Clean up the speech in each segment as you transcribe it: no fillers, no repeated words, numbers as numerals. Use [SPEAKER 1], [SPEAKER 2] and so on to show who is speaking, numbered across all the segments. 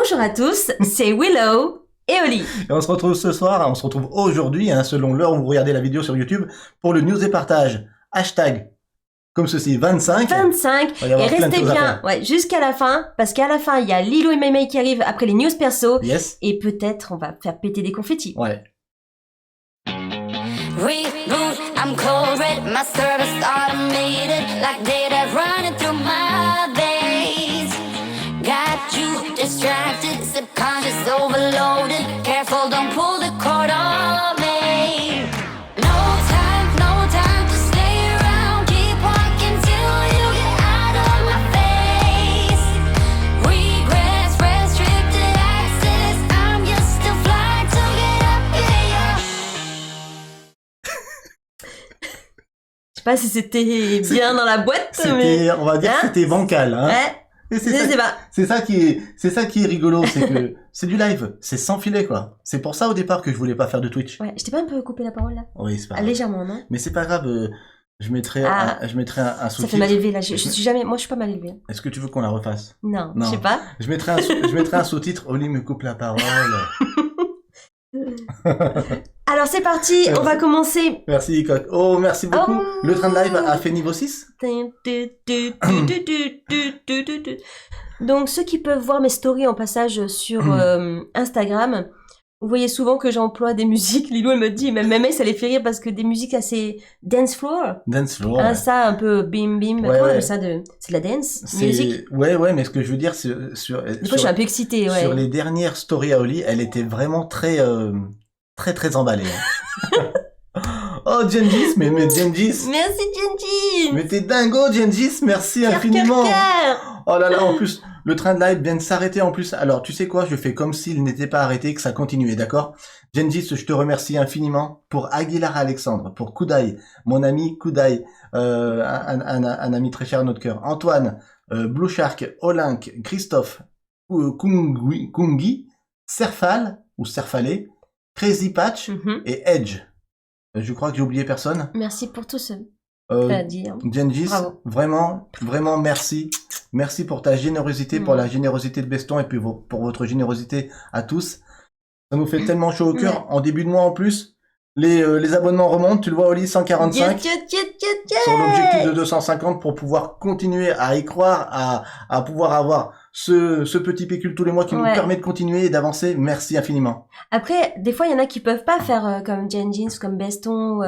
[SPEAKER 1] Bonjour à tous, c'est Willow et Oli.
[SPEAKER 2] Et on se retrouve ce soir, on se retrouve aujourd'hui, selon l'heure où vous regardez la vidéo sur YouTube, pour le news et partage. Hashtag, comme ceci, 25.
[SPEAKER 1] 25, et restez bien jusqu'à la fin, parce qu'à la fin, il y a Lilo et Maymay qui arrivent après les news perso.
[SPEAKER 2] Yes.
[SPEAKER 1] Et peut-être on va faire péter des confettis.
[SPEAKER 2] Ouais.
[SPEAKER 3] Reboot, I'm cold red, my service automated, like data running through my veins. Got you distracted, subconscious overloaded, careful don't pull the cord on me. No time to stay around, keep walking till you get out of my face. Regrets, restricted access, I'm just a fly to get up in your...
[SPEAKER 1] Je sais pas si c'était bien dans la boîte, mais...
[SPEAKER 2] On va dire que c'était bancal, hein.
[SPEAKER 1] Ouais.
[SPEAKER 2] Et c'est ça qui est rigolo, c'est que c'est du live, c'est sans filet, quoi. C'est pour ça au départ que je voulais pas faire de Twitch.
[SPEAKER 1] Ouais, je t'ai pas un peu coupé la parole là?
[SPEAKER 2] Oui, c'est pas grave.
[SPEAKER 1] Légèrement, non?
[SPEAKER 2] Mais c'est pas grave, je mettrai un sous-titre.
[SPEAKER 1] Ça fait mal élevé là, je suis jamais, moi je suis pas mal élevé.
[SPEAKER 2] Est-ce que tu veux qu'on la refasse?
[SPEAKER 1] Non, je sais pas.
[SPEAKER 2] Je mettrai un sous-titre, Oli me coupe la parole.
[SPEAKER 1] Alors c'est parti, on va commencer.
[SPEAKER 2] Merci Coq. Oh, merci beaucoup. Le train de live a fait niveau 6.
[SPEAKER 1] Donc ceux qui peuvent voir mes stories en passage sur Instagram, vous voyez souvent que j'emploie des musiques. Lilo elle me dit, même Maymay ça les fait rire parce que des musiques assez dance floor.
[SPEAKER 2] Dance floor.
[SPEAKER 1] Ouais. Ça un peu bim bim. Ça c'est de la dance musique.
[SPEAKER 2] Ouais, mais ce que je veux dire c'est sur.
[SPEAKER 1] Des fois je suis un peu excitée. Ouais.
[SPEAKER 2] Sur les dernières stories à Oli, elle était vraiment très emballée. Oh Gengis, mais Gengis.
[SPEAKER 1] Merci Gengis.
[SPEAKER 2] Mais t'es dingo Gengis, merci infiniment. Oh là là, en plus, le train de live vient de s'arrêter en plus. Alors, tu sais quoi, je fais comme s'il n'était pas arrêté, que ça continuait, d'accord? Gengis, je te remercie infiniment pour Aguilar Alexandre, pour Koudaï, mon ami Koudaï, un ami très cher à notre cœur. Antoine, Blue Shark, Olink, Christophe, Kungi, Serfal, ou Serfalé, Crazy Patch et Edge. Je crois que j'ai oublié personne.
[SPEAKER 1] Merci pour tout ce à dire.
[SPEAKER 2] Gengis, vraiment merci. Merci pour ta générosité, pour la générosité de Beston et puis pour votre générosité à tous. Ça nous fait tellement chaud au cœur. En début de mois en plus, les abonnements remontent. Tu le vois Oli, 145 sur l'objectif de 250 pour pouvoir continuer à y croire, à pouvoir avoir ce petit pécule tous les mois qui nous permet de continuer et d'avancer. Merci infiniment.
[SPEAKER 1] Après, des fois, il y en a qui peuvent pas faire comme Gengis, comme Beston.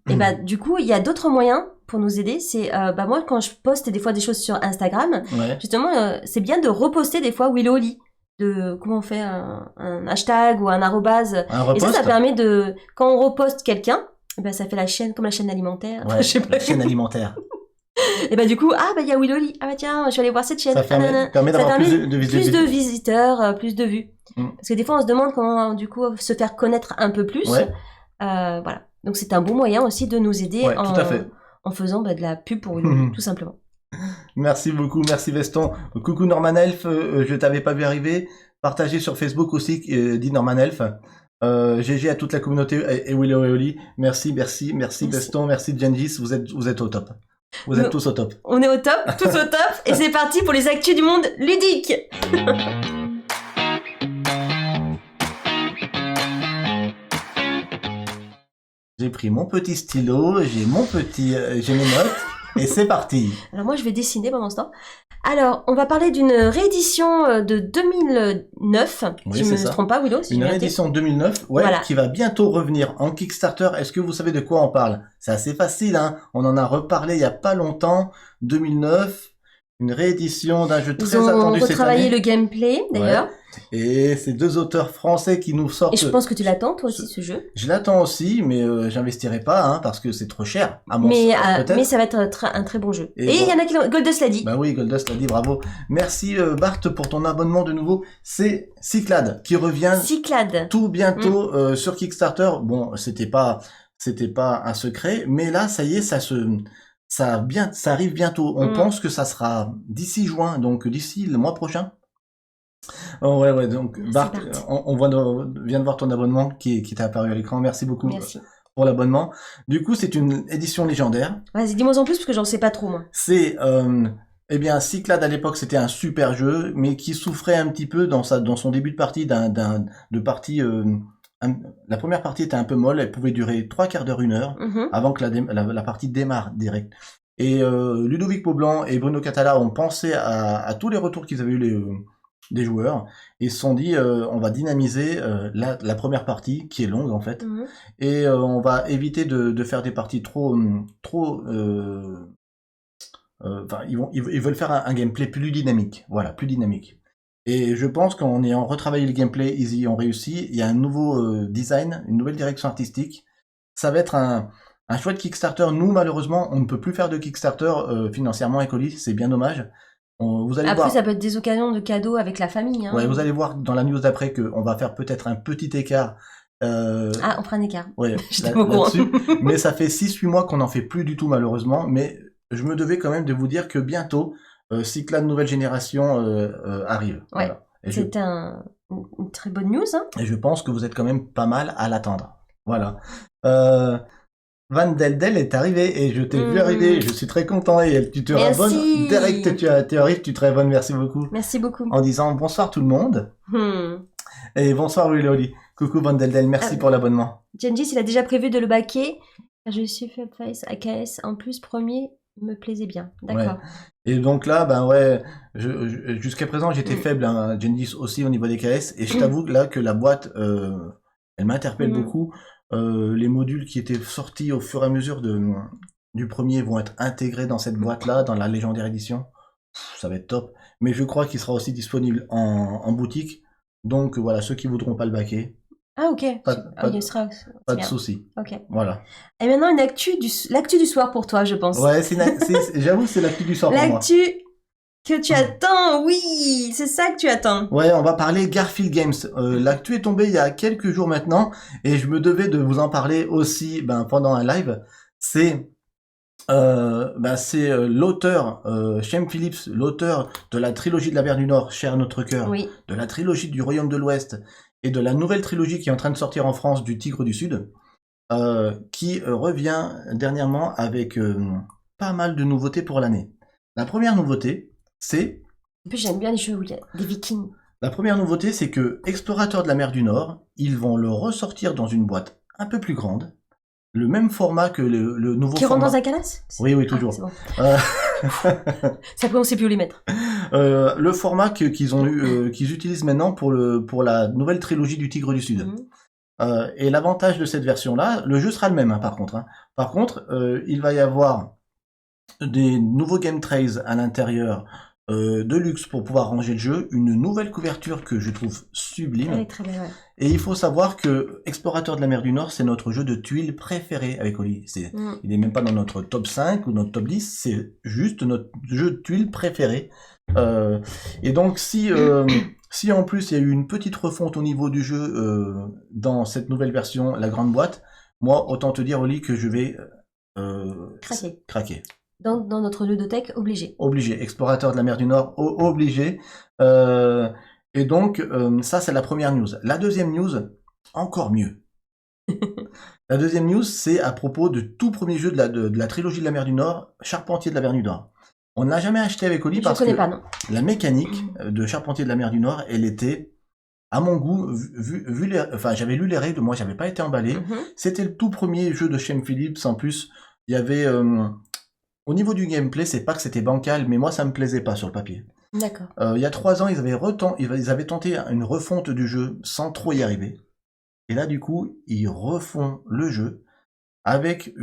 [SPEAKER 1] Et bah, du coup, il y a d'autres moyens pour nous aider. C'est, moi, quand je poste des fois des choses sur Instagram, justement, c'est bien de reposter des fois Willow Oli. Comment on fait un hashtag ou un arrobase. Et ça permet de, quand on reposte quelqu'un, ça fait la chaîne, comme la chaîne alimentaire.
[SPEAKER 2] Ouais, la chaîne alimentaire.
[SPEAKER 1] Et du coup, il y a Willow Oli. Tiens, je vais aller voir cette chaîne.
[SPEAKER 2] Ça permet d'avoir plus de
[SPEAKER 1] visiteurs, plus de vues. Parce que des fois, on se demande comment, du coup, se faire connaître un peu plus. Voilà. Donc, c'est un bon moyen aussi de nous aider en faisant de la pub pour Willow, tout simplement.
[SPEAKER 2] Merci beaucoup, merci Veston. Coucou Norman Elf, je t'avais pas vu arriver. Partagez sur Facebook aussi, dit Norman Elf. GG à toute la communauté et Willow et Oli. Merci Veston, merci Gengis, vous êtes au top. Vous êtes tous au top.
[SPEAKER 1] On est au top, tous au top, et c'est parti pour les actus du monde ludique.
[SPEAKER 2] J'ai pris mon petit stylo, j'ai mes notes, et c'est parti.
[SPEAKER 1] Alors moi je vais dessiner pendant ce temps. Alors, on va parler d'une réédition de 2009, si je ne me trompe pas, Willow.
[SPEAKER 2] Une réédition 2009, qui va bientôt revenir en Kickstarter. Est-ce que vous savez de quoi on parle? C'est assez facile, hein. On en a reparlé il y a pas longtemps. 2009, une réédition d'un jeu très attendu cette année.
[SPEAKER 1] Ils ont retravaillé le gameplay, d'ailleurs.
[SPEAKER 2] Et c'est deux auteurs français qui nous sortent...
[SPEAKER 1] Et je pense que tu l'attends, toi aussi, ce jeu.
[SPEAKER 2] Je l'attends aussi, mais j'investirai pas, parce que c'est trop cher, à mon
[SPEAKER 1] sens, peut-être. Mais ça va être un très bon jeu. Et il y en a qui l'ont... Goldust l'a dit.
[SPEAKER 2] Bah oui, Goldust l'a dit, bravo. Merci Bart pour ton abonnement de nouveau. C'est Cyclade qui revient tout bientôt sur Kickstarter. Bon, c'était pas un secret, mais là, ça y est, ça arrive bientôt. On pense que ça sera d'ici juin, donc d'ici le mois prochain. Oh ouais, donc Bart, on vient de voir ton abonnement qui t'est apparu à l'écran. Merci beaucoup pour l'abonnement. Du coup, c'est une édition légendaire.
[SPEAKER 1] Vas-y, dis-moi en plus parce que j'en sais pas trop moi.
[SPEAKER 2] C'est Eh bien, Cyclades à l'époque c'était un super jeu, mais qui souffrait un petit peu dans son début de partie de partie. La première partie était un peu molle, elle pouvait durer 3/4 d'heure, 1 heure, avant que la partie démarre direct. Et Ludovic Poblanc et Bruno Catala ont pensé à tous les retours qu'ils avaient eu des joueurs, et se sont dit on va dynamiser la première partie, qui est longue en fait, et on va éviter de faire des parties trop enfin, ils veulent faire un gameplay plus dynamique, voilà, plus dynamique. Et je pense qu'en ayant retravaillé le gameplay, ils y ont réussi. Il y a un nouveau design, une nouvelle direction artistique. Ça va être un chouette Kickstarter. Nous, malheureusement, on ne peut plus faire de Kickstarter financièrement avec Oli, c'est bien dommage. Vous allez
[SPEAKER 1] Après,
[SPEAKER 2] voir...
[SPEAKER 1] ça peut être des occasions de cadeaux avec la famille. Hein.
[SPEAKER 2] Ouais, vous allez voir dans la news d'après qu'on va faire peut-être un petit écart.
[SPEAKER 1] Ah, on fera un écart.
[SPEAKER 2] Ouais, là-dessus. Mais ça fait 6-8 mois qu'on n'en fait plus du tout, malheureusement. Mais je me devais quand même de vous dire que bientôt, Cyclades nouvelle génération arrive.
[SPEAKER 1] Ouais,
[SPEAKER 2] voilà.
[SPEAKER 1] c'est une très bonne news. Hein.
[SPEAKER 2] Et je pense que vous êtes quand même pas mal à l'attendre. Voilà. Van Deldel est arrivé et je t'ai vu arriver. Je suis très content et tu te rabonnes. Direct, tu arrives, tu te rabonnes. Merci beaucoup.
[SPEAKER 1] Merci beaucoup.
[SPEAKER 2] En disant bonsoir tout le monde. Et bonsoir Willy Oli. Coucou Van Deldel, merci pour l'abonnement.
[SPEAKER 1] Gengis, il a déjà prévu de le baquer. Je suis fait face AKS. En plus, premier me plaisait bien. D'accord.
[SPEAKER 2] Ouais. Et donc là, ben ouais, jusqu'à présent, j'étais faible, hein, Gengis aussi au niveau des KS. Et je t'avoue là que la boîte, elle m'interpelle beaucoup. Les modules qui étaient sortis au fur et à mesure du premier vont être intégrés dans cette boîte-là, dans la Légendaire Edition. Ça va être top. Mais je crois qu'il sera aussi disponible en boutique. Donc voilà, ceux qui voudront pas le baquer.
[SPEAKER 1] Ah ok.
[SPEAKER 2] Pas de souci.
[SPEAKER 1] Ok.
[SPEAKER 2] Voilà.
[SPEAKER 1] Et maintenant l'actu du soir pour toi, je pense.
[SPEAKER 2] Ouais, j'avoue, c'est l'actu du soir pour moi.
[SPEAKER 1] L'actu que tu attends, oui, c'est ça que tu attends.
[SPEAKER 2] Ouais, on va parler Garfield Games. L'actu est tombée il y a quelques jours maintenant, et je me devais de vous en parler aussi pendant un live. C'est l'auteur, Shem Phillips, l'auteur de la trilogie de la mer du Nord, Cher à notre cœur, de la trilogie du Royaume de l'Ouest, et de la nouvelle trilogie qui est en train de sortir en France du Tigre du Sud, qui revient dernièrement avec pas mal de nouveautés pour l'année. La première nouveauté, c'est...
[SPEAKER 1] En plus, j'aime bien les jeux où il y a des vikings.
[SPEAKER 2] La première nouveauté, c'est que Explorateur de la mer du Nord, ils vont le ressortir dans une boîte un peu plus grande, le même format que le nouveau format...
[SPEAKER 1] Qui rentre dans un canasque ?
[SPEAKER 2] Oui, toujours.
[SPEAKER 1] C'est bon. Ça peut, on sait plus où les mettre.
[SPEAKER 2] Le format qu'ils utilisent maintenant pour la nouvelle trilogie du Tigre du Sud. Et l'avantage de cette version-là, le jeu sera le même, par contre. Par contre, il va y avoir des nouveaux game trays à l'intérieur de luxe pour pouvoir ranger le jeu, une nouvelle couverture que je trouve sublime.
[SPEAKER 1] Elle est très belle, ouais.
[SPEAKER 2] Et il faut savoir que Explorateur de la mer du Nord, c'est notre jeu de tuiles préféré avec Oli. Il n'est même pas dans notre top 5 ou notre top 10, c'est juste notre jeu de tuiles préféré. Et donc si en plus il y a eu une petite refonte au niveau du jeu dans cette nouvelle version, la grande boîte, moi autant te dire Oli que je vais craquer.
[SPEAKER 1] Dans notre ludothèque, obligé.
[SPEAKER 2] Obligé, Explorateur de la mer du Nord, obligé. Et donc ça c'est la première news. La deuxième news, encore mieux. La deuxième news, c'est à propos de tout premier jeu de la trilogie de la mer du Nord, Charpentier de la mer du Nord. On ne l'a jamais acheté avec Oli parce que la mécanique de Charpentier de la mer du Nord, elle était, à mon goût, j'avais lu les règles, moi j'avais pas été emballé. C'était le tout premier jeu de Shem Phillips. En plus, il y avait, au niveau du gameplay, c'est pas que c'était bancal, mais moi ça me plaisait pas sur le papier.
[SPEAKER 1] D'accord.
[SPEAKER 2] Il y a 3 ans, ils avaient tenté une refonte du jeu sans trop y arriver. Et là, du coup, ils refont le jeu avec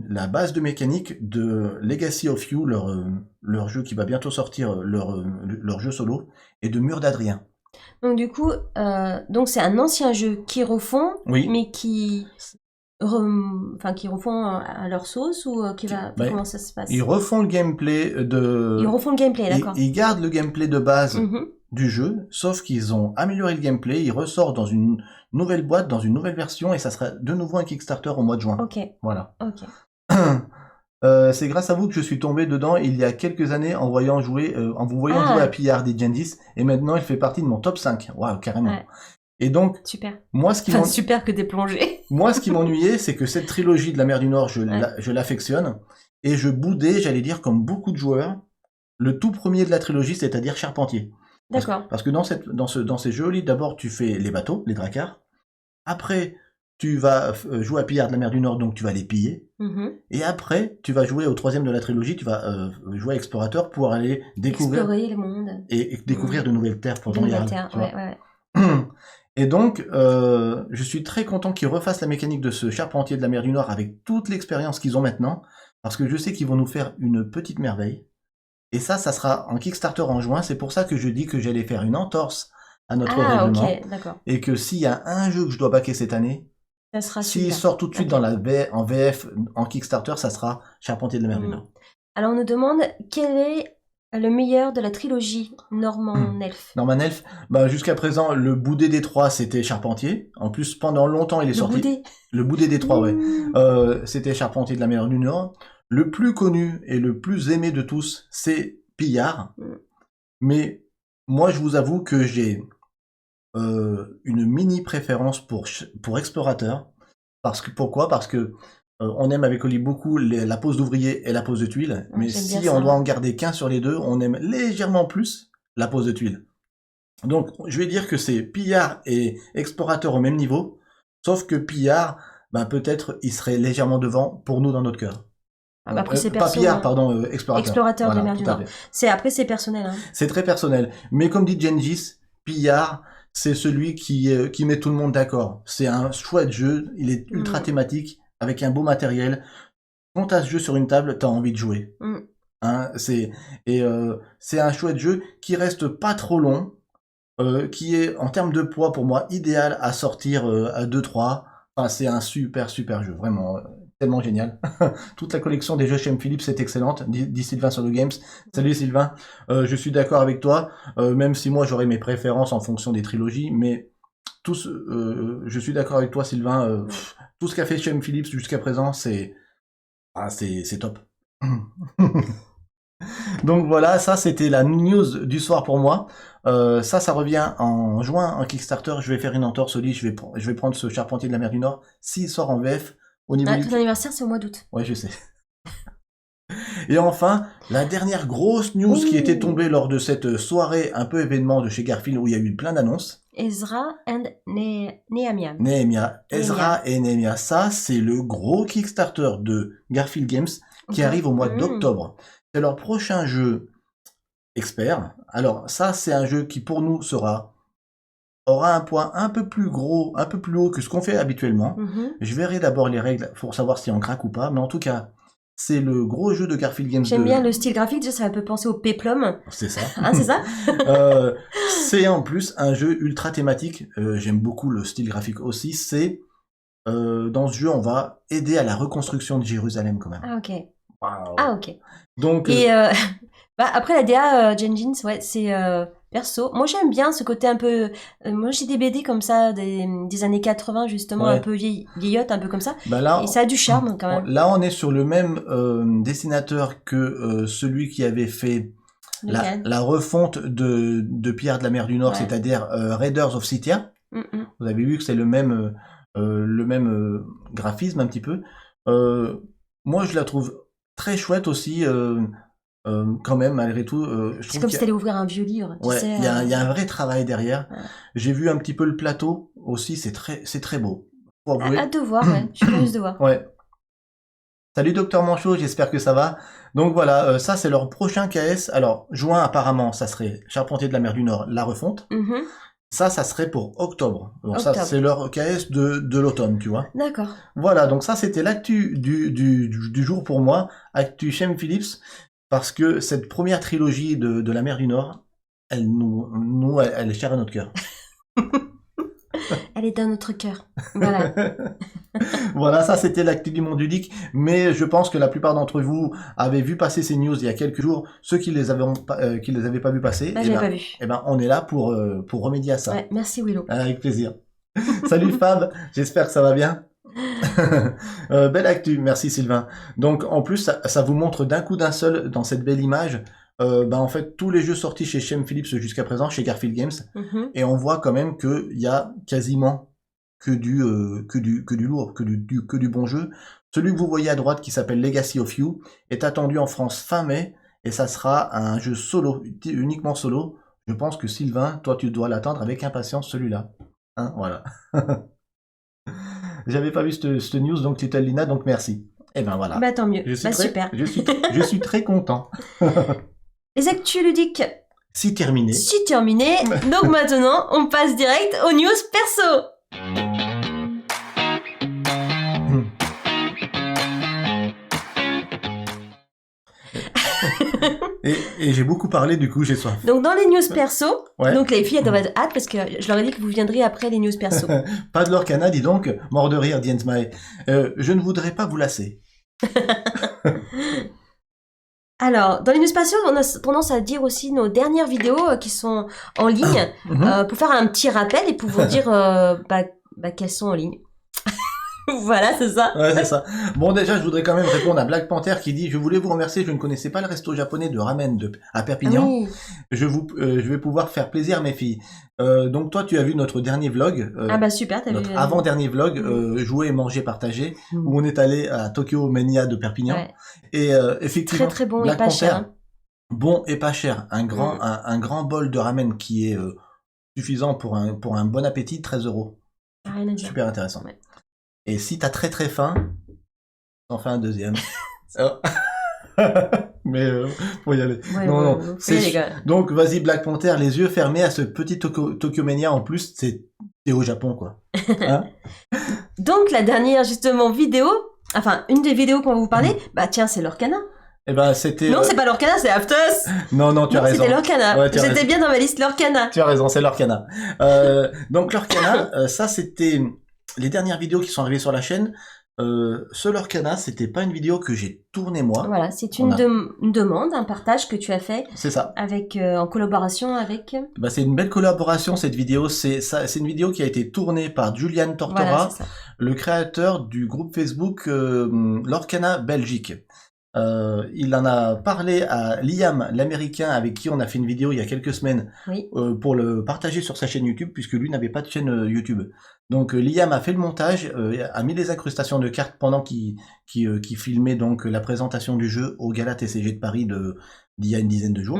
[SPEAKER 2] la base de mécanique de Legacy of You, leur jeu qui va bientôt sortir, leur jeu solo, et de Mur d'Adrien.
[SPEAKER 1] Donc du coup, c'est un ancien jeu qui refont, mais qui refont à leur sauce, ou comment ça se passe ?
[SPEAKER 2] Ils refont le gameplay
[SPEAKER 1] d'accord.
[SPEAKER 2] Ils gardent le gameplay de base du jeu, sauf qu'ils ont amélioré le gameplay, ils ressortent dans une nouvelle boîte, dans une nouvelle version, et ça sera de nouveau un Kickstarter au mois de juin.
[SPEAKER 1] Ok.
[SPEAKER 2] Voilà.
[SPEAKER 1] Ok.
[SPEAKER 2] C'est grâce à vous que je suis tombé dedans il y a quelques années en vous voyant jouer à Pillard des Gengis, et maintenant il fait partie de mon top 5. Waouh, carrément. Ouais. Et donc,
[SPEAKER 1] super.
[SPEAKER 2] Super
[SPEAKER 1] que t'es plongé.
[SPEAKER 2] Moi, ce qui m'ennuyait, c'est que cette trilogie de la mer du Nord, je l'affectionne, et je boudais, j'allais dire, comme beaucoup de joueurs, le tout premier de la trilogie, c'est-à-dire Charpentier.
[SPEAKER 1] D'accord.
[SPEAKER 2] Parce que dans ces jeux, d'abord tu fais les bateaux, les dracars. Après, tu vas jouer à Pillard de la mer du Nord, donc tu vas les piller. Et après, tu vas jouer au troisième de la trilogie, tu vas jouer à Explorateur pour aller découvrir...
[SPEAKER 1] Explorer le monde.
[SPEAKER 2] Et découvrir de nouvelles terres pour ton
[SPEAKER 1] nouvelles terres, ouais.
[SPEAKER 2] Et donc, je suis très content qu'ils refassent la mécanique de ce Charpentier de la mer du Nord avec toute l'expérience qu'ils ont maintenant, parce que je sais qu'ils vont nous faire une petite merveille. Et ça sera en Kickstarter en juin, c'est pour ça que je dis que j'allais faire une entorse à notre règlement.
[SPEAKER 1] Ok, d'accord.
[SPEAKER 2] Et que s'il y a un jeu que je dois backer cette année,
[SPEAKER 1] ça sera
[SPEAKER 2] s'il sort tout de suite en VF, en Kickstarter, ça sera Charpentier de la mer du Nord.
[SPEAKER 1] Alors on nous demande quel est le meilleur de la trilogie Norman-Elf.
[SPEAKER 2] Norman-Elf, jusqu'à présent, le Boudet des Trois, c'était Charpentier. En plus, pendant longtemps, il est sorti. Le Boudet des Trois, ouais. C'était Charpentier de la mer du Nord. Le plus connu et le plus aimé de tous, c'est Pillard. Mais moi, je vous avoue que j'ai une mini préférence pour Explorateur. Pourquoi ? Parce que on aime avec Oli beaucoup la pose d'ouvrier et la pose de tuile. Mais si on doit en garder qu'un sur les deux, on aime légèrement plus la pose de tuile. Donc, je vais dire que c'est Pillard et Explorateur au même niveau. Sauf que Pillard, peut-être, il serait légèrement devant pour nous dans notre cœur.
[SPEAKER 1] Après, c'est
[SPEAKER 2] pas Pillard, pardon, Explorateur.
[SPEAKER 1] Explorateur de la mer du Nord. Après, c'est personnel. Hein.
[SPEAKER 2] C'est très personnel. Mais comme dit Gengis, Pillard, c'est celui qui met tout le monde d'accord. C'est un chouette jeu, il est ultra thématique, avec un beau matériel. Quand t'as ce jeu sur une table, t'as envie de jouer. Hein, c'est un chouette jeu qui reste pas trop long, qui est, en termes de poids, pour moi, idéal à sortir à 2-3. Enfin, c'est un super jeu, vraiment... tellement génial. Toute la collection des jeux chez M. Philips est excellente, dit Sylvain sur le Games. Salut Sylvain, je suis d'accord avec toi, même si moi j'aurais mes préférences en fonction des trilogies, mais je suis d'accord avec toi Sylvain, tout ce qu'a fait chez M. Philips jusqu'à présent, c'est top. Donc voilà, ça c'était la news du soir pour moi. Ça revient en juin en Kickstarter, je vais faire une entorse au lit, je vais prendre ce Charpentier de la mer du Nord, s'il sort en VF, au niveau
[SPEAKER 1] ton anniversaire, c'est au mois d'août.
[SPEAKER 2] Ouais, je sais. Et enfin, la dernière grosse news qui était tombée lors de cette soirée un peu événement de chez Garfield où il y a eu plein d'annonces.
[SPEAKER 1] Ezra and Nehemiah.
[SPEAKER 2] Ezra et Nehemiah. Ça, c'est le gros Kickstarter de Garfield Games qui arrive au mois d'octobre. C'est leur prochain jeu expert. Alors ça, c'est un jeu qui pour nous aura un poids un peu plus gros, un peu plus haut que ce qu'on fait habituellement. Je verrai d'abord les règles pour savoir si on craque ou pas, mais en tout cas, c'est le gros jeu de Garfield Games.
[SPEAKER 1] J'aime bien le style graphique, ça peut penser au Péplum.
[SPEAKER 2] C'est ça.
[SPEAKER 1] Hein, c'est ça.
[SPEAKER 2] C'est en plus un jeu ultra thématique. J'aime beaucoup le style graphique aussi. C'est dans ce jeu, on va aider à la reconstruction de Jérusalem quand même.
[SPEAKER 1] Ah ok.
[SPEAKER 2] Wow.
[SPEAKER 1] Ah ok.
[SPEAKER 2] Donc.
[SPEAKER 1] Et après la DA Gengis, ouais, c'est perso. Moi j'aime bien ce côté un peu. Moi j'ai des BD comme ça des années 80 justement, un peu vieillotte, un peu comme ça.
[SPEAKER 2] Là,
[SPEAKER 1] et ça a du charme quand même.
[SPEAKER 2] Là on est sur le même dessinateur que celui qui avait fait la refonte de Pillard de la mer du Nord, c'est-à-dire Raiders of Scythia. Vous avez vu que c'est le même graphisme un petit peu. Moi je la trouve très chouette aussi. Quand même, malgré tout,
[SPEAKER 1] c'est comme si t'allais ouvrir un vieux livre.
[SPEAKER 2] Ouais, il y a un vrai travail derrière. Ouais. J'ai vu un petit peu le plateau aussi, c'est très beau.
[SPEAKER 1] Hâte de voir, ouais. Je suis curieuse de voir.
[SPEAKER 2] Ouais. Salut Docteur Manchot, j'espère que ça va. Donc voilà, ça c'est leur prochain KS. Alors, juin apparemment, ça serait Charpentier de la mer du Nord, la refonte. Ça serait pour octobre. Donc ça, c'est leur KS de l'automne, tu vois.
[SPEAKER 1] D'accord.
[SPEAKER 2] Voilà, donc ça c'était l'actu du jour pour moi, actu Shem Phillips. Parce que cette première trilogie de la mer du Nord, elle est chère à notre cœur.
[SPEAKER 1] Elle est dans notre cœur. Voilà.
[SPEAKER 2] Voilà, ça c'était l'actu du monde ludique. Mais je pense que la plupart d'entre vous avaient vu passer ces news il y a quelques jours. Ceux qui les avaient pas vu passer,
[SPEAKER 1] pas vu.
[SPEAKER 2] On est là pour remédier à ça.
[SPEAKER 1] Ouais, merci Willow.
[SPEAKER 2] Avec plaisir. Salut Fab, j'espère que ça va bien. Belle actu, merci Sylvain. Donc en plus ça vous montre d'un coup d'un seul dans cette belle image en fait tous les jeux sortis chez Shem Phillips jusqu'à présent, chez Garfield Games, et on voit quand même qu'il y a quasiment que du lourd, que du bon jeu. Celui que vous voyez à droite qui s'appelle Legacy of You est attendu en France fin mai et ça sera un jeu solo, uniquement solo. Je pense que Sylvain, toi tu dois l'attendre avec impatience celui-là. Hein, voilà. J'avais pas vu cette news, donc Little Lina, donc merci. Et ben voilà.
[SPEAKER 1] Bah tant mieux, super.
[SPEAKER 2] Je suis très content.
[SPEAKER 1] Les actus ludiques.
[SPEAKER 2] Si terminé.
[SPEAKER 1] Donc maintenant, on passe direct aux news perso.
[SPEAKER 2] Et j'ai beaucoup parlé, du coup, j'ai soif.
[SPEAKER 1] Donc, dans les news perso, donc les filles, elles doivent être hâte parce que je leur ai dit que vous viendriez après les news perso.
[SPEAKER 2] Pas de l'Orcana, dis donc, mort de rire, Diensmae. Je ne voudrais pas vous lasser.
[SPEAKER 1] Alors, dans les news perso, on a tendance à dire aussi nos dernières vidéos qui sont en ligne pour faire un petit rappel et pour vous dire qu'elles sont en ligne. Voilà, c'est ça.
[SPEAKER 2] Ouais, c'est ça. Bon, déjà, je voudrais quand même répondre à Black Panther qui dit « Je voulais vous remercier, je ne connaissais pas le resto japonais de ramen à Perpignan. Oui. Je vais pouvoir faire plaisir à mes filles. » Donc toi, tu as vu notre dernier vlog.
[SPEAKER 1] Super, t'as vu.
[SPEAKER 2] Notre avant-dernier vlog, jouer, manger, partager, où on est allé à Tokyo Mania de Perpignan. Ouais. Et effectivement,
[SPEAKER 1] très bon
[SPEAKER 2] Black
[SPEAKER 1] et pas
[SPEAKER 2] Panther,
[SPEAKER 1] cher. Hein.
[SPEAKER 2] Bon et pas cher. Un grand bol de ramen qui est suffisant pour un bon appétit, 13 €.
[SPEAKER 1] Rien à dire.
[SPEAKER 2] Super intéressant. Ouais. Et si t'as très très faim, t'en fais un deuxième. Mais faut y aller. Ouais, non. Donc vas-y Black Panther, les yeux fermés à ce petit Tokyo Mania. En plus, t'es au Japon, quoi. Hein.
[SPEAKER 1] Donc la dernière justement vidéo, enfin une des vidéos qu'on va vous parler, tiens, c'est l'Orcana.
[SPEAKER 2] Eh ben c'était.
[SPEAKER 1] Non, c'est pas l'Orcana, c'est Aftos.
[SPEAKER 2] Non, tu as raison.
[SPEAKER 1] C'était l'Orcana. Ouais, c'était bien dans ma liste l'Orcana.
[SPEAKER 2] Tu as raison, c'est l'Orcana. Donc l'Orcana, ça c'était les dernières vidéos qui sont arrivées sur la chaîne. Ce l'Orcana, c'était pas une vidéo que j'ai tournée moi.
[SPEAKER 1] Voilà, c'est une demande, un partage que tu as fait.
[SPEAKER 2] C'est ça.
[SPEAKER 1] Avec en collaboration avec.
[SPEAKER 2] C'est une belle collaboration cette vidéo. C'est une vidéo qui a été tournée par Julian Tortora, le créateur du groupe Facebook l'Orcana Belgique. Il en a parlé à Liam, l'américain, avec qui on a fait une vidéo il y a quelques semaines, pour le partager sur sa chaîne YouTube, puisque lui n'avait pas de chaîne YouTube. Donc Liam a fait le montage, a mis les incrustations de cartes pendant qu'il filmait donc la présentation du jeu au Gala TCG de Paris d'il y a une dizaine de jours.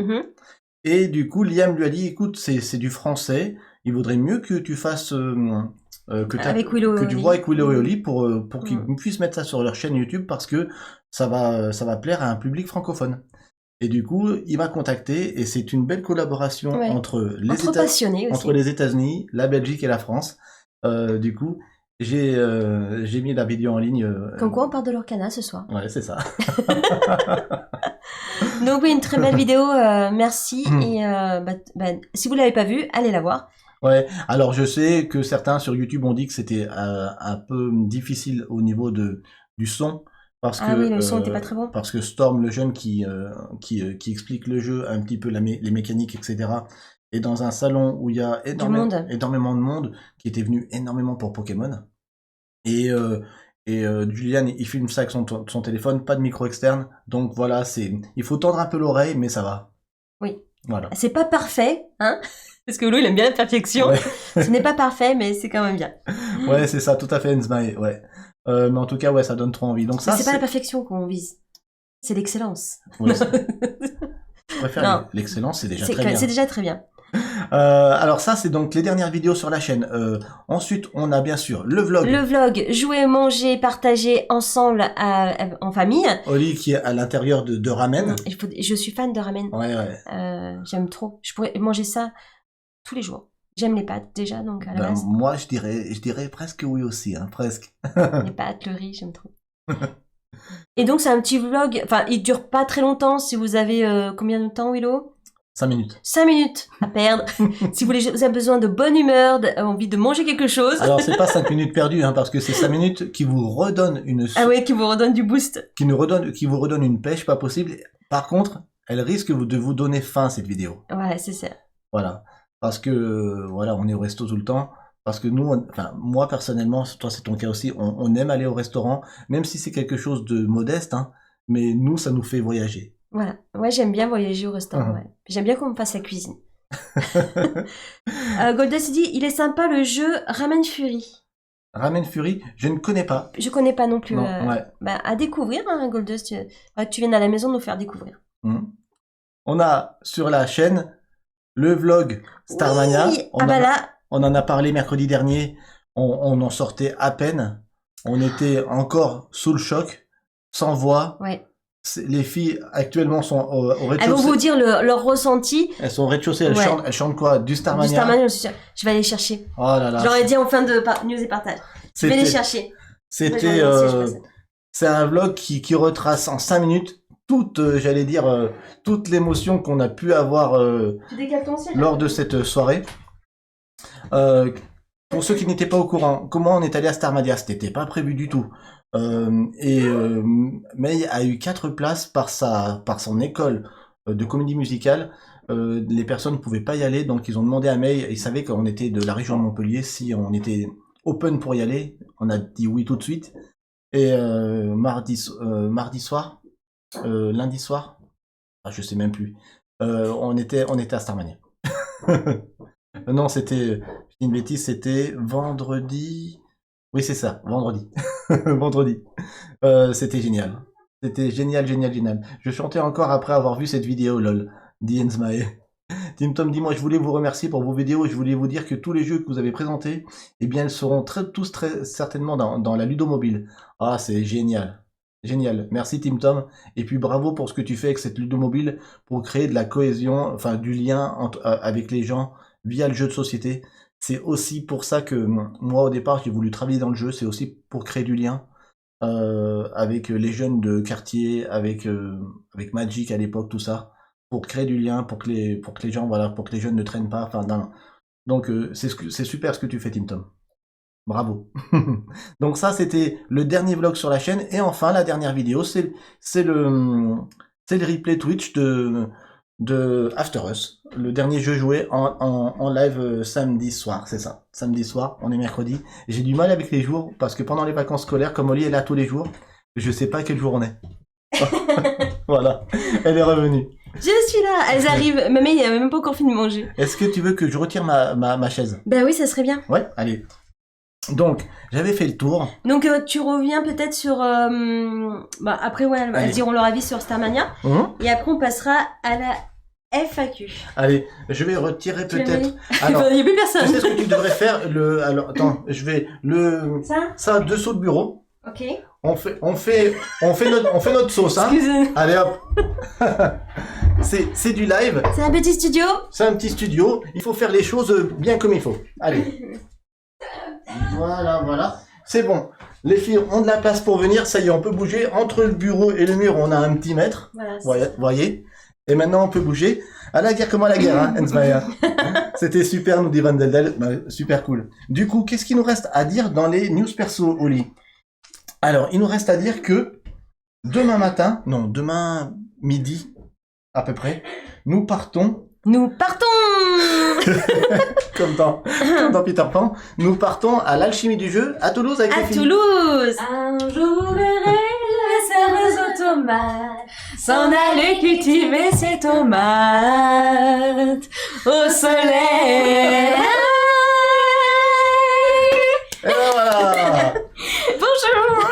[SPEAKER 2] Et du coup, Liam lui a dit, écoute, c'est du français, il vaudrait mieux que tu fasses... que tu vois avec Willow et Oli pour qu'ils puissent mettre ça sur leur chaîne YouTube, parce que ça va plaire à un public francophone. Et du coup, il m'a contacté, et c'est une belle collaboration entre les États-Unis, la Belgique et la France. Du coup, j'ai mis la vidéo en ligne.
[SPEAKER 1] Comme quoi on parle de l'Orcana ce soir.
[SPEAKER 2] Ouais, c'est ça.
[SPEAKER 1] Donc oui, une très belle vidéo, merci. Et si vous l'avez pas vue, allez la voir.
[SPEAKER 2] Ouais, alors je sais que certains sur YouTube ont dit que c'était un peu difficile au niveau du son. Parce que,
[SPEAKER 1] oui, le son n'était pas très bon.
[SPEAKER 2] Parce que Storm, le jeune qui explique le jeu, un petit peu les mécaniques, etc., est dans un salon où il y a énormément de monde qui était venu énormément pour Pokémon. Et Julian, il filme ça avec son téléphone, pas de micro externe. Donc voilà, il faut tendre un peu l'oreille, mais ça va.
[SPEAKER 1] Oui.
[SPEAKER 2] Voilà.
[SPEAKER 1] C'est pas parfait, hein, parce que Lou, il aime bien la perfection. Ouais. Ce n'est pas parfait, mais c'est quand même bien.
[SPEAKER 2] Ouais, c'est ça, tout à fait, Nsmae, ouais. Mais en tout cas, ouais, ça donne trop envie. Donc ça,
[SPEAKER 1] c'est pas la perfection qu'on vise, c'est l'excellence.
[SPEAKER 2] Ouais, je préfère l'excellence, c'est déjà très bien.
[SPEAKER 1] C'est déjà très bien.
[SPEAKER 2] Alors ça, c'est donc les dernières vidéos sur la chaîne. Ensuite, on a bien sûr le vlog.
[SPEAKER 1] Le vlog, jouer, manger, partager ensemble en famille.
[SPEAKER 2] Oli qui est à l'intérieur de ramen.
[SPEAKER 1] Je suis fan de ramen.
[SPEAKER 2] Ouais.
[SPEAKER 1] J'aime trop. Je pourrais manger ça tous les jours. J'aime les pâtes déjà, donc à la base.
[SPEAKER 2] Moi, je dirais presque oui aussi, hein, presque.
[SPEAKER 1] Les pâtes, le riz, j'aime trop. Et donc c'est un petit vlog. Enfin, il dure pas très longtemps. Si vous avez combien de temps, Willow?
[SPEAKER 2] 5 minutes.
[SPEAKER 1] 5 minutes à perdre. Si vous avez besoin de bonne humeur, envie de manger quelque chose.
[SPEAKER 2] Alors, c'est pas 5 minutes perdues, hein, parce que c'est 5 minutes qui vous redonnent
[SPEAKER 1] qui vous redonnent du boost.
[SPEAKER 2] Qui vous redonnent une pêche pas possible. Par contre, elle risque de vous donner faim, cette vidéo.
[SPEAKER 1] Ouais, c'est ça.
[SPEAKER 2] Voilà. Parce que, on est au resto tout le temps. Parce que nous, moi, personnellement, toi, c'est ton cas aussi, on aime aller au restaurant, même si c'est quelque chose de modeste, hein, mais nous, ça nous fait voyager.
[SPEAKER 1] Voilà, ouais, j'aime bien voyager au restaurant, ouais. J'aime bien qu'on me fasse la cuisine. Goldust dit, il est sympa le jeu Ramen Fury.
[SPEAKER 2] Ramen Fury, je ne connais pas.
[SPEAKER 1] Je connais pas non plus.
[SPEAKER 2] Non, ouais.
[SPEAKER 1] À découvrir, hein, Goldust, tu viennes à la maison nous faire découvrir.
[SPEAKER 2] On a sur la chaîne le vlog Starmania.
[SPEAKER 1] Oui.
[SPEAKER 2] On en a parlé mercredi dernier. On en sortait à peine. On était encore sous le choc, sans voix.
[SPEAKER 1] Ouais.
[SPEAKER 2] Les filles actuellement sont au rez-de-chaussée.
[SPEAKER 1] Elles vont vous dire leur ressenti.
[SPEAKER 2] Elles sont au rez-de-chaussée. Elles chantent quoi? Du Starmania.
[SPEAKER 1] Du Starmania, je vais aller chercher.
[SPEAKER 2] Oh là là.
[SPEAKER 1] Je leur ai dit en fin de news et partage. Je vais les chercher.
[SPEAKER 2] C'était, c'est un vlog qui retrace en 5 minutes j'allais dire, toute l'émotion qu'on a pu avoir lors de cette soirée. Pour ceux qui n'étaient pas au courant, comment on est allé à Starmania, c'était pas prévu du tout. May a eu 4 places par son école de comédie musicale. Les personnes ne pouvaient pas y aller, donc ils ont demandé à May, ils savaient qu'on était de la région de Montpellier, si on était open pour y aller. On a dit oui tout de suite. Et lundi soir, je sais même plus, on était à Starmania. Non, c'était une bêtise, c'était vendredi. Oui, c'est ça, vendredi. Vendredi. C'était génial. C'était génial. Je chantais encore après avoir vu cette vidéo, lol. Dit Ensmae. Tim Tom dit, moi, je voulais vous remercier pour vos vidéos et je voulais vous dire que tous les jeux que vous avez présentés, eh bien, ils seront tous très certainement dans la Ludomobile. Ah, c'est génial. Génial. Merci, Tim Tom. Et puis, bravo pour ce que tu fais avec cette Ludomobile pour créer de la cohésion, enfin, du lien avec les gens via le jeu de société. C'est aussi pour ça que moi, au départ, j'ai voulu travailler dans le jeu. C'est aussi pour créer du lien avec les jeunes de quartier, avec Magic à l'époque, tout ça, pour créer du lien, pour que les gens, voilà, pour que les jeunes ne traînent pas. Enfin, donc, c'est super ce que tu fais, Tim Tom. Bravo. Donc ça, c'était le dernier vlog sur la chaîne. Et enfin, la dernière vidéo, c'est le replay Twitch de After Us, le dernier jeu joué en live samedi soir, c'est ça. Samedi soir, on est mercredi. J'ai du mal avec les jours parce que pendant les vacances scolaires, comme Oli est là tous les jours, je sais pas quel jour on est. Voilà, elle est revenue.
[SPEAKER 1] Je suis là, elles arrivent. Mamie, il a même pas encore fini de manger.
[SPEAKER 2] Est-ce que tu veux que je retire ma chaise?
[SPEAKER 1] Ben oui, ça serait bien.
[SPEAKER 2] Ouais, allez. Donc, j'avais fait le tour.
[SPEAKER 1] Donc, tu reviens peut-être sur... après, ouais, elles diront leur avis sur Starmania. Et après, on passera à la FAQ.
[SPEAKER 2] Allez, je vais retirer peut-être...
[SPEAKER 1] Alors, il n'y a plus personne.
[SPEAKER 2] Tu sais ce que tu devrais faire? Alors, attends, je vais... Ça, dessous le bureau.
[SPEAKER 1] Ok.
[SPEAKER 2] On fait notre sauce, hein.
[SPEAKER 1] Excusez-moi.
[SPEAKER 2] Allez, hop. C'est du live.
[SPEAKER 1] C'est un petit studio.
[SPEAKER 2] C'est un petit studio. Il faut faire les choses bien comme il faut. Allez. Voilà. C'est bon. Les filles ont de la place pour venir. Ça y est, on peut bouger. Entre le bureau et le mur, on a un petit mètre. Voilà. Voyez. Et maintenant, on peut bouger. À la guerre, comment à la guerre, hein, Ensmae. C'était super, nous dit Van Deldel. Super cool. Du coup, qu'est-ce qu'il nous reste à dire dans les news perso, Oli? Alors, il nous reste à dire que demain midi, à peu près, nous partons comme dans Peter Pan, nous partons à l'alchimie du jeu à Toulouse avec les filles.
[SPEAKER 1] Toulouse. Un jour verrai la serveuse automate s'en aller cultiver ses tomates au soleil.
[SPEAKER 2] Et voilà.
[SPEAKER 1] Bonjour.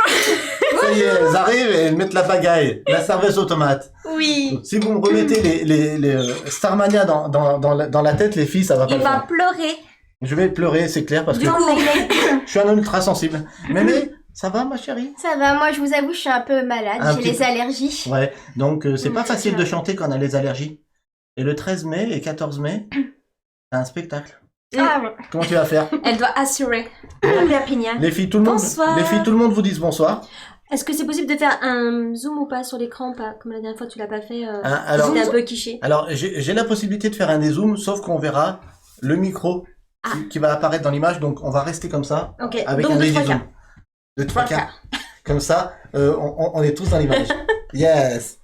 [SPEAKER 2] Ça y est, elles arrivent et elles mettent la pagaille, la serveuse automate.
[SPEAKER 1] Oui.
[SPEAKER 2] Si vous me remettez les Starmania dans la tête, les filles, ça va pas.
[SPEAKER 4] Il va pleurer.
[SPEAKER 2] Je vais pleurer, c'est clair, parce que je suis un homme ultra sensible. Mais ça va, ma chérie?
[SPEAKER 4] Ça va, moi je vous avoue, je suis un peu malade, j'ai les allergies.
[SPEAKER 2] Ouais, donc c'est pas facile de chanter quand on a les allergies. Et le 13 mai et 14 mai, c'est un spectacle.
[SPEAKER 4] Ah ouais.
[SPEAKER 2] Comment tu vas faire?
[SPEAKER 1] Elle doit assurer.
[SPEAKER 4] La pigna.
[SPEAKER 2] Les filles, tout le monde vous disent bonsoir.
[SPEAKER 1] Est-ce que c'est possible de faire un zoom ou pas sur l'écran, pas comme la dernière fois tu l'as pas fait?
[SPEAKER 2] Alors,
[SPEAKER 1] c'était un peu quiché.
[SPEAKER 2] Alors j'ai la possibilité de faire un dézoom, sauf qu'on verra le micro qui va apparaître dans l'image, donc on va rester comme ça, avec
[SPEAKER 1] donc
[SPEAKER 2] un
[SPEAKER 1] léger
[SPEAKER 2] zoom. De 3 quarts. Comme ça, on est tous dans l'image. Yes.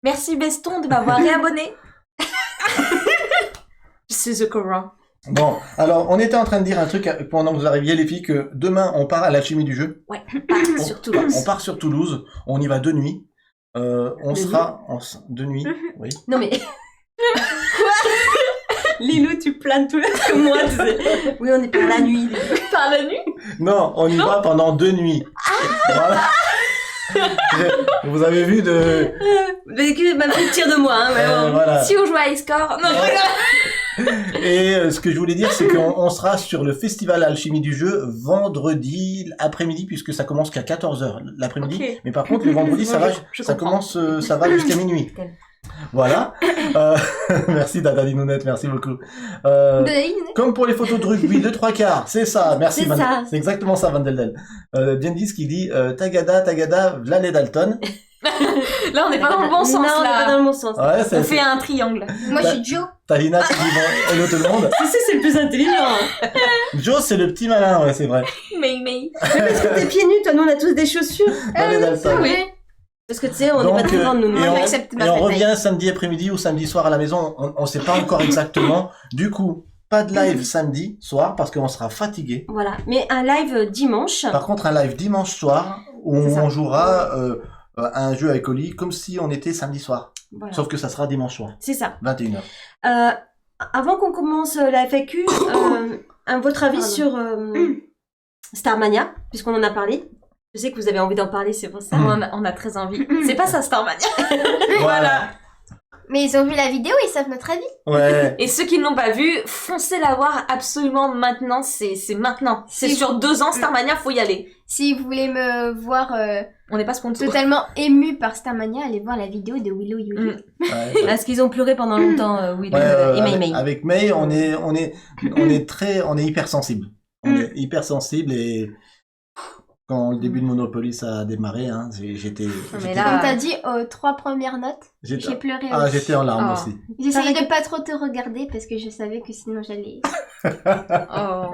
[SPEAKER 1] Merci Beston de m'avoir réabonné. Je suis au courant.
[SPEAKER 2] Bon, alors on était en train de dire un truc pendant que vous arriviez les filles, que demain on part à l'alchimie du jeu.
[SPEAKER 1] Ouais, on part sur Toulouse.
[SPEAKER 2] On part sur Toulouse, on y va de nuit. De nuit, oui.
[SPEAKER 1] Non mais... Lilou, tu planes tout l'heure comme moi, tu sais. Oui, on est par la nuit. Par la nuit?
[SPEAKER 2] Non, on y va pendant 2 nuits. Voilà. Vous avez vu
[SPEAKER 1] Ma petite tire de moi, hein, vraiment.
[SPEAKER 2] Voilà.
[SPEAKER 5] Si on joue à Score, non,
[SPEAKER 2] Et ce que je voulais dire, c'est qu'on sera sur le festival Alchimie du jeu vendredi après-midi, puisque ça commence qu'à 14h l'après-midi.
[SPEAKER 5] Okay.
[SPEAKER 2] Mais par contre, le vendredi, ça va, ça commence, ça va jusqu'à minuit. Voilà. Merci Dada Dinounette, merci beaucoup. Comme pour les photos de rugby, 2/3, c'est ça. Merci. C'est exactement ça, Vandeldel. Jendis qui dit Tagada, v'là les Dalton.
[SPEAKER 5] Là, on n'est pas dans le bon sens.
[SPEAKER 1] Non, on n'est pas dans le bon sens.
[SPEAKER 2] Ouais,
[SPEAKER 5] on fait un triangle.
[SPEAKER 4] Moi, je suis Joe.
[SPEAKER 2] Talina qui dit bon, hello tout le monde.
[SPEAKER 1] Si, c'est le plus intelligent. Hein.
[SPEAKER 2] Joe, c'est le petit malin, ouais, c'est vrai.
[SPEAKER 5] Mais.
[SPEAKER 1] Parce que t'es pieds nus, toi, nous, on a tous des chaussures.
[SPEAKER 2] Les Dalton.
[SPEAKER 5] Oui.
[SPEAKER 1] Parce que tu sais, on n'est pas très grandes, nous.
[SPEAKER 2] Et on revient samedi après-midi ou samedi soir à la maison. On sait pas encore exactement. Du coup, pas de live samedi soir parce qu'on sera fatigué.
[SPEAKER 1] Voilà. Mais un live dimanche.
[SPEAKER 2] Par contre, un live dimanche soir où on jouera à un jeu avec Oli comme si on était samedi soir. Voilà. Sauf que ça sera dimanche soir.
[SPEAKER 1] C'est ça.
[SPEAKER 2] 21h.
[SPEAKER 1] Avant qu'on commence la FAQ, votre avis sur Starmania, puisqu'on en a parlé. Je sais que vous avez envie d'en parler, c'est pour ça.
[SPEAKER 5] On a très envie. C'est pas ça, Starmania.
[SPEAKER 2] Voilà.
[SPEAKER 4] Mais ils ont vu la vidéo, ils savent notre avis.
[SPEAKER 2] Ouais.
[SPEAKER 5] Et ceux qui ne l'ont pas vu, foncez la voir absolument maintenant. C'est maintenant. C'est sur 2 ans, Starmania, faut y aller.
[SPEAKER 4] Si vous voulez me voir
[SPEAKER 5] on n'est pas sponsor.
[SPEAKER 4] totalement ému par Starmania, allez voir la vidéo de Willow Yuli.
[SPEAKER 1] Ouais, parce qu'ils ont pleuré pendant longtemps, Willow et Mei.
[SPEAKER 2] Avec Mei, on est hypersensible. On est hypersensible et quand le début de Monopoly ça a démarré, hein, j'étais.
[SPEAKER 4] Mais là, quand t'as dit 3 premières notes, j'ai pleuré.
[SPEAKER 2] Ah, j'étais en larmes aussi.
[SPEAKER 4] J'essayais de pas trop te regarder parce que je savais que sinon j'allais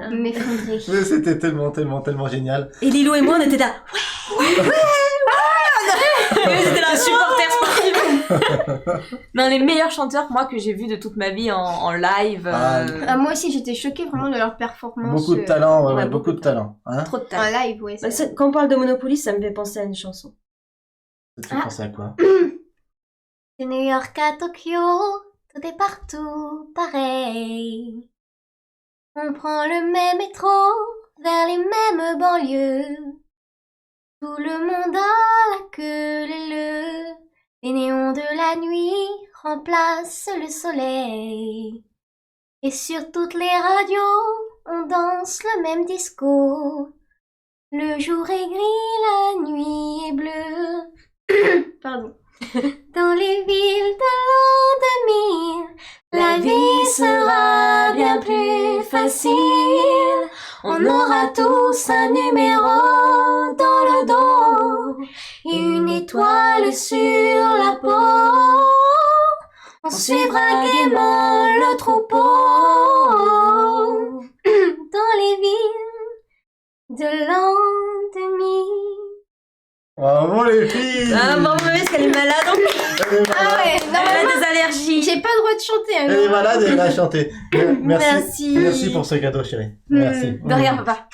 [SPEAKER 4] m'effondrer.
[SPEAKER 2] Mais c'était tellement génial.
[SPEAKER 1] Et Lilo et moi, on était là. Ouais.
[SPEAKER 5] C'était la supporter sportive. Non, les meilleurs chanteurs, moi, que j'ai vus de toute ma vie en live.
[SPEAKER 4] Moi aussi, j'étais choquée vraiment de leur performance.
[SPEAKER 2] Beaucoup de talent, ouais, beaucoup de talent. Hein,
[SPEAKER 5] trop de talent.
[SPEAKER 4] En live, ouais.
[SPEAKER 1] Quand on parle de Monopoly, ça me fait penser à une chanson.
[SPEAKER 2] Ça te fait penser à quoi?
[SPEAKER 4] De New York à Tokyo, tout est partout pareil. On prend le même métro vers les mêmes banlieues. Tout le monde a la queue leu. Les néons de la nuit remplacent le soleil. Et sur toutes les radios, on danse le même disco. Le jour est gris, la nuit est bleue. Pardon. Dans les villes de l'an 2000, la vie sera bien plus facile. On aura tous un numéro dans le dos et une étoile sur la peau. On suivra gaiement le troupeau dans les villes de l'an 2000.
[SPEAKER 2] Bravo les filles!
[SPEAKER 1] Ah, bravo, parce qu'elle est malade.
[SPEAKER 4] Ah ouais,
[SPEAKER 1] elle a des allergies.
[SPEAKER 4] J'ai pas le droit de chanter. Hein,
[SPEAKER 2] elle est malade et elle a chanté.
[SPEAKER 1] Merci.
[SPEAKER 2] Merci pour ce cadeau, chérie. Merci.
[SPEAKER 5] De rien, papa.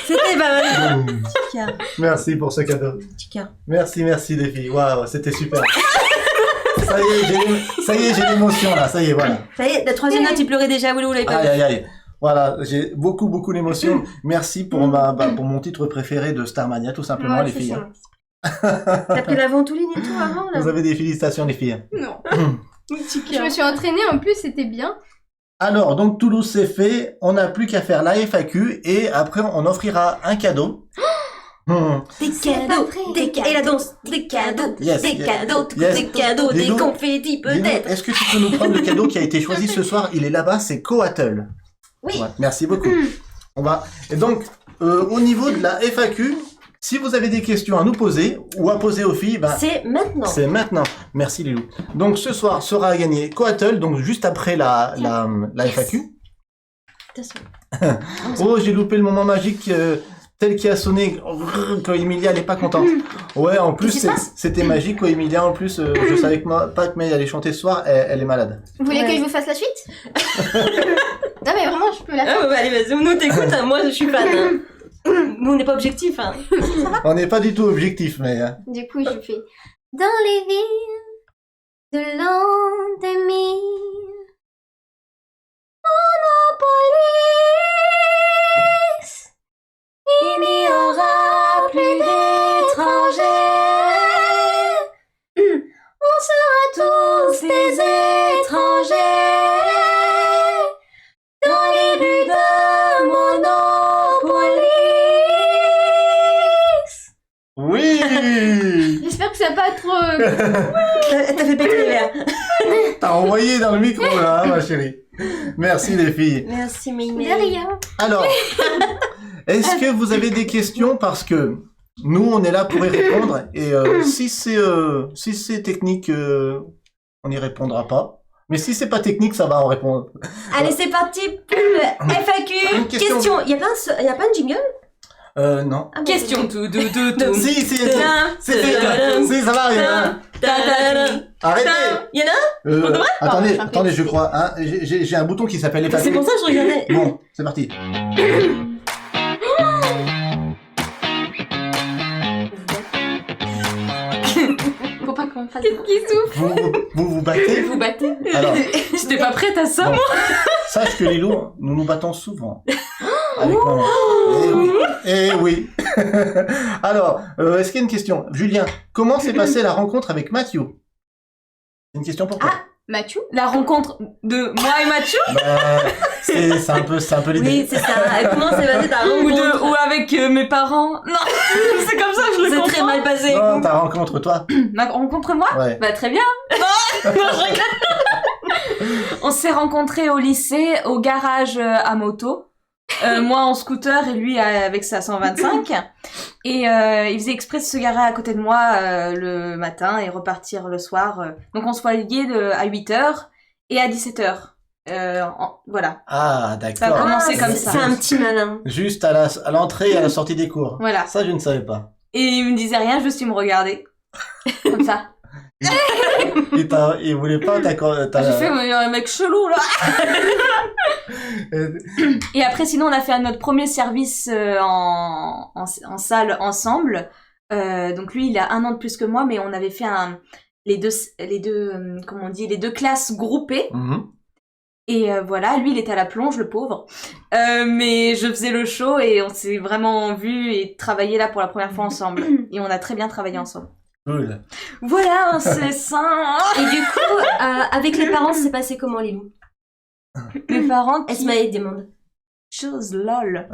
[SPEAKER 1] C'était pas mal.
[SPEAKER 2] Merci pour ce cadeau. Merci les filles. Waouh, c'était super. Ça y est, j'ai l'émotion là. Ça y est, voilà.
[SPEAKER 1] Ça y est, la 3e note, il pleurait déjà. Willow l'avait pas.
[SPEAKER 2] Aïe. Voilà, j'ai beaucoup d'émotions. Merci pour pour mon titre préféré de Starmania, tout simplement, les filles.
[SPEAKER 1] T'as pris la ventoline et tout avant, là?
[SPEAKER 2] Vous avez des félicitations, les filles.
[SPEAKER 4] Non. Je me suis entraînée, en plus, c'était bien.
[SPEAKER 2] Alors, donc Toulouse c'est fait, on n'a plus qu'à faire la FAQ et après on offrira un cadeau.
[SPEAKER 1] Des cadeaux, et la danse, des cadeaux, des cadeaux, des confettis peut-être.
[SPEAKER 2] Est-ce que tu peux nous prendre le cadeau qui a été choisi ce soir? Il est là-bas, c'est Coatl.
[SPEAKER 1] Oui.
[SPEAKER 2] Ouais, merci beaucoup. Et donc, au niveau de la FAQ, si vous avez des questions à nous poser ou à poser aux filles,
[SPEAKER 1] c'est maintenant.
[SPEAKER 2] C'est maintenant. Merci Lilou. Donc ce soir sera à gagner Coatl, donc juste après la FAQ. Oh, j'ai loupé le moment magique tel qui a sonné quand Emilia n'est pas contente. Ouais, en plus c'était magique quand Emilia, en plus je savais pas que May allait chanter ce soir, elle est malade.
[SPEAKER 4] Vous voulez que je vous fasse la suite? Non mais vraiment, je peux la faire.
[SPEAKER 1] Allez, vas-y, nous t'écoute, moi je suis fan. Nous on n'est pas objectif. Hein.
[SPEAKER 2] On n'est pas du tout objectif, mais...
[SPEAKER 4] Du coup, je fais... Dans les villes de l'an 2000, Monopolis, il n'y aura plus d'étrangers.
[SPEAKER 5] t'as pas trop...
[SPEAKER 1] T'as fait péter les verres.
[SPEAKER 2] T'as envoyé dans le micro, là, hein, ma chérie. Merci, les filles.
[SPEAKER 1] Merci, Mimi.
[SPEAKER 4] De rien.
[SPEAKER 2] Alors, est-ce que vous avez des questions? Parce que nous, on est là pour y répondre. Et si c'est technique, on n'y répondra pas. Mais si c'est pas technique, ça va en répondre.
[SPEAKER 1] Allez, c'est parti pour le FAQ.
[SPEAKER 2] Une question.
[SPEAKER 1] Il y a pas un jingle?
[SPEAKER 2] Non.
[SPEAKER 1] Ah, bon,
[SPEAKER 5] Question tout.
[SPEAKER 2] Si, si, ça va, arrêtez.
[SPEAKER 1] Il y en a?
[SPEAKER 2] Attendez, je crois. Hein, j'ai un bouton qui s'appelle FAQ.
[SPEAKER 1] C'est pour ça que je regardais.
[SPEAKER 2] Bon, c'est parti.
[SPEAKER 5] Faut pas qu'on fasse...
[SPEAKER 4] Qu'est-ce qui souffle?
[SPEAKER 2] Vous battez?
[SPEAKER 5] Vous battez?
[SPEAKER 2] Alors,
[SPEAKER 5] J'étais pas prête à ça,
[SPEAKER 2] bon,
[SPEAKER 5] moi.
[SPEAKER 2] sache que les loups, nous nous battons souvent. Avec maman. Eh oui. Eh oui. Alors, est-ce qu'il y a une question? Julien, comment s'est passée la rencontre avec Mathieu? C'est une question pour toi.
[SPEAKER 5] Mathieu? La rencontre de moi et Mathieu?
[SPEAKER 2] C'est un peu l'idée.
[SPEAKER 1] Oui, c'est ça. Comment s'est passé ta rencontre?
[SPEAKER 5] Ou avec mes parents? Non, c'est comme ça que je le comprends.
[SPEAKER 1] C'est très mal passé.
[SPEAKER 2] Non, ta rencontre, toi.
[SPEAKER 5] Ma rencontre moi?
[SPEAKER 2] Ouais.
[SPEAKER 5] Bah très bien. Non, je rigole. On s'est rencontrés au lycée, au garage à moto. Moi en scooter et lui avec sa 125. Et il faisait exprès de se garer à côté de moi le matin et repartir le soir. Donc on se voyait à 8h et à 17h. Voilà.
[SPEAKER 2] Ah,
[SPEAKER 5] Ça a
[SPEAKER 2] d'accord.
[SPEAKER 5] commencé comme ça.
[SPEAKER 1] C'est un petit malin.
[SPEAKER 2] Juste à l'entrée et à la sortie des cours.
[SPEAKER 5] Voilà.
[SPEAKER 2] Ça, je ne savais pas.
[SPEAKER 5] Et il me disait rien, juste il me regardait. Comme ça.
[SPEAKER 2] Il voulait pas
[SPEAKER 5] J'ai fait un mec chelou là. Et après sinon on a fait notre premier service en salle ensemble. Donc lui il a 1 an de plus que moi, mais on avait fait les deux comment on dit, les 2 classes groupées. Et voilà, lui il était à la plonge, le pauvre. Mais je faisais le show et on s'est vraiment vu et travaillé là pour la première fois ensemble. Et on a très bien travaillé ensemble.
[SPEAKER 2] Cool.
[SPEAKER 5] Voilà, c'est ça.
[SPEAKER 1] Et du coup, avec les parents, c'est passé comment, les loups?
[SPEAKER 5] Mes parents qui...
[SPEAKER 1] Esmaï demande.
[SPEAKER 5] Chose lol.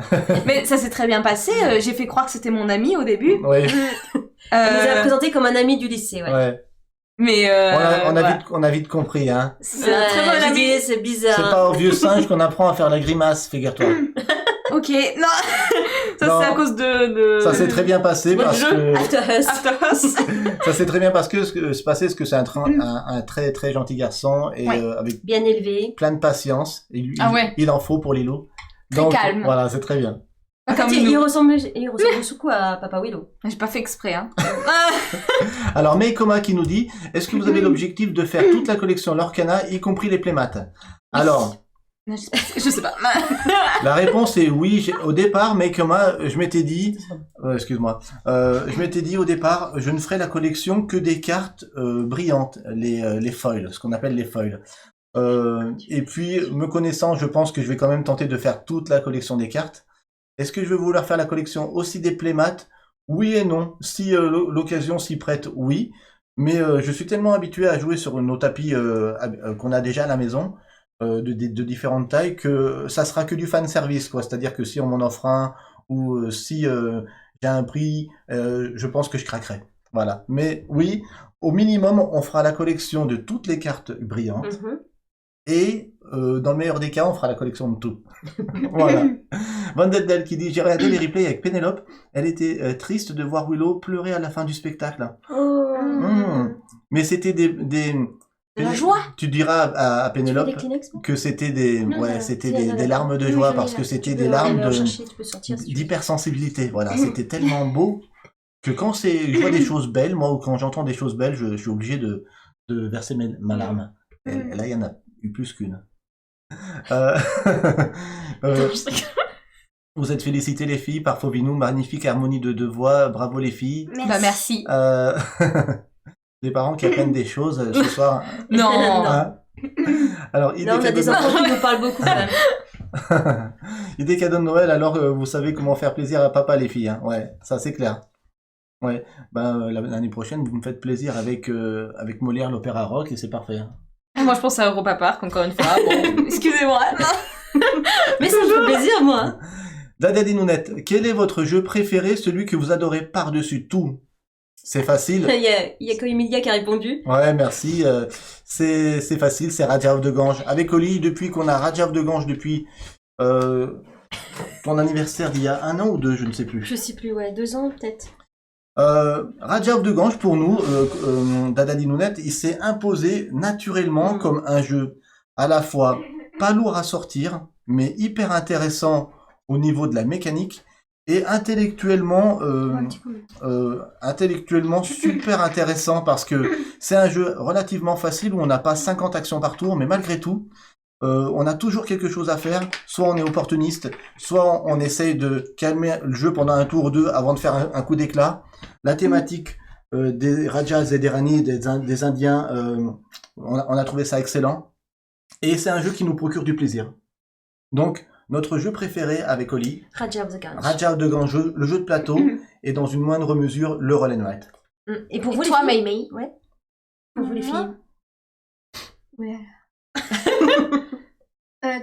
[SPEAKER 5] Mais ça s'est très bien passé. J'ai fait croire que c'était mon ami au début.
[SPEAKER 2] Oui.
[SPEAKER 1] Elle nous a présenté comme un ami du lycée, ouais.
[SPEAKER 2] Ouais.
[SPEAKER 5] Mais
[SPEAKER 2] on a vite compris, hein.
[SPEAKER 5] c'est un très bon ami.
[SPEAKER 1] C'est bizarre.
[SPEAKER 2] C'est pas au vieux singe qu'on apprend à faire la grimace, figure-toi.
[SPEAKER 5] Ok, non. Ça
[SPEAKER 2] Non.
[SPEAKER 5] c'est à cause de...
[SPEAKER 2] Ça s'est très bien passé
[SPEAKER 5] Votre
[SPEAKER 2] parce
[SPEAKER 5] jeu.
[SPEAKER 2] que
[SPEAKER 1] After Us.
[SPEAKER 5] After Us.
[SPEAKER 2] ça s'est très bien parce que c'est que c'est un très très gentil garçon et
[SPEAKER 5] Ouais.
[SPEAKER 2] avec
[SPEAKER 1] Bien élevé.
[SPEAKER 2] plein de patience. Et lui,
[SPEAKER 5] Ah ouais.
[SPEAKER 2] il en faut pour Lilo.
[SPEAKER 5] Très
[SPEAKER 2] Donc,
[SPEAKER 5] calme.
[SPEAKER 2] Voilà, c'est très bien.
[SPEAKER 5] Comme
[SPEAKER 1] il
[SPEAKER 5] nous.
[SPEAKER 1] ressemble beaucoup à Papa Willow.
[SPEAKER 5] J'ai pas fait exprès, hein.
[SPEAKER 2] Alors, Meikoma qui nous dit, est-ce que vous avez l'objectif de faire toute la collection Lorcana, y compris les playmates? Alors,
[SPEAKER 5] Non, je sais pas.
[SPEAKER 2] la réponse est oui. Au départ, Meikoma, je m'étais dit, excuse-moi, je m'étais dit au départ, je ne ferai la collection que des cartes brillantes, les foils, ce qu'on appelle les foils. Et puis, me connaissant, je pense que je vais quand même tenter de faire toute la collection des cartes. Est-ce que je vais vouloir faire la collection aussi des playmats? Oui et non. Si l'occasion s'y prête, oui. Mais je suis tellement habitué à jouer sur nos tapis qu'on a déjà à la maison, de différentes tailles, que ça sera que du fan service, quoi. C'est-à-dire que si on m'en offre un, ou si j'ai un prix, je pense que je craquerai. Voilà. Mais oui, au minimum, on fera la collection de toutes les cartes brillantes. Et dans le meilleur des cas, on fera la collection de tout. Voilà. Vandeldel qui dit, j'ai regardé les replays avec Pénélope. Elle était triste de voir Willow pleurer à la fin du spectacle. Mais c'était des
[SPEAKER 5] La joie.
[SPEAKER 2] Tu diras à Pénélope que c'était des larmes de joie parce que c'était des larmes d'hypersensibilité. Voilà, c'était tellement beau que quand je vois des choses belles, moi, ou quand j'entends des choses belles, je suis obligé de verser ma larme. Et là, il y en a eu plus qu'une. Vous êtes félicitées les filles par Fovinou, magnifique harmonie de voix, bravo les filles.
[SPEAKER 5] Merci.
[SPEAKER 2] Les parents qui apprennent des choses ce soir.
[SPEAKER 5] Non.
[SPEAKER 2] Hein. Alors,
[SPEAKER 1] on a des enfants qui nous parlent beaucoup quand même.
[SPEAKER 2] Idée cadeau de Noël, alors vous savez comment faire plaisir à papa les filles. Hein. Ouais, ça c'est clair. Ouais, l'année prochaine vous me faites plaisir avec Molière l'opéra rock et c'est parfait. Hein.
[SPEAKER 5] Moi je pense à Europa Park encore une fois. Bon, excusez-moi.
[SPEAKER 1] Mais ça me fait plaisir moi.
[SPEAKER 2] Dada Dinounette, quel est votre jeu préféré, celui que vous adorez par-dessus tout? C'est facile.
[SPEAKER 1] Il y a que Emilia qui a répondu.
[SPEAKER 2] Ouais, merci. C'est facile, c'est Raja of the Gange. Avec Oli, depuis qu'on a Raja of the Gange, depuis ton anniversaire d'il y a 1 an ou 2, je ne sais plus.
[SPEAKER 1] Je sais plus, ouais, 2 ans peut-être.
[SPEAKER 2] Raja of the Gange, pour nous, Dada Dinounette, il s'est imposé naturellement comme un jeu à la fois pas lourd à sortir, mais hyper intéressant au niveau de la mécanique et intellectuellement super intéressant parce que c'est un jeu relativement facile où on n'a pas 50 actions par tour, mais malgré tout, on a toujours quelque chose à faire. Soit on est opportuniste, soit on essaye de calmer le jeu pendant un tour ou 2 avant de faire un coup d'éclat. La thématique des Rajas et des Ranis, des Indiens, on a trouvé ça excellent. Et c'est un jeu qui nous procure du plaisir. Donc, notre jeu préféré avec Oli,
[SPEAKER 1] Raja of the Gange.
[SPEAKER 2] Raja of the Gange, le jeu de plateau, et dans une moindre mesure, le roll and write.
[SPEAKER 1] Et pour vous,
[SPEAKER 5] toi,
[SPEAKER 1] les filles
[SPEAKER 5] Maï.
[SPEAKER 1] Ouais. Pour vous, les filles.
[SPEAKER 4] Ouais.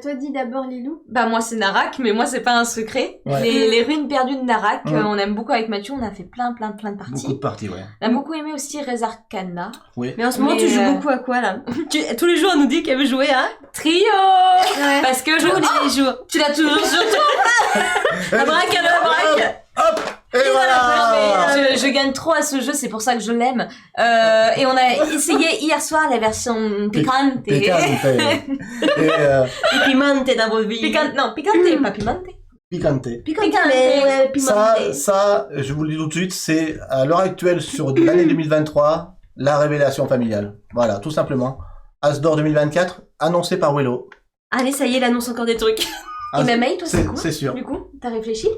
[SPEAKER 4] Toi, dis d'abord Lilou.
[SPEAKER 5] Bah moi c'est Narak, mais moi c'est pas un secret.
[SPEAKER 2] Ouais.
[SPEAKER 5] Les ruines perdues de Narak, on aime beaucoup avec Mathieu, on a fait plein de parties.
[SPEAKER 2] Beaucoup de parties, ouais.
[SPEAKER 5] On a beaucoup aimé aussi Res Arcana.
[SPEAKER 2] Oui.
[SPEAKER 1] Mais en ce moment, tu joues beaucoup à quoi, là Tous les jours, on nous dit qu'elle veut jouer à
[SPEAKER 5] Trio.
[SPEAKER 1] Ouais.
[SPEAKER 5] Parce que
[SPEAKER 1] tous les jours.
[SPEAKER 5] tu l'as toujours sur toi.
[SPEAKER 1] La braque, la braque.
[SPEAKER 2] Hop et voilà.
[SPEAKER 5] Je gagne trop à ce jeu, c'est pour ça que je l'aime. Et on a essayé hier soir la version picante.
[SPEAKER 2] Picante.
[SPEAKER 1] Et pimante dans vos vies.
[SPEAKER 5] Picante, pas pimante.
[SPEAKER 2] Picante.
[SPEAKER 1] Picante, mais ouais, pimante.
[SPEAKER 2] Ça, je vous le dis tout de suite, c'est à l'heure actuelle sur l'année 2023, la révélation familiale. Voilà, tout simplement. As-d'or 2024, annoncé par Wello.
[SPEAKER 1] Allez, ça y est, elle annonce encore des trucs.
[SPEAKER 5] Et même Maï, toi c'est quoi?
[SPEAKER 2] C'est sûr.
[SPEAKER 5] Du coup, t'as réfléchi?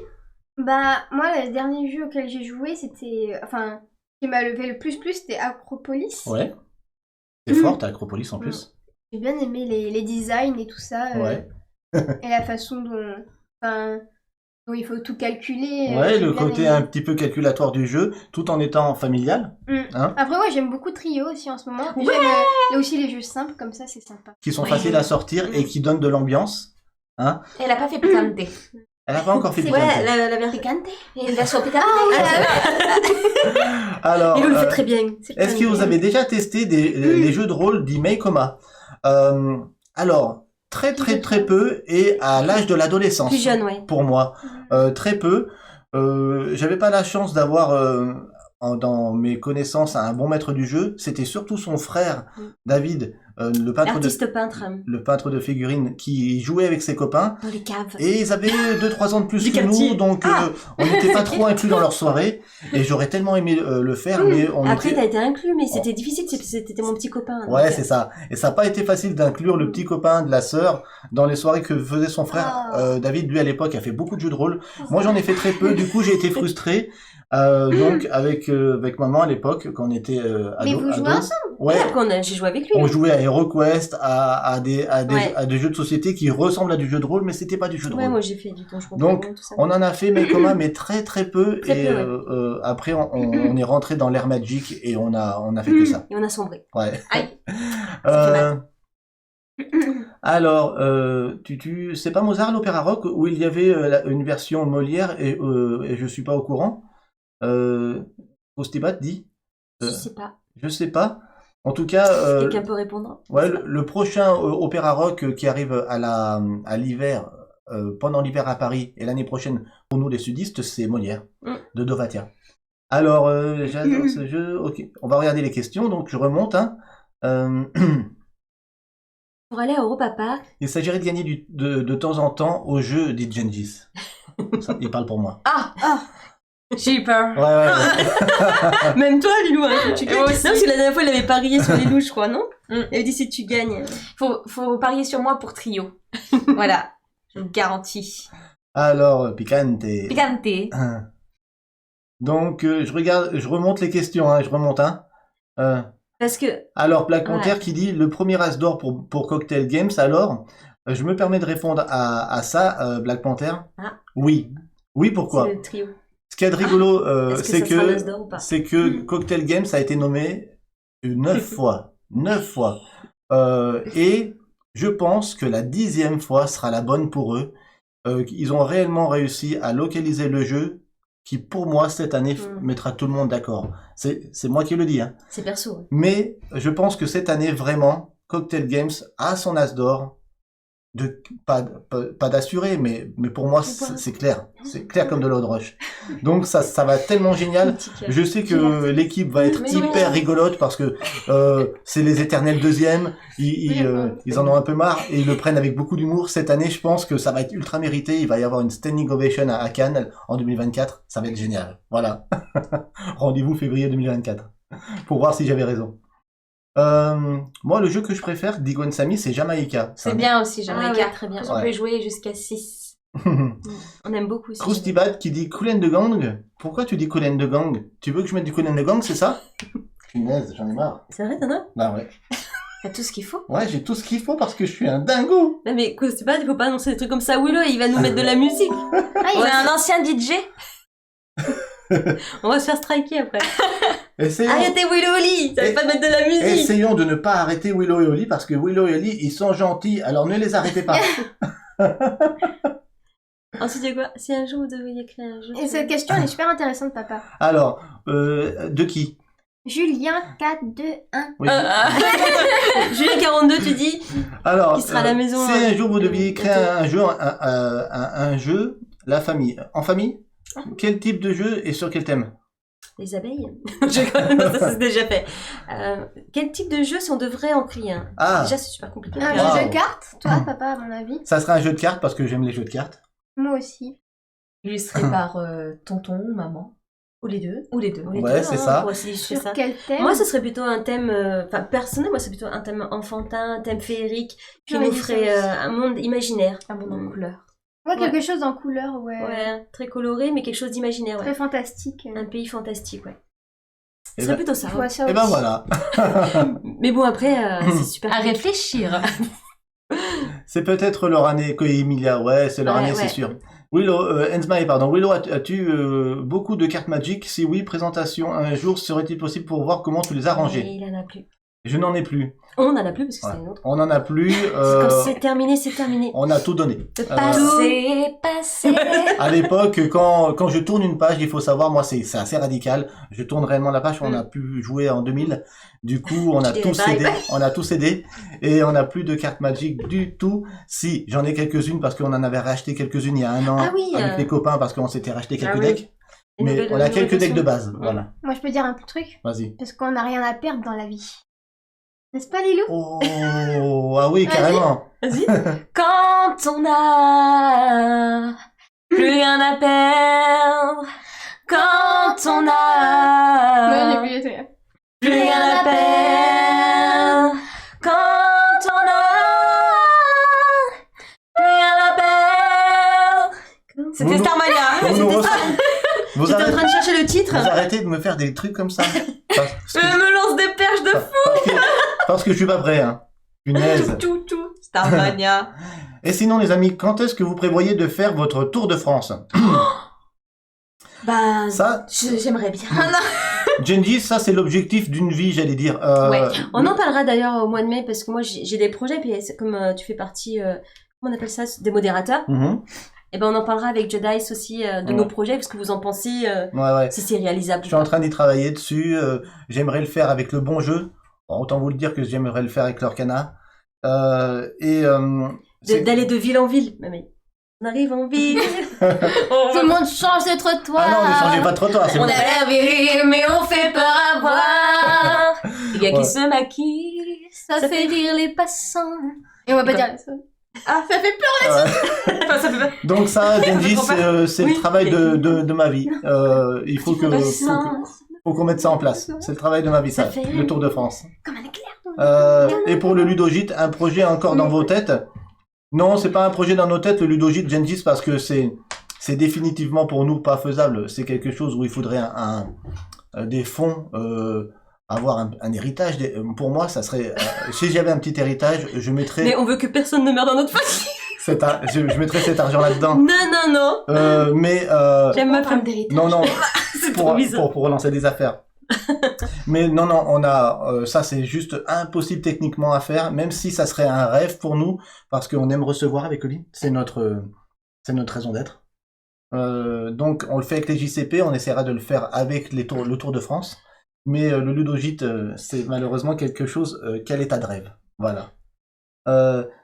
[SPEAKER 4] Bah, moi, le dernier jeu auquel j'ai joué, c'était... Enfin, qui m'a levé le plus, c'était Acropolis.
[SPEAKER 2] Ouais. C'est fort, t'as Acropolis en plus.
[SPEAKER 4] J'ai bien aimé les designs et tout ça.
[SPEAKER 2] Ouais.
[SPEAKER 4] Et la façon dont il faut tout calculer.
[SPEAKER 2] Ouais,
[SPEAKER 4] j'ai
[SPEAKER 2] le
[SPEAKER 4] bien
[SPEAKER 2] côté
[SPEAKER 4] aimé.
[SPEAKER 2] un petit peu calculatoire du jeu, tout en étant familial. Hein,
[SPEAKER 4] Après, ouais, j'aime beaucoup Trio aussi en ce moment.
[SPEAKER 5] Ouais.
[SPEAKER 4] Et aussi les jeux simples, comme ça, c'est sympa.
[SPEAKER 2] qui sont faciles à sortir et qui donnent de l'ambiance. Hein.
[SPEAKER 5] Elle a pas fait picante.
[SPEAKER 2] Elle a pas encore fait
[SPEAKER 1] Ouais,
[SPEAKER 2] Picante.
[SPEAKER 1] la version.
[SPEAKER 5] Picante? Et une version picante?
[SPEAKER 2] Alors,
[SPEAKER 1] Il le fait très bien.
[SPEAKER 2] est-ce que vous avez déjà testé les jeux de rôle dits Meikoma? Alors, très peu et à l'âge de l'adolescence.
[SPEAKER 1] Plus jeune, ouais.
[SPEAKER 2] Pour moi, très peu. J'avais pas la chance d'avoir dans mes connaissances un bon maître du jeu. C'était surtout son frère David, le peintre de figurines, qui jouait avec ses copains.
[SPEAKER 1] Dans les caves.
[SPEAKER 2] Et ils avaient 2-3 ans de plus
[SPEAKER 1] Du
[SPEAKER 2] que
[SPEAKER 1] quartier.
[SPEAKER 2] nous, donc on n'était pas trop inclus dans leur soirée. Et j'aurais tellement aimé le faire, mais on
[SPEAKER 1] Après,
[SPEAKER 2] était...
[SPEAKER 1] t'as été inclus, mais c'était difficile, c'était mon petit copain.
[SPEAKER 2] Ouais,
[SPEAKER 1] donc,
[SPEAKER 2] c'est ça. Et ça n'a pas été facile d'inclure le petit copain de la sœur dans les soirées que faisait son frère. David, lui, à l'époque, a fait beaucoup de jeux de rôle. Moi, j'en ai fait très peu. Du coup, j'ai été frustré. Donc, avec maman à l'époque, quand on était ado.
[SPEAKER 4] Mais vous jouez ensemble?
[SPEAKER 2] Ouais.
[SPEAKER 1] Après, j'ai joué avec lui.
[SPEAKER 2] On jouait à HeroQuest, à des jeux de société qui ressemblent à du jeu de rôle, mais c'était pas du jeu de rôle.
[SPEAKER 1] Ouais, moi j'ai fait du Donjon
[SPEAKER 2] Donc,
[SPEAKER 1] Dragon, tout ça.
[SPEAKER 2] on en a fait Meikoma, mais très peu.
[SPEAKER 1] Très
[SPEAKER 2] Et
[SPEAKER 1] peu,
[SPEAKER 2] après, on est rentré dans l'ère Magic et on a fait que ça.
[SPEAKER 1] Et on a sombré.
[SPEAKER 2] Ouais.
[SPEAKER 5] Aïe.
[SPEAKER 2] Alors, c'est pas Mozart l'opéra rock où il y avait une version Molière et je suis pas au courant. Postibat dit.
[SPEAKER 1] Je sais pas.
[SPEAKER 2] Je sais pas. En tout cas,
[SPEAKER 1] Quelqu'un peut répondre.
[SPEAKER 2] ouais, le prochain opéra rock qui arrive à l'hiver, pendant l'hiver à Paris et l'année prochaine pour nous les sudistes, c'est Molière de Dovatia. Alors, j'adore ce jeu. Ok, on va regarder les questions. Donc, je remonte. Hein.
[SPEAKER 1] Pour aller à Europa Park.
[SPEAKER 2] Il s'agirait de gagner de temps en temps au jeu des Gengis. Ça, il parle pour moi.
[SPEAKER 5] J'ai eu peur.
[SPEAKER 2] Ouais.
[SPEAKER 1] Même toi, Lilou, hein, tu gagnes.
[SPEAKER 5] Moi
[SPEAKER 1] Non,
[SPEAKER 5] aussi.
[SPEAKER 1] parce que la dernière fois, il avait parié sur Lilou, je crois, non? Il avait dit si tu gagnes.
[SPEAKER 5] Faut parier sur moi pour Trio. Voilà. Je vous garantis.
[SPEAKER 2] Alors, Picante.
[SPEAKER 5] Picante.
[SPEAKER 2] Donc, je remonte les questions, hein, je remonte, hein.
[SPEAKER 1] Parce que.
[SPEAKER 2] Alors, Black Panther qui dit le premier as d'or pour Cocktail Games, alors, je me permets de répondre à ça, Black Panther. Oui. Oui, pourquoi?
[SPEAKER 1] C'est le trio.
[SPEAKER 2] Ce qu'il y a de rigolo,
[SPEAKER 1] Est-ce que ça sera l'as d'or ou pas?
[SPEAKER 2] c'est que Cocktail Games a été nommé 9 fois. 9 fois. Et je pense que la 10e fois sera la bonne pour eux. Ils ont réellement réussi à localiser le jeu qui, pour moi, cette année, mettra tout le monde d'accord. C'est moi qui le dis, hein.
[SPEAKER 1] C'est perso. Ouais.
[SPEAKER 2] Mais je pense que cette année, vraiment, Cocktail Games a son as d'or. Pas d'assurer, mais pour moi, c'est clair. C'est clair comme de l'eau de roche. Donc, ça va être tellement génial. Je sais que l'équipe va être hyper rigolote parce que c'est les éternels deuxièmes. Ils en ont un peu marre et ils le prennent avec beaucoup d'humour. Cette année, je pense que ça va être ultra mérité. Il va y avoir une standing ovation à Cannes en 2024. Ça va être génial. Voilà. Rendez-vous février 2024 pour voir si j'avais raison. Moi, le jeu que je préfère d'Igwan Sami, c'est Jamaïca.
[SPEAKER 5] C'est bien aussi, Jamaïca.
[SPEAKER 1] Ouais, très bien.
[SPEAKER 5] On peut jouer jusqu'à 6.
[SPEAKER 1] On aime beaucoup aussi.
[SPEAKER 2] Krustibat qui dit Coolen de Gang. Pourquoi tu dis Coolen de Gang? Tu veux que je mette du Coolen de Gang, c'est ça? Punaise, j'en ai marre.
[SPEAKER 1] C'est vrai, t'en as?
[SPEAKER 2] Bah ouais.
[SPEAKER 5] T'as tout ce qu'il faut.
[SPEAKER 2] Ouais, j'ai tout ce qu'il faut parce que je suis un dingo.
[SPEAKER 1] Non mais Krustibat, il faut pas annoncer des trucs comme ça. Willow, il va nous mettre de la musique.
[SPEAKER 5] On a un ancien DJ.
[SPEAKER 1] On va se faire striker après.
[SPEAKER 2] Essayons...
[SPEAKER 1] Arrêtez Willow Oli, ça va pas mettre de la musique.
[SPEAKER 2] Essayons de ne pas arrêter Willow et Oli parce que Willow et Oli, ils sont gentils, alors ne les arrêtez pas.
[SPEAKER 1] Ensuite, il y a quoi? Si un jour vous deviez écrire un jeu.
[SPEAKER 4] Et cette question elle est super intéressante, papa.
[SPEAKER 2] Alors, de qui?
[SPEAKER 4] Julien 421.
[SPEAKER 2] Oui.
[SPEAKER 1] Julien 42, tu dis?
[SPEAKER 2] Alors,
[SPEAKER 1] qui sera à la maison.
[SPEAKER 2] Si un jour vous deviez créer un jeu, la famille. En famille? Quel type de jeu et sur quel thème?
[SPEAKER 1] Les abeilles. Ça c'est déjà fait. Quel type de jeu si on devrait en créer un? Déjà c'est super compliqué.
[SPEAKER 4] Un jeu de cartes, toi papa à mon avis.
[SPEAKER 2] Ça serait un jeu de cartes parce que j'aime les jeux de cartes.
[SPEAKER 4] Moi aussi.
[SPEAKER 5] Illustré par tonton ou maman.
[SPEAKER 1] Ou les deux.
[SPEAKER 2] Ouais, c'est ça.
[SPEAKER 4] Sur quel thème?
[SPEAKER 1] Moi, ce serait plutôt un thème, personnel, moi, c'est plutôt un thème enfantin, un thème féerique, qui nous ferait un monde imaginaire.
[SPEAKER 5] Un monde en couleur.
[SPEAKER 4] Moi, quelque chose en couleur, ouais.
[SPEAKER 1] Ouais, très coloré, mais quelque chose d'imaginaire, ouais.
[SPEAKER 4] Très fantastique.
[SPEAKER 1] Un pays fantastique, ouais. Ce serait plutôt ça.
[SPEAKER 2] Et ben voilà.
[SPEAKER 1] Mais bon, après, c'est super.
[SPEAKER 5] À réfléchir.
[SPEAKER 2] C'est peut-être leur année, que Emilia, ouais, c'est leur année, c'est sûr. Willow, Ensmae, pardon. Willow, as-tu beaucoup de cartes Magic? Si oui, présentation un jour, serait-il possible pour voir comment tu les as rangées?
[SPEAKER 1] Il en a plus.
[SPEAKER 2] Je n'en ai plus.
[SPEAKER 1] On en a plus parce que c'est une autre.
[SPEAKER 2] On en a plus.
[SPEAKER 1] Comme c'est terminé, c'est terminé.
[SPEAKER 2] On a tout donné.
[SPEAKER 5] Passé.
[SPEAKER 2] À l'époque, quand je tourne une page, il faut savoir, moi c'est assez radical. Je tourne réellement la page. On a pu jouer en 2000. Du coup, on a tout cédé et on n'a plus de cartes Magic du tout. Si, j'en ai quelques-unes parce qu'on en avait racheté quelques-unes il y a un an avec les copains parce qu'on s'était racheté quelques decks. Mais on a quelques decks de base, voilà.
[SPEAKER 4] Moi, je peux dire un truc?
[SPEAKER 2] Vas-y.
[SPEAKER 4] Parce qu'on n'a rien à perdre dans la vie. N'est-ce pas, Lilou?
[SPEAKER 2] Oh, ah oui, carrément.
[SPEAKER 1] Vas-y.
[SPEAKER 5] Quand on a plus rien à perdre, quand on a plus rien à perdre, quand on a plus rien à perdre. C'était Starmania.
[SPEAKER 2] Vous
[SPEAKER 1] J'étais en train de chercher le titre.
[SPEAKER 2] Vous arrêtez de me faire des trucs comme ça.
[SPEAKER 5] Me lance des perches de fou.
[SPEAKER 2] Parce que je suis pas prêt, hein. Punaise.
[SPEAKER 5] Tout. Starmania.
[SPEAKER 2] Et sinon, les amis, quand est-ce que vous prévoyez de faire votre tour de France?
[SPEAKER 5] Bah,
[SPEAKER 2] ça,
[SPEAKER 5] j'aimerais bien.
[SPEAKER 2] Genji, ça c'est l'objectif d'une vie, j'allais dire.
[SPEAKER 1] Ouais. On en parlera d'ailleurs au mois de mai parce que moi j'ai des projets, puis comme tu fais partie, comment on appelle ça, des modérateurs. Et ben on en parlera avec Jedice aussi de nos projets, parce que vous en pensez, si c'est réalisable.
[SPEAKER 2] Je suis en train d'y travailler dessus. J'aimerais le faire avec le bon jeu. Bon, autant vous le dire que j'aimerais le faire avec Lorcana. D'aller
[SPEAKER 1] de ville en ville. Mais on arrive en ville.
[SPEAKER 4] Tout le monde change de trottoir.
[SPEAKER 2] Ah non, ne changez pas de trottoir.
[SPEAKER 5] On a l'air viril, mais on fait peur à voir. Il y a qui se maquille.
[SPEAKER 4] Ça fait rire les passants. Et on va pas dire ça.
[SPEAKER 5] Ah, ça fait pleurer. Enfin, ça fait peur.
[SPEAKER 2] Donc ça, Genji, c'est le travail de ma vie. Il faut qu'on mette ça en place. C'est le travail de ma vie, ça. Le Tour de France.
[SPEAKER 4] Comme un éclair.
[SPEAKER 2] Et pour le Ludogite, un projet encore dans vos têtes? Non, c'est pas un projet dans nos têtes, le Ludogite, Genji, parce que c'est définitivement pour nous pas faisable. C'est quelque chose où il faudrait des fonds, avoir un héritage. Pour moi, ça serait... si j'avais un petit héritage, je mettrais...
[SPEAKER 1] Mais on veut que personne ne meure dans notre famille.
[SPEAKER 2] Je mettrais cet argent là-dedans.
[SPEAKER 1] Non.
[SPEAKER 2] Mais...
[SPEAKER 1] J'aime ma femme d'héritage.
[SPEAKER 2] Non. pour relancer des affaires. Mais non, on a... ça, c'est juste impossible techniquement à faire, même si ça serait un rêve pour nous, parce qu'on aime recevoir avec Oli. C'est notre raison d'être. Donc on le fait avec les JCP, on essaiera de le faire avec le Tour de France. Mais le ludogite, c'est malheureusement quelque chose qu'à l'état de rêve. Voilà.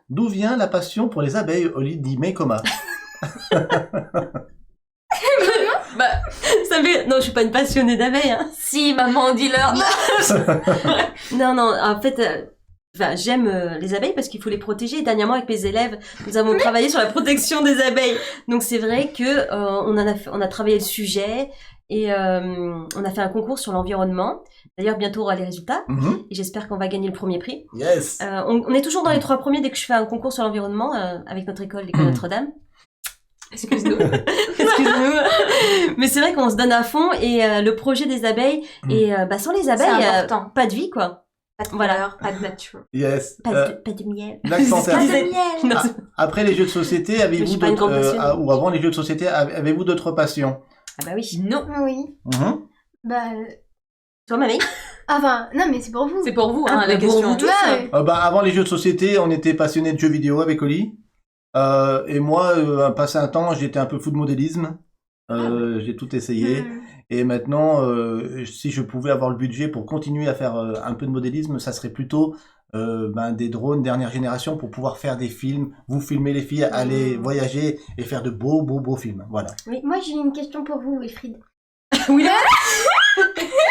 [SPEAKER 2] D'où vient la passion pour les abeilles, Oli dit Meikoma?
[SPEAKER 1] Bah, ça fait... Non, je suis pas une passionnée d'abeilles. Hein.
[SPEAKER 5] Si, maman, dis-leur.
[SPEAKER 1] Non, en fait, j'aime les abeilles parce qu'il faut les protéger. Et dernièrement, avec mes élèves, nous avons travaillé sur la protection des abeilles. Donc c'est vrai que on a travaillé le sujet et on a fait un concours sur l'environnement. D'ailleurs, bientôt on aura les résultats. Et j'espère qu'on va gagner le premier prix.
[SPEAKER 2] Yes.
[SPEAKER 1] On est toujours dans les 3 premiers dès que je fais un concours sur l'environnement avec notre école, l'école Notre-Dame.
[SPEAKER 5] Excuse-nous.
[SPEAKER 1] Excuse-nous. Mais c'est vrai qu'on se donne à fond et le projet des abeilles et sans les abeilles, pas de vie quoi.
[SPEAKER 5] Pas de couleur, pas de nature.
[SPEAKER 2] Yes.
[SPEAKER 1] Pas de miel.
[SPEAKER 2] L'accent
[SPEAKER 4] Pas de miel.
[SPEAKER 2] Après les jeux de société, avez-vous d'autres ou avant les jeux de société, avez-vous d'autres passions?
[SPEAKER 1] Ah bah oui.
[SPEAKER 5] Non.
[SPEAKER 4] Oui. Bah,
[SPEAKER 1] Toi, mamie?
[SPEAKER 4] enfin, non, mais c'est pour vous.
[SPEAKER 5] C'est pour vous, hein, la
[SPEAKER 1] pour
[SPEAKER 5] question.
[SPEAKER 1] vous tous.
[SPEAKER 4] Ouais.
[SPEAKER 2] Avant les jeux de société, on était passionnés de jeux vidéo avec Oli. Et moi, passé un temps, j'étais un peu fou de modélisme. J'ai tout essayé. Et maintenant, si je pouvais avoir le budget pour continuer à faire un peu de modélisme, ça serait plutôt des drones dernière génération pour pouvoir faire des films, vous filmer les filles, aller voyager et faire de beaux films. Voilà.
[SPEAKER 4] Oui. Moi, j'ai une question pour vous, Wilfried.
[SPEAKER 1] Oui.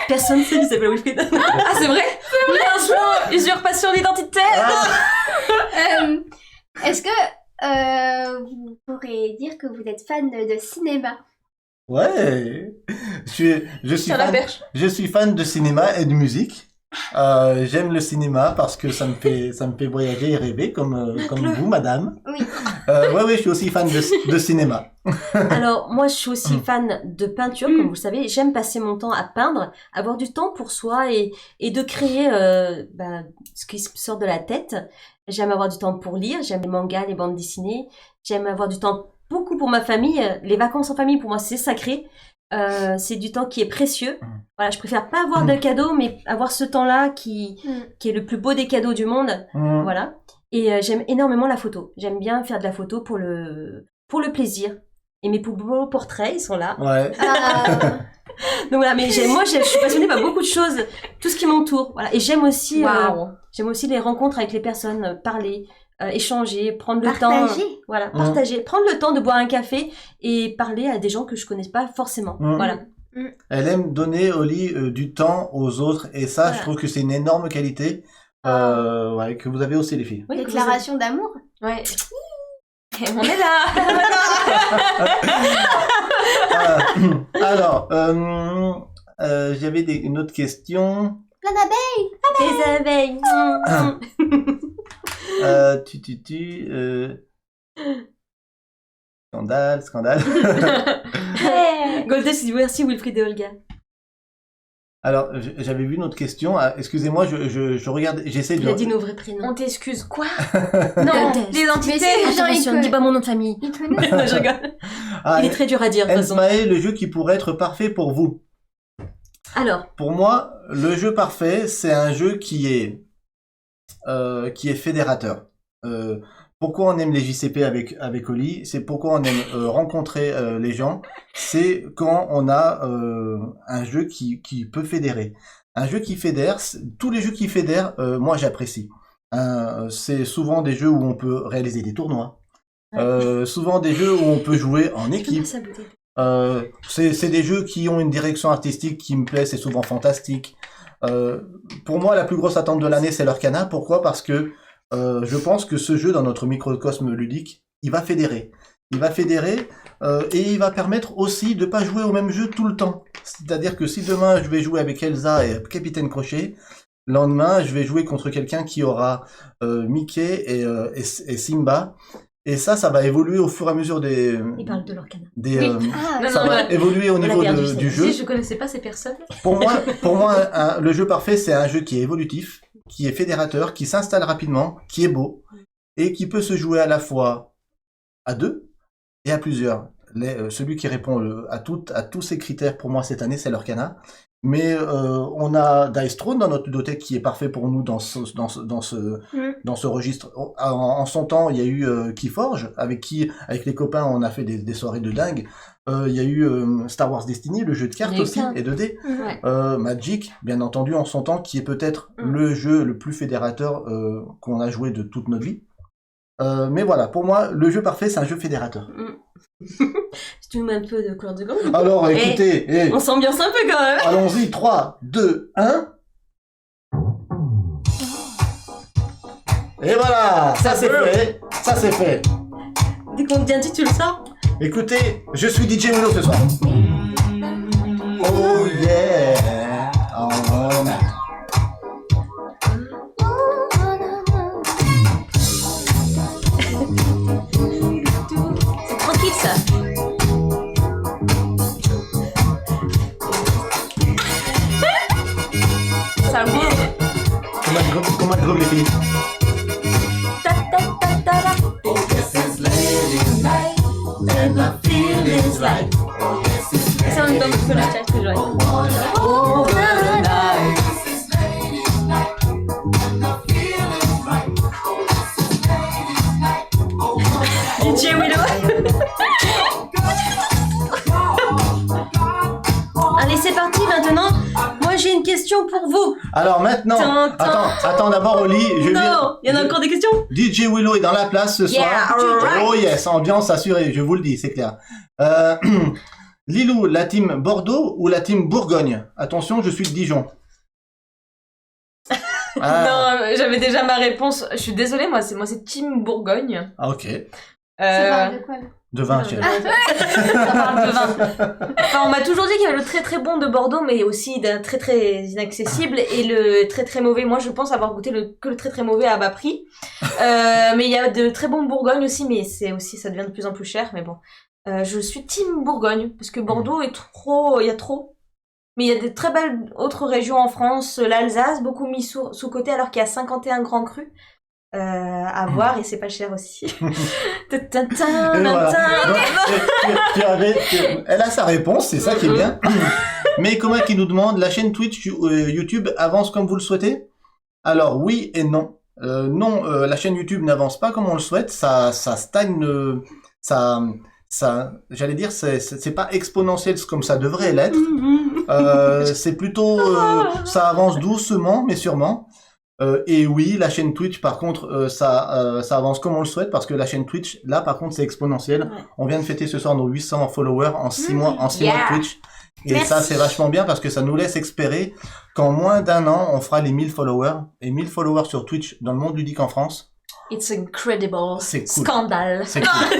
[SPEAKER 1] Personne ne sait qui s'appelle Wilfried.
[SPEAKER 5] Ah, c'est vrai? L'instant, usurpation d'identité.
[SPEAKER 4] Est-ce que vous pourrez dire que vous êtes fan de cinéma?
[SPEAKER 2] Ouais. Je suis fan de cinéma et de musique. J'aime le cinéma parce que ça me fait voyager et rêver comme vous, madame.
[SPEAKER 4] Oui.
[SPEAKER 2] Ouais, je suis aussi fan de cinéma.
[SPEAKER 1] Alors, moi, je suis aussi fan de peinture, comme vous le savez. J'aime passer mon temps à peindre, avoir du temps pour soi et de créer ce qui sort de la tête. J'aime avoir du temps pour lire, j'aime les mangas, les bandes dessinées. J'aime avoir du temps beaucoup pour ma famille. Les vacances en famille, pour moi, c'est sacré. C'est du temps qui est précieux. Voilà, je préfère pas avoir de cadeaux, mais avoir ce temps-là qui est le plus beau des cadeaux du monde. Voilà. Et j'aime énormément la photo. J'aime bien faire de la photo pour le plaisir. Et mes plus beaux portraits, ils sont là.
[SPEAKER 2] Ouais.
[SPEAKER 1] Donc voilà, mais je suis passionnée par beaucoup de choses, tout ce qui m'entoure. Voilà. Et j'aime aussi les rencontres avec les personnes, parler, échanger, prendre le temps. Voilà, partager, prendre le temps de boire un café et parler à des gens que je connais pas forcément. Voilà.
[SPEAKER 2] Elle aime donner, Oli, du temps aux autres et ça, je trouve que c'est une énorme qualité que vous avez aussi les filles.
[SPEAKER 4] Oui, déclaration d'amour.
[SPEAKER 5] Ouais. Et on est là.
[SPEAKER 2] Alors, j'avais une autre question.
[SPEAKER 4] Plein d'abeilles.
[SPEAKER 1] Des abeilles.
[SPEAKER 2] Scandale.
[SPEAKER 1] Goldust dit merci Wilfried et Olga.
[SPEAKER 2] Alors, j'avais vu une autre question. Excusez-moi, je regarde, j'essaie de...
[SPEAKER 1] Il a dit nos vrais prénoms.
[SPEAKER 5] On t'excuse, quoi?
[SPEAKER 1] Non,
[SPEAKER 5] l'identité.
[SPEAKER 1] Attention, ne dis pas mon nom de famille. Non, je rigole. Il est très dur à dire, de toute façon.
[SPEAKER 2] Ensmae, le jeu qui pourrait être parfait pour vous.
[SPEAKER 1] Alors.
[SPEAKER 2] Pour moi, le jeu parfait, c'est un jeu qui est fédérateur. Pourquoi on aime les JCP avec Oli, c'est pourquoi on aime rencontrer les gens, c'est quand on a un jeu qui peut fédérer. Un jeu qui fédère, tous les jeux qui fédèrent, moi j'apprécie. C'est souvent des jeux où on peut réaliser des tournois, souvent des jeux où on peut jouer en équipe. C'est des jeux qui ont une direction artistique qui me plaît, c'est souvent fantastique. Pour moi, la plus grosse attente de l'année, c'est l'Arcana. Pourquoi? Parce que je pense que ce jeu, dans notre microcosme ludique, il va fédérer. Et il va permettre aussi de pas jouer au même jeu tout le temps. C'est-à-dire que si demain je vais jouer avec Elsa et Capitaine Crochet, le lendemain je vais jouer contre quelqu'un qui aura Mickey et Simba. Et ça va évoluer au fur et à mesure des...
[SPEAKER 1] Il parle de l'Arcana.
[SPEAKER 2] Ça va évoluer au niveau du jeu.
[SPEAKER 5] Si je connaissais pas ces personnes.
[SPEAKER 2] Pour moi, le jeu parfait, c'est un jeu qui est évolutif, qui est fédérateur, qui s'installe rapidement, qui est beau, et qui peut se jouer à la fois à 2 et à plusieurs. Celui qui répond à tous ces critères pour moi cette année, c'est l'Arcana. Mais on a Dice Throne dans notre ludothèque qui est parfait pour nous dans ce registre. En son temps, il y a eu Keyforge, avec les copains on a fait des soirées de dingue. Il y a eu Star Wars Destiny, le jeu de cartes aussi, et 2D.
[SPEAKER 1] Ouais.
[SPEAKER 2] Magic, bien entendu, en son temps, qui est peut-être le jeu le plus fédérateur qu'on a joué de toute notre vie. Mais voilà, pour moi, le jeu parfait, c'est un jeu fédérateur.
[SPEAKER 1] Tu nous mets un peu de couleur de gomme.
[SPEAKER 2] Alors, écoutez,
[SPEAKER 1] on s'ambiance un peu quand même.
[SPEAKER 2] Allons-y, 3, 2, 1. Et voilà, ça c'est fait, ça c'est fait.
[SPEAKER 1] Dès qu'on te dit un titre, tu le sors.
[SPEAKER 2] Écoutez, je suis DJ Willow ce soir. Oh yeah. Oh,
[SPEAKER 1] c'est tranquille ça.
[SPEAKER 5] Ça bouge.
[SPEAKER 2] Comment le groupe les filles?
[SPEAKER 1] C'est en même temps que le chat que j'aurais. DJ Willow. Allez, c'est parti maintenant. Moi, j'ai une question pour vous.
[SPEAKER 2] Alors maintenant, attends d'abord Oli.
[SPEAKER 1] Non, il y en a encore des questions.
[SPEAKER 2] DJ Willow est dans la place ce soir.
[SPEAKER 1] Right.
[SPEAKER 2] Oh yes, ambiance assurée, je vous le dis, c'est clair. Lilou, la team Bordeaux ou la team Bourgogne? Attention, je suis de Dijon.
[SPEAKER 5] Non, j'avais déjà ma réponse. Je suis désolée, moi c'est Team Bourgogne.
[SPEAKER 2] Ah, ok.
[SPEAKER 4] Ça parle de quoi là?
[SPEAKER 2] De vin, chérie.
[SPEAKER 5] Ça parle de vin. Enfin, on m'a toujours dit qu'il y avait le très très bon de Bordeaux, mais aussi d'un très très inaccessible et le très très mauvais. Moi, je pense avoir goûté que le très très mauvais à bas prix. Mais il y a de très bons Bourgogne aussi, mais c'est aussi ça devient de plus en plus cher. Mais bon, je suis team Bourgogne parce que Bordeaux est trop, il y a trop. Mais il y a des très belles autres régions en France, l'Alsace beaucoup mis sous côté alors qu'il y a 51 grands crus. À voir et c'est pas cher aussi.
[SPEAKER 2] Elle a sa réponse, c'est ça qui est bien. Mais comment qui nous demande, la chaîne Twitch, YouTube avance comme vous le souhaitez? Alors oui et non. Non, la chaîne YouTube n'avance pas comme on le souhaite, ça stagne, j'allais dire, c'est pas exponentiel comme ça devrait l'être. C'est plutôt, ça avance doucement mais sûrement. Et oui, la chaîne Twitch, par contre, ça avance comme on le souhaite, parce que la chaîne Twitch, là, par contre, c'est exponentiel. Ouais. On vient de fêter ce soir nos 800 followers en 6 mois, mois de Twitch. Et merci. Ça, c'est vachement bien, parce que ça nous laisse espérer qu'en moins d'un an, on fera les 1000 followers. Et 1000 followers sur Twitch dans le monde ludique en France.
[SPEAKER 5] It's incredible.
[SPEAKER 2] C'est cool.
[SPEAKER 5] Scandale.
[SPEAKER 2] C'est cool.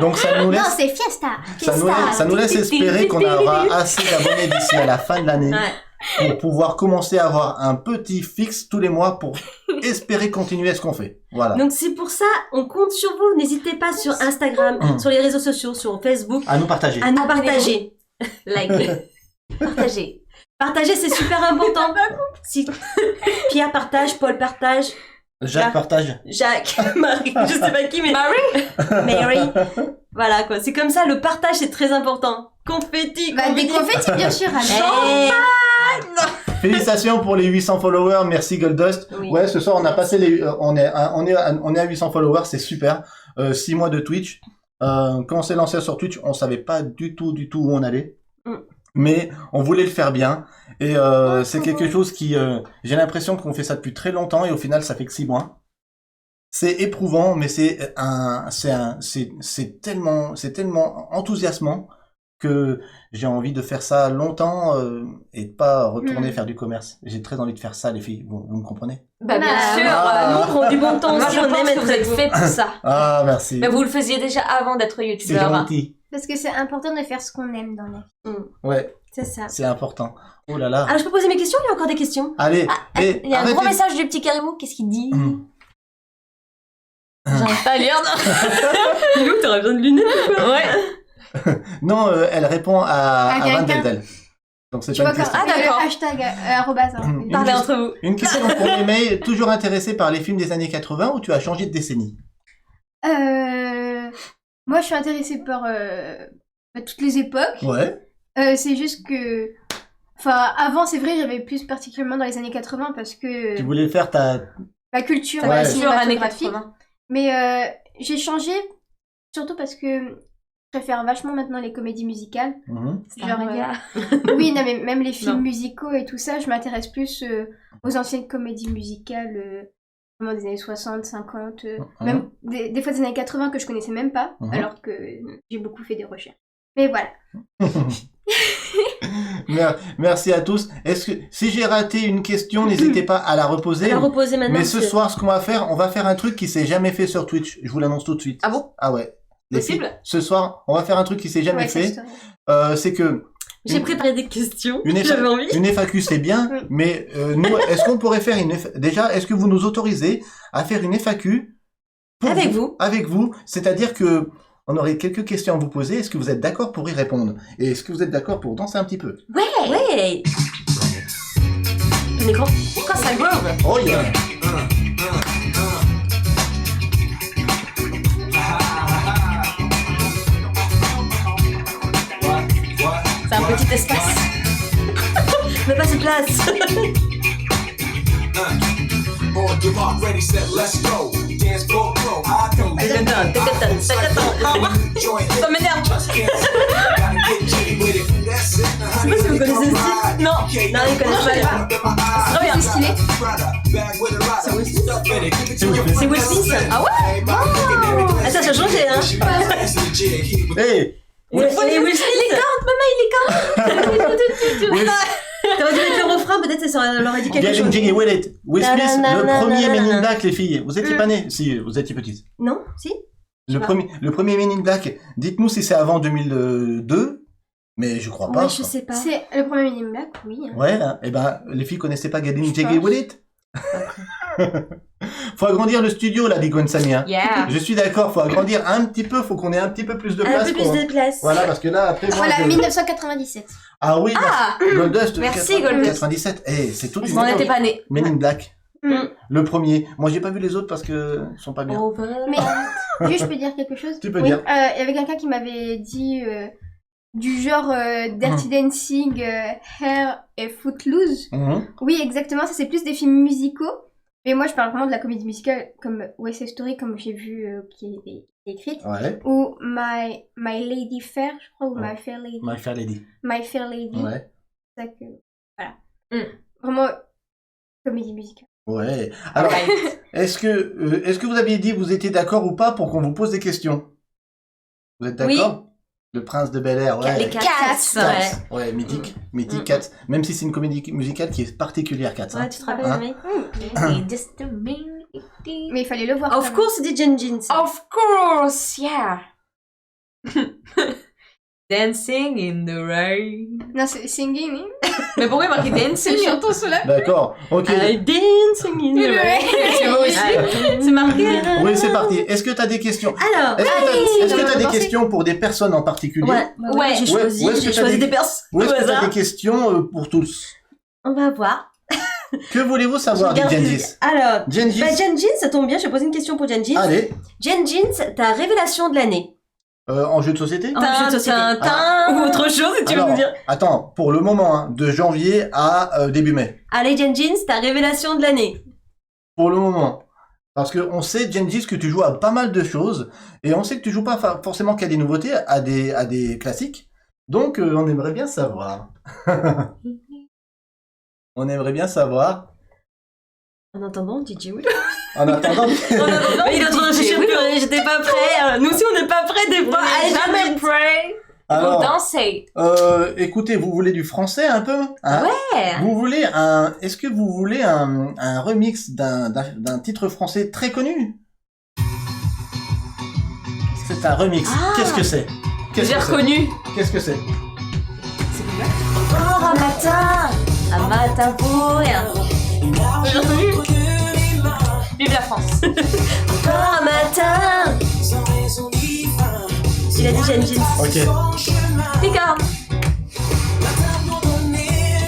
[SPEAKER 2] Donc ça nous laisse...
[SPEAKER 4] Non, c'est fiesta.
[SPEAKER 2] Ça nous laisse espérer qu'on aura assez d'abonnés d'ici à la fin de l'année. Ouais. Pour pouvoir commencer à avoir un petit fixe tous les mois pour espérer continuer ce qu'on fait. Voilà.
[SPEAKER 1] Donc c'est pour ça, on compte sur vous. N'hésitez pas sur Instagram, sur les réseaux sociaux, sur Facebook.
[SPEAKER 2] À nous partager.
[SPEAKER 1] À nous partager. Like. Partager. Partager, c'est super important. Si Pierre partage, Paul partage.
[SPEAKER 2] Jacques partage.
[SPEAKER 1] Jacques, Marie, je sais pas qui, mais... Mary. Voilà, quoi. C'est comme ça, le partage, c'est très important. Confetti,
[SPEAKER 4] des confettis, bien sûr.
[SPEAKER 2] Félicitations pour les 800 followers, merci Goldust. Oui. Ouais, ce soir on a passé on est à 800 followers, c'est super. 6 mois de Twitch. Quand on s'est lancé sur Twitch, on savait pas du tout où on allait. Mais on voulait le faire bien. Et c'est quelque chose qui... j'ai l'impression qu'on fait ça depuis très longtemps et au final ça fait que 6 mois. C'est éprouvant, mais c'est tellement enthousiasmant que j'ai envie de faire ça longtemps et de pas retourner faire du commerce. J'ai très envie de faire ça, les filles. Vous me comprenez?
[SPEAKER 5] Bah bien sûr. Nous on prend du bon temps aussi. On aime être fait pour ça.
[SPEAKER 2] Ah merci.
[SPEAKER 5] Mais vous le faisiez déjà avant d'être youtubeur.
[SPEAKER 2] C'est gentil.
[SPEAKER 4] Parce que c'est important de faire ce qu'on aime dans la vie.
[SPEAKER 2] Ouais.
[SPEAKER 1] C'est ça.
[SPEAKER 2] C'est important. Oh là là.
[SPEAKER 1] Alors je peux poser mes questions? Il y a encore des questions?
[SPEAKER 2] Allez.
[SPEAKER 5] Il y a un gros message du petit Caribou. Qu'est-ce qu'il dit? J'arrive pas à lire.
[SPEAKER 1] Lou, t'aurais besoin de lunettes ou quoi? Ouais.
[SPEAKER 2] Non, elle répond à Van Deldel. Donc c'est pas une question.
[SPEAKER 4] Ah d'accord. Hashtag arrobase.
[SPEAKER 5] Parlez entre vous.
[SPEAKER 2] Une question pour Aimé, toujours intéressée par les films des années 80 ou tu as changé de décennie?
[SPEAKER 4] Moi je suis intéressée par toutes les époques.
[SPEAKER 2] Ouais.
[SPEAKER 4] C'est juste que... Enfin, avant, c'est vrai, j'avais plus particulièrement dans les années 80 parce que...
[SPEAKER 2] Tu voulais faire ta
[SPEAKER 4] culture cinématographique. Mais j'ai changé, surtout parce que je préfère vachement maintenant les comédies musicales. Oui, non, mais même les films musicaux et tout ça, je m'intéresse plus aux anciennes comédies musicales, vraiment des années 60, 50, même des fois des années 80 que je connaissais même pas, alors que j'ai beaucoup fait des recherches. Mais voilà.
[SPEAKER 2] Merci à tous. Si j'ai raté une question, n'hésitez pas à la reposer.
[SPEAKER 1] Maintenant.
[SPEAKER 2] Mais ce soir, ce qu'on va faire, on va faire un truc qui s'est jamais fait sur Twitch. Je vous l'annonce tout de suite.
[SPEAKER 5] Ah bon?
[SPEAKER 2] Ah ouais.
[SPEAKER 5] Possible?
[SPEAKER 2] Ce soir, on va faire un truc qui s'est jamais fait. C'est que
[SPEAKER 1] j'ai préparé des questions.
[SPEAKER 2] Une FAQ, c'est bien, mais nous, est-ce qu'on pourrait faire déjà, est-ce que vous nous autorisez à faire une FAQ avec vous, c'est-à-dire que on aurait quelques questions à vous poser. Est-ce que vous êtes d'accord pour y répondre? Et est-ce que vous êtes d'accord pour danser un petit peu?
[SPEAKER 1] Ouais. Un écran.
[SPEAKER 5] Quoi, ça groove?
[SPEAKER 2] Oh yeah.
[SPEAKER 5] C'est un petit espace.
[SPEAKER 1] Mais pas de place.
[SPEAKER 5] Ça m'énerve.
[SPEAKER 1] Je sais pas si vous connaissez ce style. Non, ils connaissent pas.
[SPEAKER 5] C'est trop bien.
[SPEAKER 4] C'est stylé.
[SPEAKER 1] C'est Will Smith. Ah ouais? Ah, ça a changé, hein.
[SPEAKER 2] Hey.
[SPEAKER 1] Will Smith.
[SPEAKER 5] Maman, il est quand?
[SPEAKER 1] T'aurais dû mettre le refrain, peut-être ça leur aurait dit quelque chose.
[SPEAKER 2] Will Smith, le premier Men in Black, les filles. Vous étiez pas nés? Si, vous étiez petites.
[SPEAKER 1] Non, si.
[SPEAKER 2] Le premier Men in Black. Dites-nous si c'est avant 2002, mais je crois pas.
[SPEAKER 1] Ouais, je sais pas.
[SPEAKER 4] C'est le premier Men in Black, oui.
[SPEAKER 2] Ouais, et ben, les filles connaissaient pas Getting Jiggy With It. Faut agrandir le studio là, dit Gwen Sami.
[SPEAKER 5] Yeah.
[SPEAKER 2] Je suis d'accord, faut agrandir un petit peu, faut qu'on ait un petit peu plus de place.
[SPEAKER 1] Un peu plus de place.
[SPEAKER 2] Voilà, parce que là après moi.
[SPEAKER 4] Voilà, 1997.
[SPEAKER 2] Ah oui, Goldust.
[SPEAKER 5] Merci Goldust.
[SPEAKER 2] 97. C'est tout.
[SPEAKER 5] On n'était pas nés.
[SPEAKER 2] Men in Black. Le premier. Moi j'ai pas vu les autres parce que ils sont pas bien.
[SPEAKER 4] Mais juste je peux dire quelque chose?
[SPEAKER 2] Tu peux dire.
[SPEAKER 4] Il y avait quelqu'un qui m'avait dit du genre Dirty Dancing, Hair et Footloose. Oui, exactement, ça c'est plus des films musicaux. Mais moi je parle vraiment de la comédie musicale comme West Side Story, comme j'ai vu qui est écrite.
[SPEAKER 2] Ouais.
[SPEAKER 4] Ou My Lady Fair, je crois, ou My Fair Lady.
[SPEAKER 2] My Fair Lady.
[SPEAKER 4] My Fair Lady.
[SPEAKER 2] Ouais.
[SPEAKER 4] C'est ça que... Voilà. Vraiment comédie musicale.
[SPEAKER 2] Ouais. Alors, est-ce que vous aviez dit vous étiez d'accord ou pas pour qu'on vous pose des questions? Vous êtes d'accord? Le Prince de Bel-Air, ouais.
[SPEAKER 1] Les Cats.
[SPEAKER 2] Ouais, mythique Cats. Même si c'est une comédie musicale qui est particulière, Cats.
[SPEAKER 1] Ouais, tu te rappelles, mais
[SPEAKER 4] il fallait le voir.
[SPEAKER 1] Of course, dit Jen Jeans.
[SPEAKER 5] Of course, yeah. Dancing in the rain.
[SPEAKER 4] Non, c'est Singing.
[SPEAKER 5] Mais pourquoi il marquait Dancing?
[SPEAKER 4] Chantons cela.
[SPEAKER 2] D'accord, ok.
[SPEAKER 1] Dancing in the rain.
[SPEAKER 5] C'est moi aussi. C'est marqué.
[SPEAKER 2] Oui, c'est parti. Est-ce que t'as des questions?
[SPEAKER 1] Alors,
[SPEAKER 2] est-ce que t'as des questions pour des personnes en particulier?
[SPEAKER 1] Ouais, j'ai choisi des personnes.
[SPEAKER 2] Ou est-ce que t'as des questions pour tous?
[SPEAKER 1] On va voir.
[SPEAKER 2] Que voulez-vous savoir, dit Gengis?
[SPEAKER 1] Alors,
[SPEAKER 2] Gengis,
[SPEAKER 1] ça tombe bien, je vais poser une question pour Gengis.
[SPEAKER 2] Allez.
[SPEAKER 1] Gengis, ta révélation de l'année?
[SPEAKER 2] En jeu de société?
[SPEAKER 1] En jeu de société. Ou autre chose, si tu veux me dire.
[SPEAKER 2] Attends, pour le moment, de janvier à début mai.
[SPEAKER 1] Allez, Gengis, ta révélation de l'année?
[SPEAKER 2] Pour le moment. Parce que on sait, Gengis, que tu joues à pas mal de choses, et on sait que tu joues pas forcément qu'à des nouveautés, à des classiques. Donc, on aimerait bien savoir. On aimerait bien savoir.
[SPEAKER 1] En attendant, DJ Will.
[SPEAKER 2] En attendant.
[SPEAKER 1] Il est en train de réfléchir, j'étais pas prêt. Nous aussi, on n'est pas prêts des fois.
[SPEAKER 5] Allez, jamais prêt.
[SPEAKER 2] Alors,
[SPEAKER 5] danser.
[SPEAKER 2] Écoutez, vous voulez du français un peu, hein?
[SPEAKER 5] Ouais.
[SPEAKER 2] Vous voulez est-ce que vous voulez un remix d'un titre français très connu? C'est un remix. Qu'est-ce que c'est?
[SPEAKER 5] J'ai reconnu.
[SPEAKER 2] Qu'est-ce que c'est?
[SPEAKER 1] Encore un matin pour rien.
[SPEAKER 5] J'ai reconnu. Vive la France.
[SPEAKER 1] Encore un matin. Il a dit Gengis.
[SPEAKER 2] Ok.
[SPEAKER 5] Licorne.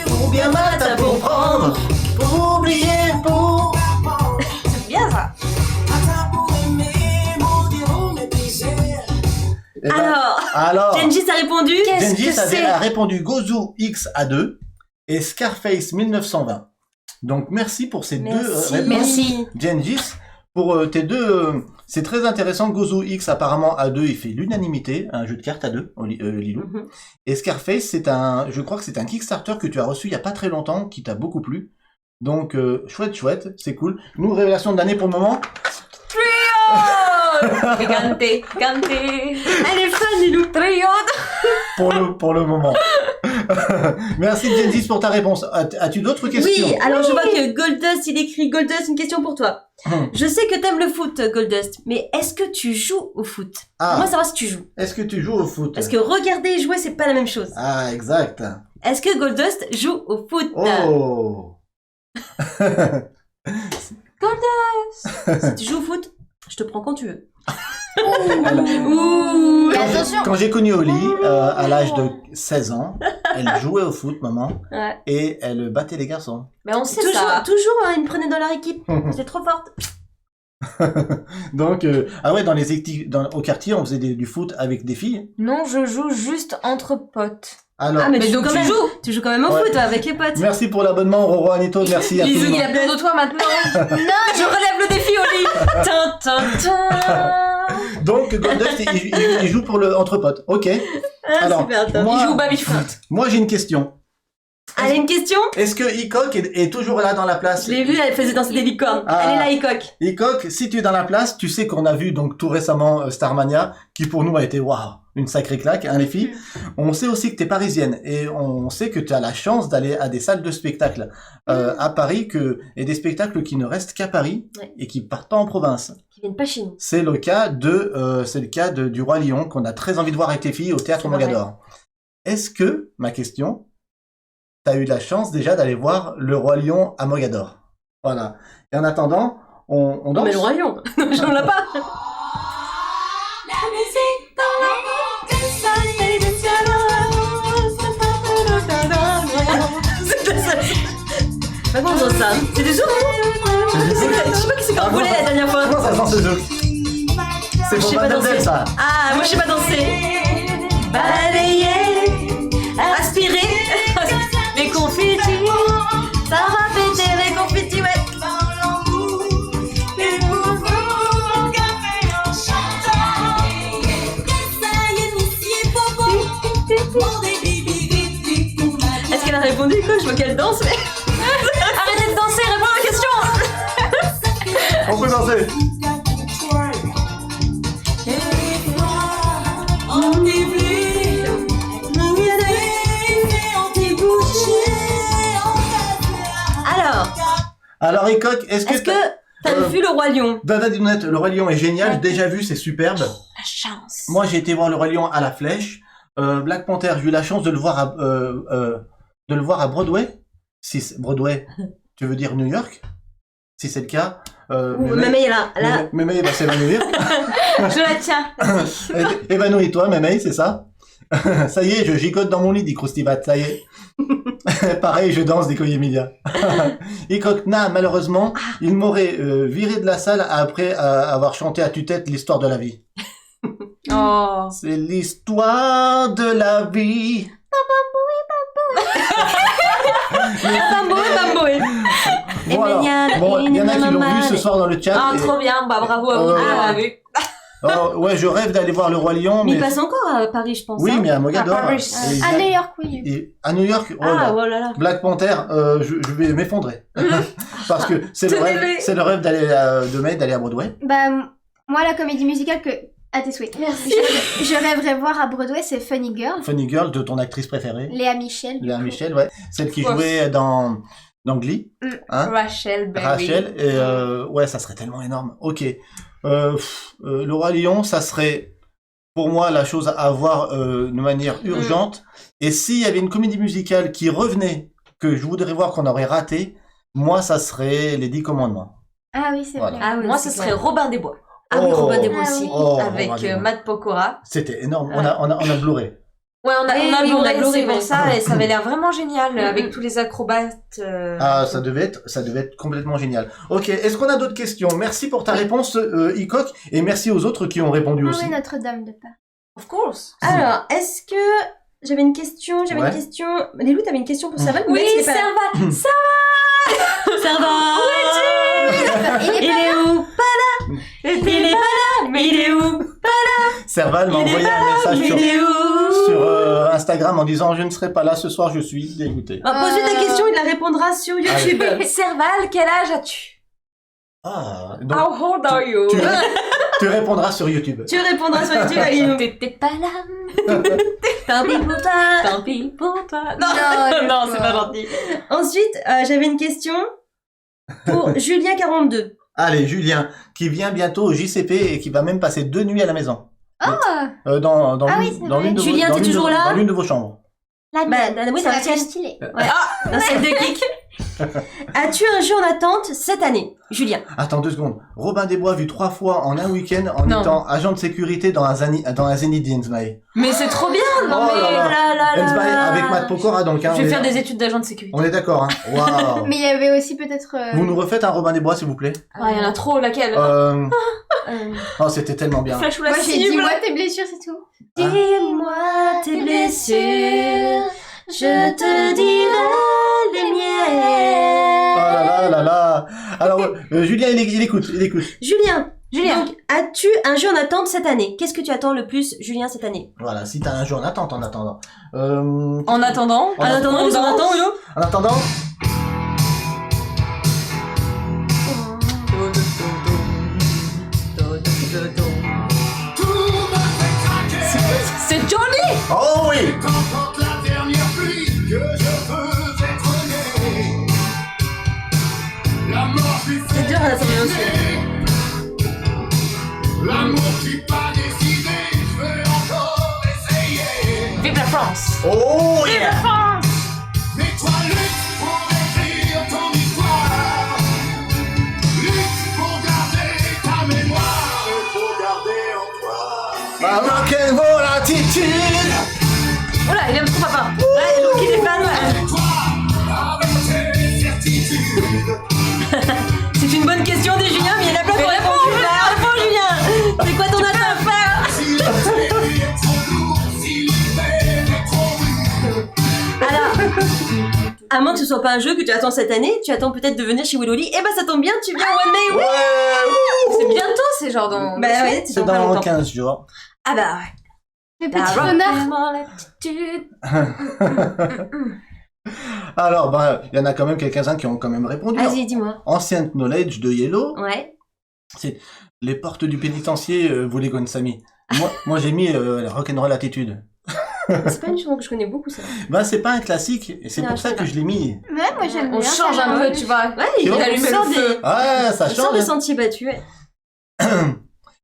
[SPEAKER 1] Pour bien matin pour prendre.
[SPEAKER 2] Pour oublier, pour...
[SPEAKER 5] C'est bien ça.
[SPEAKER 2] Alors,
[SPEAKER 1] Gengis a répondu.
[SPEAKER 2] Gengis a répondu Gozu X A2. et Scarface 1920. Donc merci pour ces deux réponses.
[SPEAKER 1] Merci.
[SPEAKER 2] Gengis, pour tes deux... c'est très intéressant. Gozo X, apparemment, à 2, il fait l'unanimité. Un jeu de cartes à 2, Lilou. Et Scarface, je crois que c'est un Kickstarter que tu as reçu il y a pas très longtemps, qui t'a beaucoup plu. Donc, chouette, c'est cool. Nous, révélation de l'année pour le moment.
[SPEAKER 5] Cante.
[SPEAKER 1] Elle est fan, Lilou.
[SPEAKER 2] Pour le moment. Merci Gengis pour ta réponse. As-tu d'autres questions?
[SPEAKER 1] Oui, alors je vois que Goldust, il écrit Goldust, une question pour toi. Je sais que t'aimes le foot, Goldust, mais est-ce que tu joues au foot? Moi, savoir si tu joues.
[SPEAKER 2] Est-ce que tu joues au foot?
[SPEAKER 1] Parce que regarder et jouer, c'est pas la même chose.
[SPEAKER 2] Ah, exact.
[SPEAKER 1] Est-ce que Goldust joue au foot?
[SPEAKER 2] Oh.
[SPEAKER 1] Goldust. Si tu joues au foot, je te prends quand tu veux.
[SPEAKER 4] Ouh. Et attention.
[SPEAKER 2] Quand j'ai connu Oli, à l'âge de 16 ans, elle jouait au foot, maman,
[SPEAKER 1] Ouais.
[SPEAKER 2] et elle battait les garçons.
[SPEAKER 5] Mais on sait
[SPEAKER 1] Toujours,
[SPEAKER 5] ça.
[SPEAKER 1] ils me prenaient dans leur équipe. C'est trop forte.
[SPEAKER 2] Donc, dans au quartier, on faisait du foot avec des filles.
[SPEAKER 5] Non, je joue juste entre potes.
[SPEAKER 2] Alors,
[SPEAKER 1] mais
[SPEAKER 5] donc tu joues.
[SPEAKER 1] Tu joues quand même au
[SPEAKER 2] Ouais.
[SPEAKER 1] foot avec les potes.
[SPEAKER 2] merci pour l'abonnement, Roro Anito, merci à tout le
[SPEAKER 5] Bisous,
[SPEAKER 2] monde.
[SPEAKER 5] il a besoin de toi maintenant.
[SPEAKER 1] Je relève le défi, Oli. Tin, tin, tin.
[SPEAKER 2] Donc, Goldust, il joue pour entre potes. Ok. Alors,
[SPEAKER 1] super top.
[SPEAKER 2] moi,
[SPEAKER 5] Il joue au baby-foot.
[SPEAKER 2] moi, j'ai une question.
[SPEAKER 1] Allez, une question?
[SPEAKER 2] Est-ce que Hickok est toujours là dans la place?
[SPEAKER 1] Je l'ai vue, elle faisait danser des licornes.
[SPEAKER 2] Ah.
[SPEAKER 1] Elle est là, Hickok.
[SPEAKER 2] Hickok, si tu es dans la place, tu sais qu'on a vu donc tout récemment Starmania, qui pour nous a été waouh, une sacrée claque, hein les filles. On sait aussi que t'es parisienne et on sait que tu as la chance d'aller à des salles de spectacle à Paris et des spectacles qui ne restent qu'à Paris et qui partent pas en province.
[SPEAKER 1] Qui viennent pas chez nous.
[SPEAKER 2] C'est le cas du Roi Lion qu'on a très envie de voir avec les filles au théâtre
[SPEAKER 1] C'est
[SPEAKER 2] Mogador. Est-ce que, ma question, t'as eu la chance déjà d'aller voir le Roi Lion à Mogador? Voilà. Et en attendant, on danse.
[SPEAKER 1] Mais le Roi Lion. J'en l'ai pas. Pas comment on danse ça. C'est des zouk. Je sais pas qui c'est qui a volé la dernière fois.
[SPEAKER 2] Comment ça se danse ce zouk? C'est
[SPEAKER 1] Je
[SPEAKER 2] pour
[SPEAKER 1] sais pas
[SPEAKER 2] Mademoiselle,
[SPEAKER 1] danser.
[SPEAKER 2] ça.
[SPEAKER 1] Ah, moi je sais pas danser. Balayer, aspirer, les confettis. Ça va péter les confettis, ouais. Est-ce qu'elle a répondu quoi? Je vois qu'elle danse, mais... Arrêtez de danser, réponds à la question.
[SPEAKER 2] On peut danser. Alors, Hickok, est-ce que
[SPEAKER 1] t'as vu le Roi Lion?
[SPEAKER 2] Dada Dinette, le Roi Lion est génial, déjà vu, c'est superbe.
[SPEAKER 5] La chance.
[SPEAKER 2] Moi, j'ai été voir le Roi Lion à la Flèche. Black Panther, j'ai eu la chance de le voir à Broadway. Si Broadway, tu veux dire New York? Si c'est le cas.
[SPEAKER 1] Mémé est là.
[SPEAKER 2] Mémé va s'évanouir.
[SPEAKER 5] Je la tiens.
[SPEAKER 2] Évanouis-toi, Mémé, c'est ça? Ça y est, je gigote dans mon lit, dit Croustibat, ça y est. Pareil, je danse, dit Emilia. Hickok, malheureusement, il m'aurait viré de la salle après avoir chanté à tue-tête l'histoire de la vie.
[SPEAKER 5] Oh.
[SPEAKER 2] C'est l'histoire de la vie.
[SPEAKER 1] Bamboué.
[SPEAKER 2] Bon, il y en a qui l'ont vu ce soir dans le chat.
[SPEAKER 5] Ah, trop bien, bah bravo à vous. Ah, oui.
[SPEAKER 2] Ouais, je rêve d'aller voir le Roi Lion.
[SPEAKER 1] Mais il passe encore à Paris, je pense.
[SPEAKER 2] Oui, mais à Mogador.
[SPEAKER 5] À Paris.
[SPEAKER 4] À New York, oui.
[SPEAKER 2] Et à New York, oh là. Black Panther, je vais m'effondrer. Parce que c'est le rêve d'aller à Broadway.
[SPEAKER 4] Bah, moi, la comédie musicale à tes souhaits.
[SPEAKER 1] Merci.
[SPEAKER 4] Je rêverais voir à Broadway, c'est Funny Girl.
[SPEAKER 2] Funny Girl, de ton actrice préférée.
[SPEAKER 4] Léa Michel.
[SPEAKER 2] Léa Michel, ouais. Celle qui jouait dans Glee. Hein?
[SPEAKER 5] Rachel Berry.
[SPEAKER 2] Rachel, et ouais, ça serait tellement énorme. Ok. Le Roi Lion, ça serait pour moi la chose à voir de manière urgente. Et s'il y avait une comédie musicale qui revenait, que je voudrais voir qu'on aurait raté, moi ça serait Les 10 Commandements.
[SPEAKER 4] Ah oui, c'est
[SPEAKER 2] Voilà.
[SPEAKER 4] vrai.
[SPEAKER 1] Ah oui,
[SPEAKER 5] Moi, ce serait Robin des Bois.
[SPEAKER 1] Ah oui, Robin des Bois aussi.
[SPEAKER 5] Avec
[SPEAKER 2] Robin des Bois.
[SPEAKER 5] Matt Pokora.
[SPEAKER 2] C'était énorme.
[SPEAKER 1] Ouais.
[SPEAKER 2] On a Blu-ray.
[SPEAKER 5] Ouais, on a
[SPEAKER 1] Oui,
[SPEAKER 5] Blu-ray,
[SPEAKER 1] on a Blu-ray,
[SPEAKER 5] c'est pour
[SPEAKER 1] ouais.
[SPEAKER 5] ça, et ça avait l'air vraiment génial, avec tous les acrobates.
[SPEAKER 2] Ah, ça devait être complètement génial. Ok, est-ce qu'on a d'autres questions? Merci pour ta réponse, Hickok, et merci aux autres qui ont répondu
[SPEAKER 4] Ah
[SPEAKER 2] aussi.
[SPEAKER 4] oui, Notre-Dame de Paris.
[SPEAKER 5] Of course.
[SPEAKER 1] Alors, est-ce que j'avais une question. Lilou, t'avais une question pour Serval?
[SPEAKER 5] Oui, Serval.
[SPEAKER 1] Serval. Il est où? Pas là. Il est pas là. Mais il est où?
[SPEAKER 2] Serval m'a envoyé un message sur Instagram en disant « Je ne serai pas là ce soir, je suis dégoûté. »
[SPEAKER 1] Pose-lui ta question, il la répondra sur YouTube.
[SPEAKER 5] Serval, quel âge as-tu?
[SPEAKER 2] Ah, donc,
[SPEAKER 5] How old are you?
[SPEAKER 2] tu répondras sur YouTube.
[SPEAKER 1] Tu répondras sur YouTube à Lilou.
[SPEAKER 5] T'étais pas là.
[SPEAKER 1] Tant pis pour toi.
[SPEAKER 5] Tant pis pour toi.
[SPEAKER 4] Non,
[SPEAKER 5] c'est pas gentil.
[SPEAKER 1] Ensuite, j'avais une question pour Julien42.
[SPEAKER 2] Allez, Julien, qui vient bientôt au JCP et qui va même passer 2 nuits à la maison. Dans l'une de
[SPEAKER 1] Julien,
[SPEAKER 2] vos,
[SPEAKER 1] t'es toujours là?
[SPEAKER 2] dans l'une de vos chambres.
[SPEAKER 4] La mienne.
[SPEAKER 1] Oui,
[SPEAKER 4] c'est
[SPEAKER 1] dans
[SPEAKER 4] la
[SPEAKER 1] la tienne.
[SPEAKER 4] plus stylée.
[SPEAKER 1] Dans celle de Kik. As-tu un jeu en attente cette année, Julien?
[SPEAKER 2] Attends 2 secondes. Robin des Bois vu 3 fois en un week-end en étant agent de sécurité dans un Zénith d'Ensmaï.
[SPEAKER 5] Mais c'est trop bien. Non,
[SPEAKER 2] Oh là là. Ensmaï avec Matt Pokora donc. Hein,
[SPEAKER 5] je vais faire des études d'agent de sécurité.
[SPEAKER 2] On est d'accord, hein. Waouh.
[SPEAKER 4] Mais il y avait aussi peut-être...
[SPEAKER 2] Vous nous refaites un Robin des Bois s'il vous plaît?
[SPEAKER 5] Ah, il y en a trop, laquelle?
[SPEAKER 2] Oh, c'était tellement bien.
[SPEAKER 5] Flash ou la
[SPEAKER 4] Moi j'ai dit
[SPEAKER 5] cible.
[SPEAKER 4] moi tes blessures c'est tout.
[SPEAKER 1] Dis-moi tes blessures, je te dirai les miennes.
[SPEAKER 2] Oh là là là. Alors, Julien, il écoute.
[SPEAKER 1] Julien, donc, as-tu un jeu en attente cette année? Qu'est-ce que tu attends le plus, Julien, cette année?
[SPEAKER 2] Voilà, si t'as un jeu en attente, en attendant.
[SPEAKER 5] En attendant,
[SPEAKER 2] En attendant.
[SPEAKER 5] c'est Johnny.
[SPEAKER 2] Oh oui.
[SPEAKER 6] Quand la dernière pluie que je veux être né. La mort qui fait
[SPEAKER 1] C'est dur à attendre aussi.
[SPEAKER 6] l'amour qui pas décidé, je veux encore essayer.
[SPEAKER 5] Vive la France.
[SPEAKER 2] Oh
[SPEAKER 5] Vive
[SPEAKER 2] yeah.
[SPEAKER 5] la France.
[SPEAKER 6] Mais toi lutte pour écrire ton histoire. Lutte pour garder ta mémoire et pour garder en toi.
[SPEAKER 2] Ma rock'n'roll attitude.
[SPEAKER 5] Oh là, il aime trop papa. Ouais, donc il est fan, ouais.
[SPEAKER 6] Et toi, avec tes certitudes.
[SPEAKER 1] C'est une bonne question, dit Julien, mais il y en a plein qui ont répondu. Réponds, Julien. C'est quoi ton attente?
[SPEAKER 6] Si le ciel est trop lourd, si l'hiver est trop rude.
[SPEAKER 1] Alors, à moins que ce soit pas un jeu que tu attends cette année, tu attends peut-être de venir chez Willoli. Eh ben, ça tombe bien, tu viens au One May.
[SPEAKER 2] Ouais.
[SPEAKER 5] C'est bientôt, c'est genre dans...
[SPEAKER 1] Bah ouais, c'est
[SPEAKER 2] C'est
[SPEAKER 1] dans pas
[SPEAKER 2] dans
[SPEAKER 1] longtemps.
[SPEAKER 2] 15 jours.
[SPEAKER 5] Ah bah ouais.
[SPEAKER 4] Le petit renard.
[SPEAKER 5] l'attitude.
[SPEAKER 2] Alors, bah, il y en a quand même quelques-uns qui ont quand même répondu.
[SPEAKER 1] Vas-y, dis-moi.
[SPEAKER 2] Ancient Knowledge de Yellow.
[SPEAKER 1] Ouais.
[SPEAKER 2] C'est les portes du pénitencier, vous les Samy. Moi j'ai mis Rock'n'Roll Attitude.
[SPEAKER 1] C'est pas une chanson que je connais beaucoup, ça.
[SPEAKER 2] Ben, c'est pas un classique, et c'est
[SPEAKER 1] Non,
[SPEAKER 2] pour
[SPEAKER 1] je
[SPEAKER 2] ça
[SPEAKER 1] sais
[SPEAKER 2] que
[SPEAKER 1] pas.
[SPEAKER 2] je l'ai mis.
[SPEAKER 4] Ouais, moi j'aime bien.
[SPEAKER 5] On change un peu, tu vois.
[SPEAKER 1] Ouais, il
[SPEAKER 2] Tu vois,
[SPEAKER 5] allume
[SPEAKER 1] sort
[SPEAKER 5] le feu.
[SPEAKER 2] Ouais, ça
[SPEAKER 1] il sort
[SPEAKER 2] change.
[SPEAKER 1] des sentiers battus, ouais.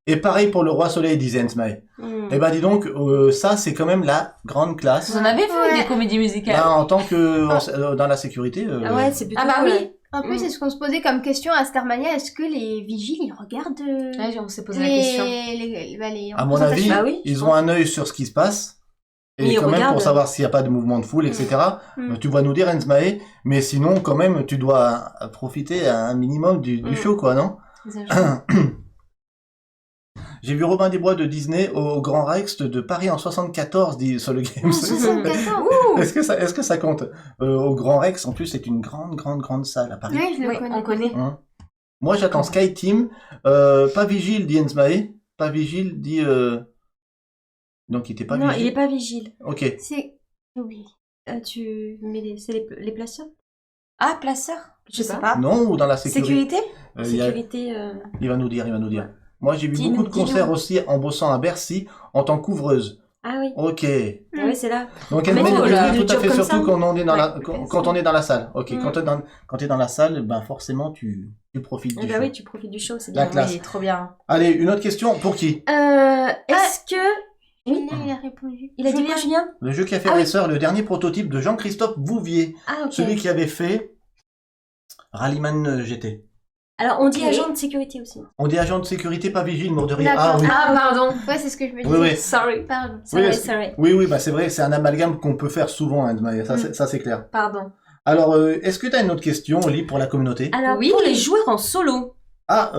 [SPEAKER 2] Et pareil pour le Roi Soleil, disait Ensmaï. Eh ben, dis donc, ça, c'est quand même la grande classe.
[SPEAKER 5] Vous en avez vu
[SPEAKER 4] Ouais.
[SPEAKER 5] des comédies musicales?
[SPEAKER 2] Ben, en tant que, dans la sécurité.
[SPEAKER 1] Ah ouais, c'est plutôt
[SPEAKER 5] Ah bah
[SPEAKER 1] cool,
[SPEAKER 5] oui.
[SPEAKER 4] En plus, c'est ce qu'on se posait comme question à Starmania. Est-ce que les vigiles, ils regardent
[SPEAKER 5] Ouais, on s'est posé la question.
[SPEAKER 4] les
[SPEAKER 2] À mon avis,
[SPEAKER 1] Bah oui, je
[SPEAKER 2] ils ont
[SPEAKER 1] pense.
[SPEAKER 2] un œil sur ce qui se passe. Et
[SPEAKER 1] Mais ils
[SPEAKER 2] quand même,
[SPEAKER 1] regardent.
[SPEAKER 2] pour savoir s'il n'y a pas de mouvement de foule, etc.
[SPEAKER 4] Mm.
[SPEAKER 2] Tu vas nous dire, Ensmaï, mais sinon, quand même, tu dois profiter un minimum du
[SPEAKER 1] Mm.
[SPEAKER 2] show, quoi, non? J'ai vu Robin des Bois de Disney au Grand Rex de Paris en 74, dit Solo Games.
[SPEAKER 4] 74.
[SPEAKER 2] Est-ce que ça compte? Au Grand Rex, en plus, c'est une grande salle à Paris.
[SPEAKER 4] Ouais, je le
[SPEAKER 5] Oui,
[SPEAKER 4] connais.
[SPEAKER 5] on connaît.
[SPEAKER 2] Hein. Moi, j'attends Sky Team. Pas Vigile, dit Ensmaï. Pas Vigile, dit... Donc, il était pas
[SPEAKER 1] Non,
[SPEAKER 2] Vigile.
[SPEAKER 1] il est pas vigile.
[SPEAKER 2] Ok.
[SPEAKER 4] C'est... J'ai oublié.
[SPEAKER 1] Tu mets c'est les placeurs?
[SPEAKER 5] Ah, placeur? Je sais pas.
[SPEAKER 2] Non, ou dans la sécurité.
[SPEAKER 5] Sécurité?
[SPEAKER 1] Sécurité.
[SPEAKER 2] Il va nous dire. Moi, j'ai vu
[SPEAKER 5] Dis-nous,
[SPEAKER 2] beaucoup de concerts
[SPEAKER 5] dis-nous.
[SPEAKER 2] aussi en bossant à Bercy en tant qu'ouvreuse.
[SPEAKER 1] Ah oui.
[SPEAKER 2] Ok.
[SPEAKER 1] Ah oui, c'est là.
[SPEAKER 2] Donc,
[SPEAKER 1] Mais
[SPEAKER 2] elle
[SPEAKER 1] non,
[SPEAKER 2] met
[SPEAKER 1] le
[SPEAKER 2] tout à
[SPEAKER 1] job
[SPEAKER 2] fait,
[SPEAKER 1] comme
[SPEAKER 2] surtout
[SPEAKER 1] ça.
[SPEAKER 2] quand on est dans
[SPEAKER 1] Ouais.
[SPEAKER 2] quand on est dans la salle. Ok.
[SPEAKER 1] Mm.
[SPEAKER 2] Quand t'es dans la salle, ben forcément tu profites
[SPEAKER 1] Ah
[SPEAKER 2] du
[SPEAKER 1] bah
[SPEAKER 2] show.
[SPEAKER 1] oui, tu profites du show, c'est
[SPEAKER 2] La
[SPEAKER 1] bien.
[SPEAKER 2] classe.
[SPEAKER 5] Oui, trop bien.
[SPEAKER 2] Allez, une autre question pour qui?
[SPEAKER 1] Est-ce que... Oui.
[SPEAKER 4] Il a répondu.
[SPEAKER 1] Il a dit quoi, Julien?
[SPEAKER 2] Le jeu qui a fait
[SPEAKER 1] Ah oui.
[SPEAKER 2] Racer, le dernier prototype de Jean-Christophe Bouvier,
[SPEAKER 1] Ah ok.
[SPEAKER 2] celui qui avait fait Rallyman GT.
[SPEAKER 1] Alors on dit
[SPEAKER 5] Ok.
[SPEAKER 1] agent de sécurité aussi.
[SPEAKER 2] On dit agent de sécurité, pas vigile, mort de rire.
[SPEAKER 4] D'accord.
[SPEAKER 2] Ah oui.
[SPEAKER 5] Ah, pardon.
[SPEAKER 4] Ouais, c'est ce que je me disais.
[SPEAKER 2] Oui, oui.
[SPEAKER 5] Sorry.
[SPEAKER 4] Pardon.
[SPEAKER 2] Oui,
[SPEAKER 1] Sorry,
[SPEAKER 2] c'est-
[SPEAKER 1] sorry.
[SPEAKER 2] Oui, bah c'est vrai, c'est un amalgame qu'on peut faire souvent, hein, ça,
[SPEAKER 1] Mm.
[SPEAKER 2] ça c'est clair.
[SPEAKER 5] Pardon.
[SPEAKER 2] Alors, est-ce que tu as une autre question, Oli, pour la communauté?
[SPEAKER 1] Alors
[SPEAKER 5] Oui.
[SPEAKER 1] pour les joueurs en solo,
[SPEAKER 2] Ah,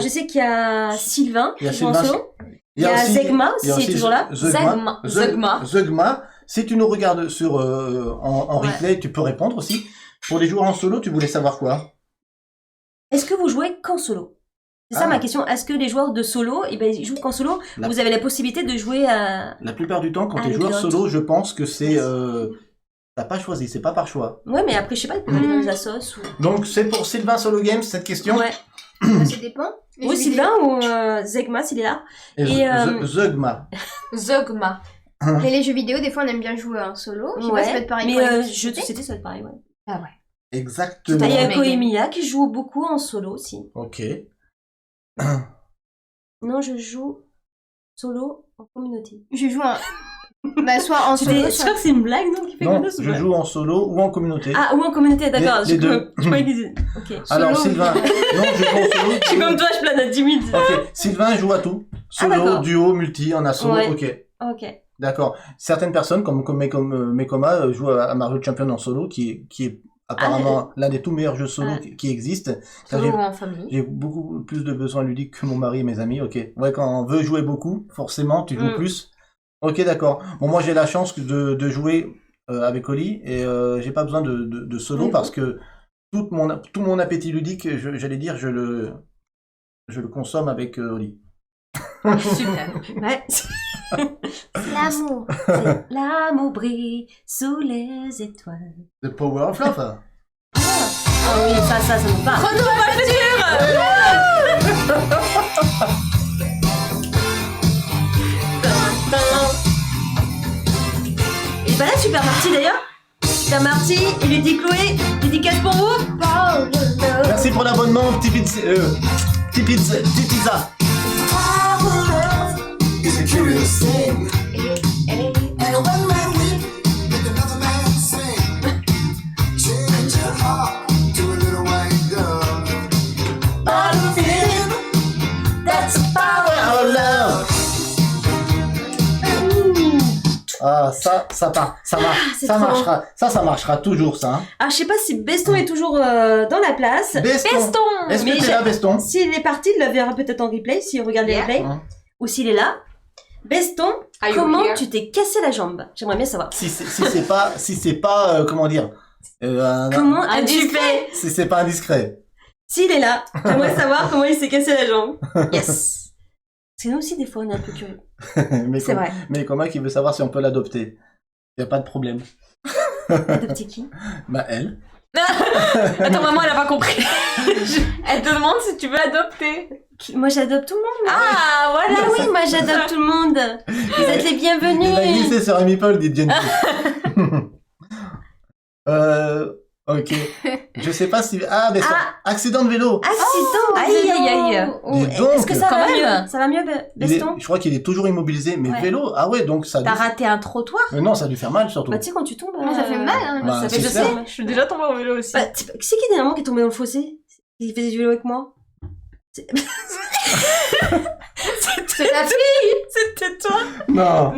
[SPEAKER 1] je sais qu'il y a Sylvain
[SPEAKER 2] il y a
[SPEAKER 1] qui joue en
[SPEAKER 2] Sylvain,
[SPEAKER 1] solo.
[SPEAKER 2] il y a
[SPEAKER 1] il y a
[SPEAKER 2] aussi-
[SPEAKER 1] Zegma,
[SPEAKER 2] il y a
[SPEAKER 1] s'il est
[SPEAKER 2] aussi
[SPEAKER 1] toujours là.
[SPEAKER 2] Zegma.
[SPEAKER 5] Zegma.
[SPEAKER 2] Zegma, si tu nous regardes sur en replay, tu peux répondre aussi. Pour les joueurs en solo, tu voulais savoir quoi?
[SPEAKER 1] Est-ce que vous jouez qu'en solo? C'est ça ma question. Est-ce que les joueurs de solo, ils jouent qu'en solo? Vous avez la possibilité de jouer à...
[SPEAKER 2] La plupart du temps, quand tu es joueur solo, je pense que c'est... T'as pas choisi, c'est pas par choix.
[SPEAKER 1] Ouais, mais après, je sais pas, ils peuvent aller dans les assos ou...
[SPEAKER 2] Donc, c'est pour Sylvain Solo Games, cette question?
[SPEAKER 1] Ouais.
[SPEAKER 4] Ça dépend.
[SPEAKER 1] Ou Sylvain ou Zegma, s'il est là.
[SPEAKER 2] Zegma.
[SPEAKER 5] Zogma.
[SPEAKER 4] Mais les jeux vidéo, des fois, on aime bien jouer en solo. Je sais pas si ça peut être pareil
[SPEAKER 1] mais
[SPEAKER 4] pour les
[SPEAKER 1] jeux de société, ça va être pareil, ouais.
[SPEAKER 5] Ah ouais.
[SPEAKER 2] Exactement.
[SPEAKER 1] Il y a Koemiya qui joue beaucoup en solo aussi.
[SPEAKER 2] Ok.
[SPEAKER 1] Non, je joue solo en communauté.
[SPEAKER 4] Je joue soit en solo.
[SPEAKER 1] Je crois que c'est une blague, non, qui fait
[SPEAKER 2] Non,
[SPEAKER 1] comme ça,
[SPEAKER 2] je joue en solo ou en communauté.
[SPEAKER 1] Ah, ou en communauté, d'accord.
[SPEAKER 2] Les deux.
[SPEAKER 1] Je croyais qu'ils disaient... Ok.
[SPEAKER 2] Alors, Sylvain, non, je joue en solo.
[SPEAKER 1] Je suis comme toi, je plane à 10 minutes.
[SPEAKER 2] Ok, Sylvain joue à tout. Solo, duo, multi, en assaut, ok.
[SPEAKER 1] Ok.
[SPEAKER 2] D'accord. Certaines personnes, comme Mekoma, jouent à Mario Champion en solo, qui est apparemment l'un des tout meilleurs jeux solo qui existent.
[SPEAKER 5] Solo en famille.
[SPEAKER 2] J'ai beaucoup plus de besoins ludiques que mon mari et mes amis, ok. Ouais, quand on veut jouer beaucoup, forcément, tu joues plus. Ok, d'accord. Bon, moi, j'ai la chance de jouer avec Oli, et j'ai pas besoin de solo, parce que tout mon appétit ludique, j'allais dire, je le consomme avec Oli.
[SPEAKER 5] Super.
[SPEAKER 1] Ouais.
[SPEAKER 4] L'amour.
[SPEAKER 1] L'amour brille sous les étoiles.
[SPEAKER 2] The Power of Love.
[SPEAKER 1] Ah oui, ça me parle.
[SPEAKER 5] Retour à le futur.
[SPEAKER 1] Et bah là, Super Marty d'ailleurs. Super Marty, et lui dit Chloé, dédicace pour vous.
[SPEAKER 2] Merci pour l'abonnement, petit pizza.
[SPEAKER 6] Is a curious thing. And one man weep, make another man sing. Change your heart to a little white dove. I'm feeling that's the power of love.
[SPEAKER 2] Ah, ça marchera toujours, ça. Hein.
[SPEAKER 1] Ah, je sais pas si Beston est toujours dans la place.
[SPEAKER 2] Beston. Est-ce que t'es là, Beston?
[SPEAKER 1] S'il est parti, il le verra peut-être en replay, s'il regarde les replays. Ou s'il est là. Beston, comment tu t'es cassé la jambe? J'aimerais bien savoir.
[SPEAKER 2] Si c'est pas, comment dire,
[SPEAKER 1] comment as-tu fait?
[SPEAKER 2] Si c'est pas indiscret.
[SPEAKER 1] S'il est là, j'aimerais savoir comment il s'est cassé la jambe. Yes. Parce que nous aussi, des fois, on est un peu curieux.
[SPEAKER 2] C'est vrai. Mais comment qui veut savoir si on peut l'adopter? Y a pas de problème.
[SPEAKER 1] Adopter qui?
[SPEAKER 2] Bah, elle.
[SPEAKER 5] Attends, maman, elle a pas compris. Elle te demande si tu veux adopter.
[SPEAKER 1] Moi, j'adopte tout le monde.
[SPEAKER 5] Ah, voilà.
[SPEAKER 1] Ah oui, moi, j'adopte tout le monde. Vous êtes les bienvenus.
[SPEAKER 2] Il a glissé sur un meeple, dit Jenny. Ok. Je sais pas si... Ah, mais accident de vélo.
[SPEAKER 1] Accident de vélo.
[SPEAKER 5] Aïe.
[SPEAKER 1] Est-ce que ça va mieux? Ça va mieux, Beston?
[SPEAKER 2] Je crois qu'il est toujours immobilisé, mais vélo, ah ouais, donc ça...
[SPEAKER 5] T'as raté un trottoir?
[SPEAKER 2] Mais non, ça a dû faire mal, surtout.
[SPEAKER 1] Bah, tu sais, quand tu tombes...
[SPEAKER 4] Ça fait mal, hein.
[SPEAKER 2] Bah,
[SPEAKER 5] ça fait, je sais. Je suis déjà tombée en vélo aussi.
[SPEAKER 1] Bah, qui c'est qui dernièrement qui est tombé dans le fossé? Il faisait du vélo avec moi?
[SPEAKER 5] C'est ta fille. C'était toi.
[SPEAKER 2] Non.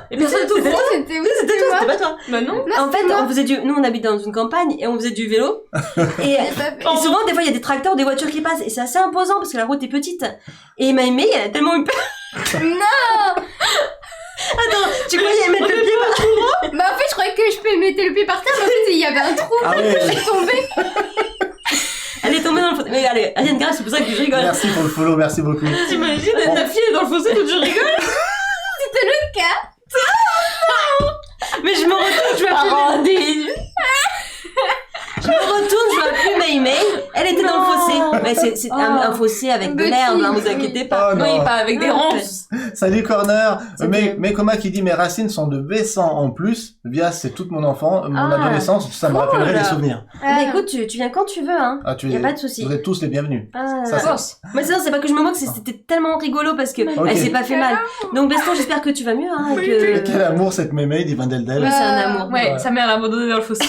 [SPEAKER 5] Et personne
[SPEAKER 1] c'était toi.
[SPEAKER 4] C'était
[SPEAKER 1] C'était pas toi.
[SPEAKER 5] Bah non.
[SPEAKER 1] En fait, on faisait nous on habite dans une campagne et on faisait du vélo. Et souvent, des fois, il y a des tracteurs, des voitures qui passent et c'est assez imposant parce que la route est petite. Et Maïmé, elle a tellement eu peur.
[SPEAKER 4] Non.
[SPEAKER 1] Attends, tu croyais mettre le pied par terre?
[SPEAKER 4] Bah en fait, je croyais que je peux mettre le pied par terre, mais en fait, il y avait un trou.
[SPEAKER 2] Ah ouais.
[SPEAKER 4] Je suis tombée.
[SPEAKER 1] Elle est tombée dans le fossé. Mais allez, Ariane Grâce, c'est pour ça que je rigole.
[SPEAKER 2] Merci pour le follow, merci beaucoup.
[SPEAKER 5] T'imagines, ta fille est dans le fossé, toi tu rigoles?
[SPEAKER 4] C'était le cas.
[SPEAKER 1] Mais je me retourne, je vois plus. Je me retourne, je vois plus Maïmé. Elle était dans le fossé. Mais c'est un fossé avec de l'herbe, hein, vous inquiétez pas.
[SPEAKER 2] Oh, non.
[SPEAKER 5] Oui, pas avec des ronces.
[SPEAKER 2] Salut Corner. Mais comment qui dit mes racines sont de B100 en plus. Via c'est toute mon adolescence, ça me rappellerait des souvenirs.
[SPEAKER 1] Mais écoute, tu viens quand tu veux, hein. Y a pas de souci.
[SPEAKER 2] Vous êtes tous les bienvenus.
[SPEAKER 1] Mais c'est pas que je me moque, c'était tellement rigolo parce que elle s'est pas fait mal. Donc Beston, j'espère que tu vas mieux, hein.
[SPEAKER 2] Mais quel amour cette mémé, dit Vandeldel.
[SPEAKER 1] Oui, c'est un amour.
[SPEAKER 5] Ouais, sa mère l'a abandonné dans le fossé.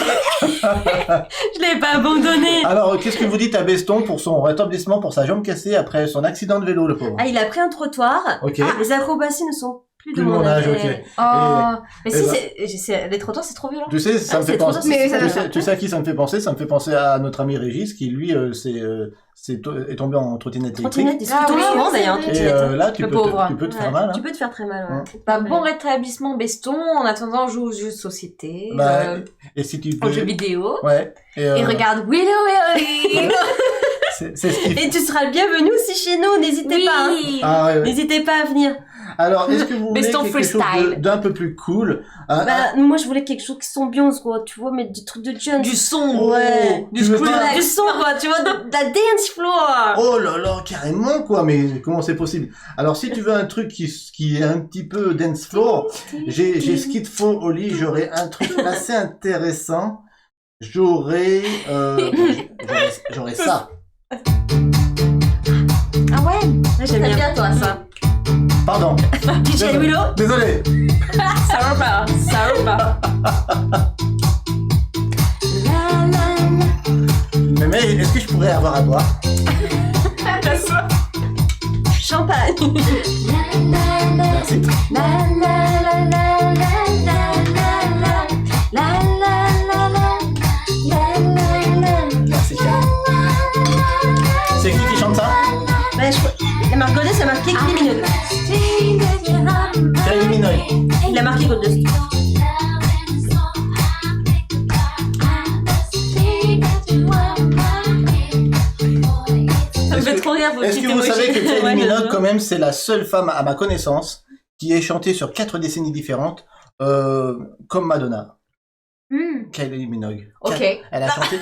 [SPEAKER 1] Je l'ai pas abandonné.
[SPEAKER 2] Alors, qu'est-ce que vous dites à Beston pour son rétablissement, pour sa jambe cassée après son accident de vélo, le pauvre?
[SPEAKER 1] Ah, il a pris un trottoir.
[SPEAKER 2] Ok.
[SPEAKER 1] Les acrobaties ne sont Plus de mon âge,
[SPEAKER 2] ok.
[SPEAKER 5] Oh, mais
[SPEAKER 2] et
[SPEAKER 5] si, les trottoirs, c'est trop violent.
[SPEAKER 2] Tu sais, ça me fait
[SPEAKER 1] c'est trop
[SPEAKER 2] penser.
[SPEAKER 1] drôle, mais
[SPEAKER 2] Tu sais à qui ça me fait penser? Ça me fait penser à notre ami Régis qui lui est tombé en trottinette électrique.
[SPEAKER 1] Trottinette, il tombe souvent d'ailleurs en
[SPEAKER 2] Et
[SPEAKER 1] trottinette.
[SPEAKER 2] là, tu
[SPEAKER 5] Le
[SPEAKER 2] peux
[SPEAKER 5] pauvre.
[SPEAKER 2] te faire mal. Hein.
[SPEAKER 1] Tu peux te faire très mal. Ouais.
[SPEAKER 5] Bah, bon rétablissement Beston. En attendant, on joue aux jeux de société,
[SPEAKER 2] Bah, et si tu
[SPEAKER 5] aux jeux vidéo.
[SPEAKER 2] Ouais.
[SPEAKER 5] Et regarde Willow Willy.
[SPEAKER 2] c'est ce qu'il
[SPEAKER 1] Et tu seras le bienvenu aussi chez nous, n'hésitez pas. Hein.
[SPEAKER 2] Ah ouais.
[SPEAKER 1] N'hésitez pas à venir.
[SPEAKER 2] Alors, est-ce que vous voulez
[SPEAKER 5] Beston
[SPEAKER 2] quelque chose
[SPEAKER 5] freestyle.
[SPEAKER 2] d'un peu plus cool?
[SPEAKER 1] Bah, moi je voulais quelque chose qui s'ambiance quoi, tu vois, mais du truc de jeunes.
[SPEAKER 5] Du son.
[SPEAKER 1] Ouais.
[SPEAKER 2] Tu veux pas-
[SPEAKER 1] Du son quoi, tu vois, de la dance floor.
[SPEAKER 2] Oh là là, carrément quoi, mais comment c'est possible? Alors si tu veux un truc qui est un petit peu dance floor, j'ai ce qu'il te faut au lit, j'aurais un truc assez intéressant. J'aurais ça.
[SPEAKER 5] Ah ouais.
[SPEAKER 1] J'aime bien
[SPEAKER 5] toi ça.
[SPEAKER 2] Pardon.
[SPEAKER 1] DJ Willow.
[SPEAKER 2] Désolé.
[SPEAKER 5] Ça va pas.
[SPEAKER 2] Mais est-ce que je pourrais avoir à boire?
[SPEAKER 1] Champagne.
[SPEAKER 2] Merci. Merci. C'est qui chante ça?
[SPEAKER 1] Bah, la marque Goldust a marqué Kylie Minogue.
[SPEAKER 2] Kylie Minogue.
[SPEAKER 1] Il a marqué Goldust. Ça me fait trop rire vos
[SPEAKER 2] Est-ce
[SPEAKER 1] petites
[SPEAKER 2] que vous savez que
[SPEAKER 1] émotions.
[SPEAKER 2] Kylie
[SPEAKER 1] Ouais,
[SPEAKER 2] Minogue,
[SPEAKER 1] bien
[SPEAKER 2] quand même, c'est la seule femme, à ma connaissance, qui ait chanté sur 4 décennies différentes, comme Madonna. Kylie Minogue.
[SPEAKER 5] Ok.
[SPEAKER 2] Elle a chanté,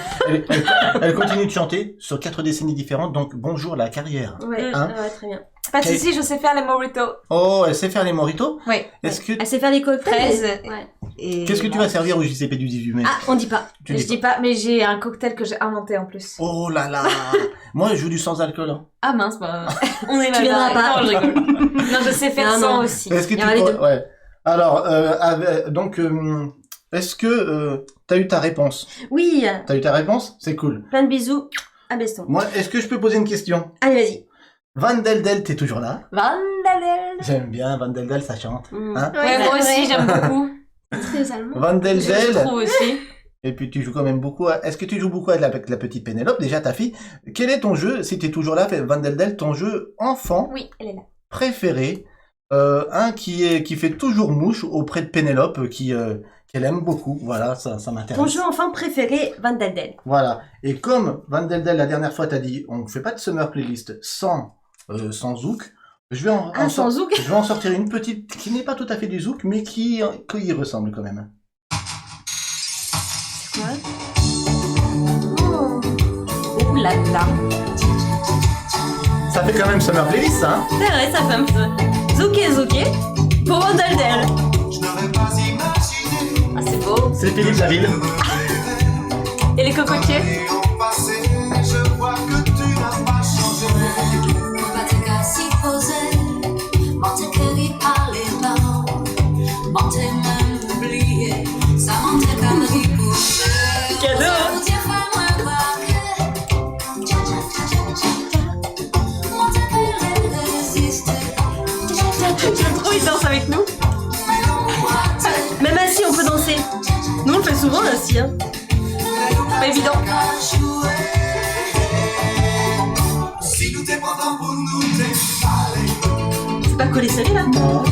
[SPEAKER 2] elle continue de chanter sur 4 décennies différentes, donc bonjour la carrière.
[SPEAKER 1] Ouais,
[SPEAKER 2] Hein
[SPEAKER 1] ouais, très bien.
[SPEAKER 5] Pas de soucis, je sais faire les mojitos.
[SPEAKER 2] Oh, elle sait faire les mojitos?
[SPEAKER 5] Oui.
[SPEAKER 2] Est-ce que,
[SPEAKER 1] Elle sait faire des cocktails.
[SPEAKER 5] 13.
[SPEAKER 1] Ouais.
[SPEAKER 5] Et
[SPEAKER 2] qu'est-ce que tu vas servir au JCP du 18 mai?
[SPEAKER 1] Ah, on dit pas.
[SPEAKER 2] Tu
[SPEAKER 5] Je
[SPEAKER 2] dis
[SPEAKER 5] dis pas, mais j'ai un cocktail que j'ai inventé en plus.
[SPEAKER 2] Oh là là! Moi, je joue du sans alcool. Hein.
[SPEAKER 5] Ah mince, bah. On est
[SPEAKER 1] Tu viendras pas.
[SPEAKER 5] Non, je rigole. Non, je sais faire
[SPEAKER 1] Non,
[SPEAKER 5] sans
[SPEAKER 1] non.
[SPEAKER 5] aussi.
[SPEAKER 2] Est-ce que
[SPEAKER 1] Il y aura les deux.
[SPEAKER 2] Ouais. Alors, donc, est-ce que t'as eu ta réponse?
[SPEAKER 1] Oui,
[SPEAKER 2] T'as eu ta réponse? C'est cool.
[SPEAKER 1] plein de bisous à Beston.
[SPEAKER 2] Moi, est-ce que je peux poser une question?
[SPEAKER 1] Allez, vas-y.
[SPEAKER 2] Van Deldel, t'es toujours là?
[SPEAKER 5] Vandalel.
[SPEAKER 2] J'aime bien Van Deldel, ça chante. Hein?
[SPEAKER 5] Ouais, moi aussi, j'aime beaucoup.
[SPEAKER 4] Très allemand.
[SPEAKER 2] Van
[SPEAKER 5] Je
[SPEAKER 2] Deldel,
[SPEAKER 5] trouve aussi.
[SPEAKER 2] et puis tu joues quand même beaucoup. Est-ce que tu joues beaucoup avec la petite Pénélope, déjà ta fille? Quel est ton jeu, si t'es toujours là, Van Deldel, ton jeu enfant
[SPEAKER 5] Oui, elle est là.
[SPEAKER 2] préféré? Un qui fait toujours mouche auprès de Pénélope, qu'elle aime beaucoup. Voilà, ça m'intéresse.
[SPEAKER 1] Ton jeu enfant préféré, Van Deldel.
[SPEAKER 2] Voilà. Et comme Van Deldel, la dernière fois, t'as dit, on ne fait pas de summer playlist sans zouk, je vais
[SPEAKER 1] sans zouk.
[SPEAKER 2] je vais en sortir une petite qui n'est pas tout à fait du zouk, mais qui y ressemble quand même.
[SPEAKER 5] Ouh là là.
[SPEAKER 2] Ça fait quand même summer playlist, ça, hein?
[SPEAKER 1] C'est vrai, ça fait un peu. Zouké pour Van Deldel.
[SPEAKER 6] Je n'aurais pas imaginé
[SPEAKER 5] Ah, c'est beau.
[SPEAKER 2] C'est Philippe Laville.
[SPEAKER 5] Et les cocotiers?
[SPEAKER 6] et au passé, je vois que tu n'as pas changé.
[SPEAKER 1] J'aime trop, il danse avec nous. Même assis, on peut danser. Nous, on le fait souvent, assis. Hein.
[SPEAKER 5] Pas évident.
[SPEAKER 6] Si nous t'es printemps pour nous t'es
[SPEAKER 1] C'est pas collé serré, là?
[SPEAKER 2] Non.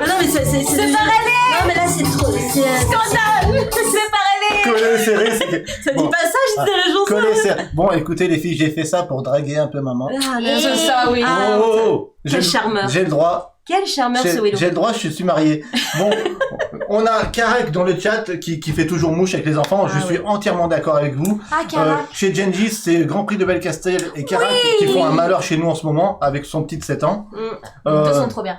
[SPEAKER 1] Non, mais c'est
[SPEAKER 5] C'est pas rêvé.
[SPEAKER 1] Non, mais là, c'est trop.
[SPEAKER 5] Scandale. C'est pas rêvé.
[SPEAKER 2] Collet serré, c'est...
[SPEAKER 1] Ça dit pas ça, j'étais la chanson.
[SPEAKER 2] Collet serré. Bon, écoutez les filles, j'ai fait ça pour draguer un peu maman.
[SPEAKER 1] Ah,
[SPEAKER 5] Et c'est ça, oui.
[SPEAKER 1] Ah,
[SPEAKER 2] J'ai
[SPEAKER 1] charmeur.
[SPEAKER 2] J'ai le droit.
[SPEAKER 1] Quel charmeur, ce Willow.
[SPEAKER 2] J'ai le droit, je suis marié. Bon, on a Karek dans le chat qui fait toujours mouche avec les enfants. Je suis entièrement d'accord avec vous.
[SPEAKER 5] Ah, Karak.
[SPEAKER 2] Chez Gengis, c'est Grand Prix de Belcastel et Karek qui font un malheur chez nous en ce moment avec son petit de 7 ans.
[SPEAKER 5] Les deux sont trop bien.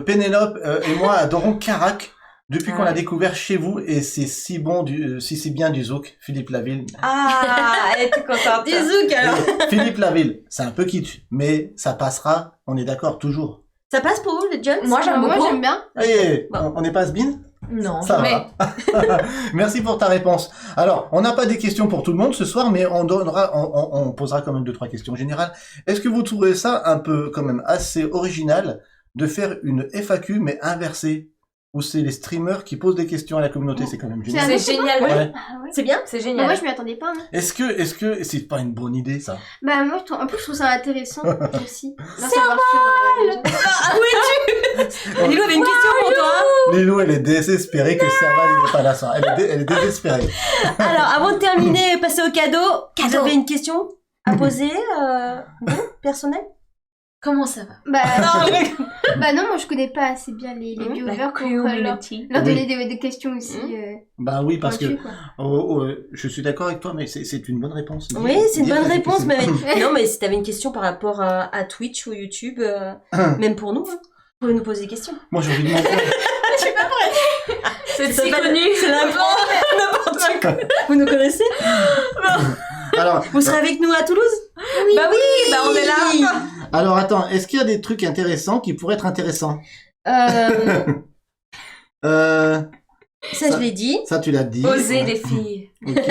[SPEAKER 2] Pénélope et moi adorons Karek depuis qu'on l'a découvert chez vous et c'est si bon si bien du zouk. Philippe Laville.
[SPEAKER 5] Ah, elle était contente.
[SPEAKER 1] Des zouk, alors.
[SPEAKER 2] Et Philippe Laville, c'est un peu kitsch, mais ça passera, on est d'accord, toujours.
[SPEAKER 1] Ça passe pour vous, les Jones?
[SPEAKER 5] Moi, j'aime
[SPEAKER 4] Moi,
[SPEAKER 5] beaucoup.
[SPEAKER 4] j'aime bien.
[SPEAKER 2] Allez,
[SPEAKER 1] Bon.
[SPEAKER 2] on n'est pas has-been?
[SPEAKER 5] Non,
[SPEAKER 2] Ça
[SPEAKER 5] jamais.
[SPEAKER 2] va. Merci pour ta réponse. Alors, on n'a pas des questions pour tout le monde ce soir, mais on posera quand même 2-3 questions générales. Est-ce que vous trouvez ça un peu quand même assez original de faire une FAQ mais inversée, où c'est les streamers qui posent des questions à la communauté? C'est quand même génial.
[SPEAKER 5] C'est génial, ouais.
[SPEAKER 2] Ouais.
[SPEAKER 4] Ah ouais.
[SPEAKER 1] C'est bien.
[SPEAKER 5] C'est
[SPEAKER 4] Bah,
[SPEAKER 5] génial.
[SPEAKER 4] moi, je m'y attendais pas. Hein.
[SPEAKER 2] Est-ce que c'est pas une bonne idée ça?
[SPEAKER 4] Bah, moi, en plus, je trouve ça intéressant aussi.
[SPEAKER 1] Ah oui, Lilou avait une question pour toi.
[SPEAKER 2] Lilou, elle est désespérée que Serval n'est pas là. Ça. Elle est désespérée.
[SPEAKER 1] Alors, avant de terminer, passer au cadeau. Vous avez une question à poser, personnelle?
[SPEAKER 5] Comment ça va?
[SPEAKER 4] Bah non, moi je connais pas assez bien les viewers pour leur donner des questions aussi.
[SPEAKER 2] Bah oui, parce que
[SPEAKER 4] pointues,
[SPEAKER 2] je suis d'accord avec toi, mais c'est une bonne réponse.
[SPEAKER 1] Oui, c'est une bonne réponse. Mais non, mais si t'avais une question par rapport à Twitch ou YouTube, même pour nous, hein, vous pouvez nous poser des questions.
[SPEAKER 2] Moi j'ai envie de m'en
[SPEAKER 5] C'est si connu.
[SPEAKER 1] C'est n'importe quoi. Vous nous connaissez?
[SPEAKER 2] Alors,
[SPEAKER 1] Vous serez avec nous à Toulouse?
[SPEAKER 5] Bah oui, bah on est là.
[SPEAKER 2] alors attends, est-ce qu'il y a des trucs intéressants qui pourraient être intéressants?
[SPEAKER 1] Ça,
[SPEAKER 2] Ça-
[SPEAKER 1] je l'ai dit.
[SPEAKER 2] Ça tu l'as dit.
[SPEAKER 5] Osez
[SPEAKER 2] Ouais.
[SPEAKER 5] les filles.
[SPEAKER 2] Ok.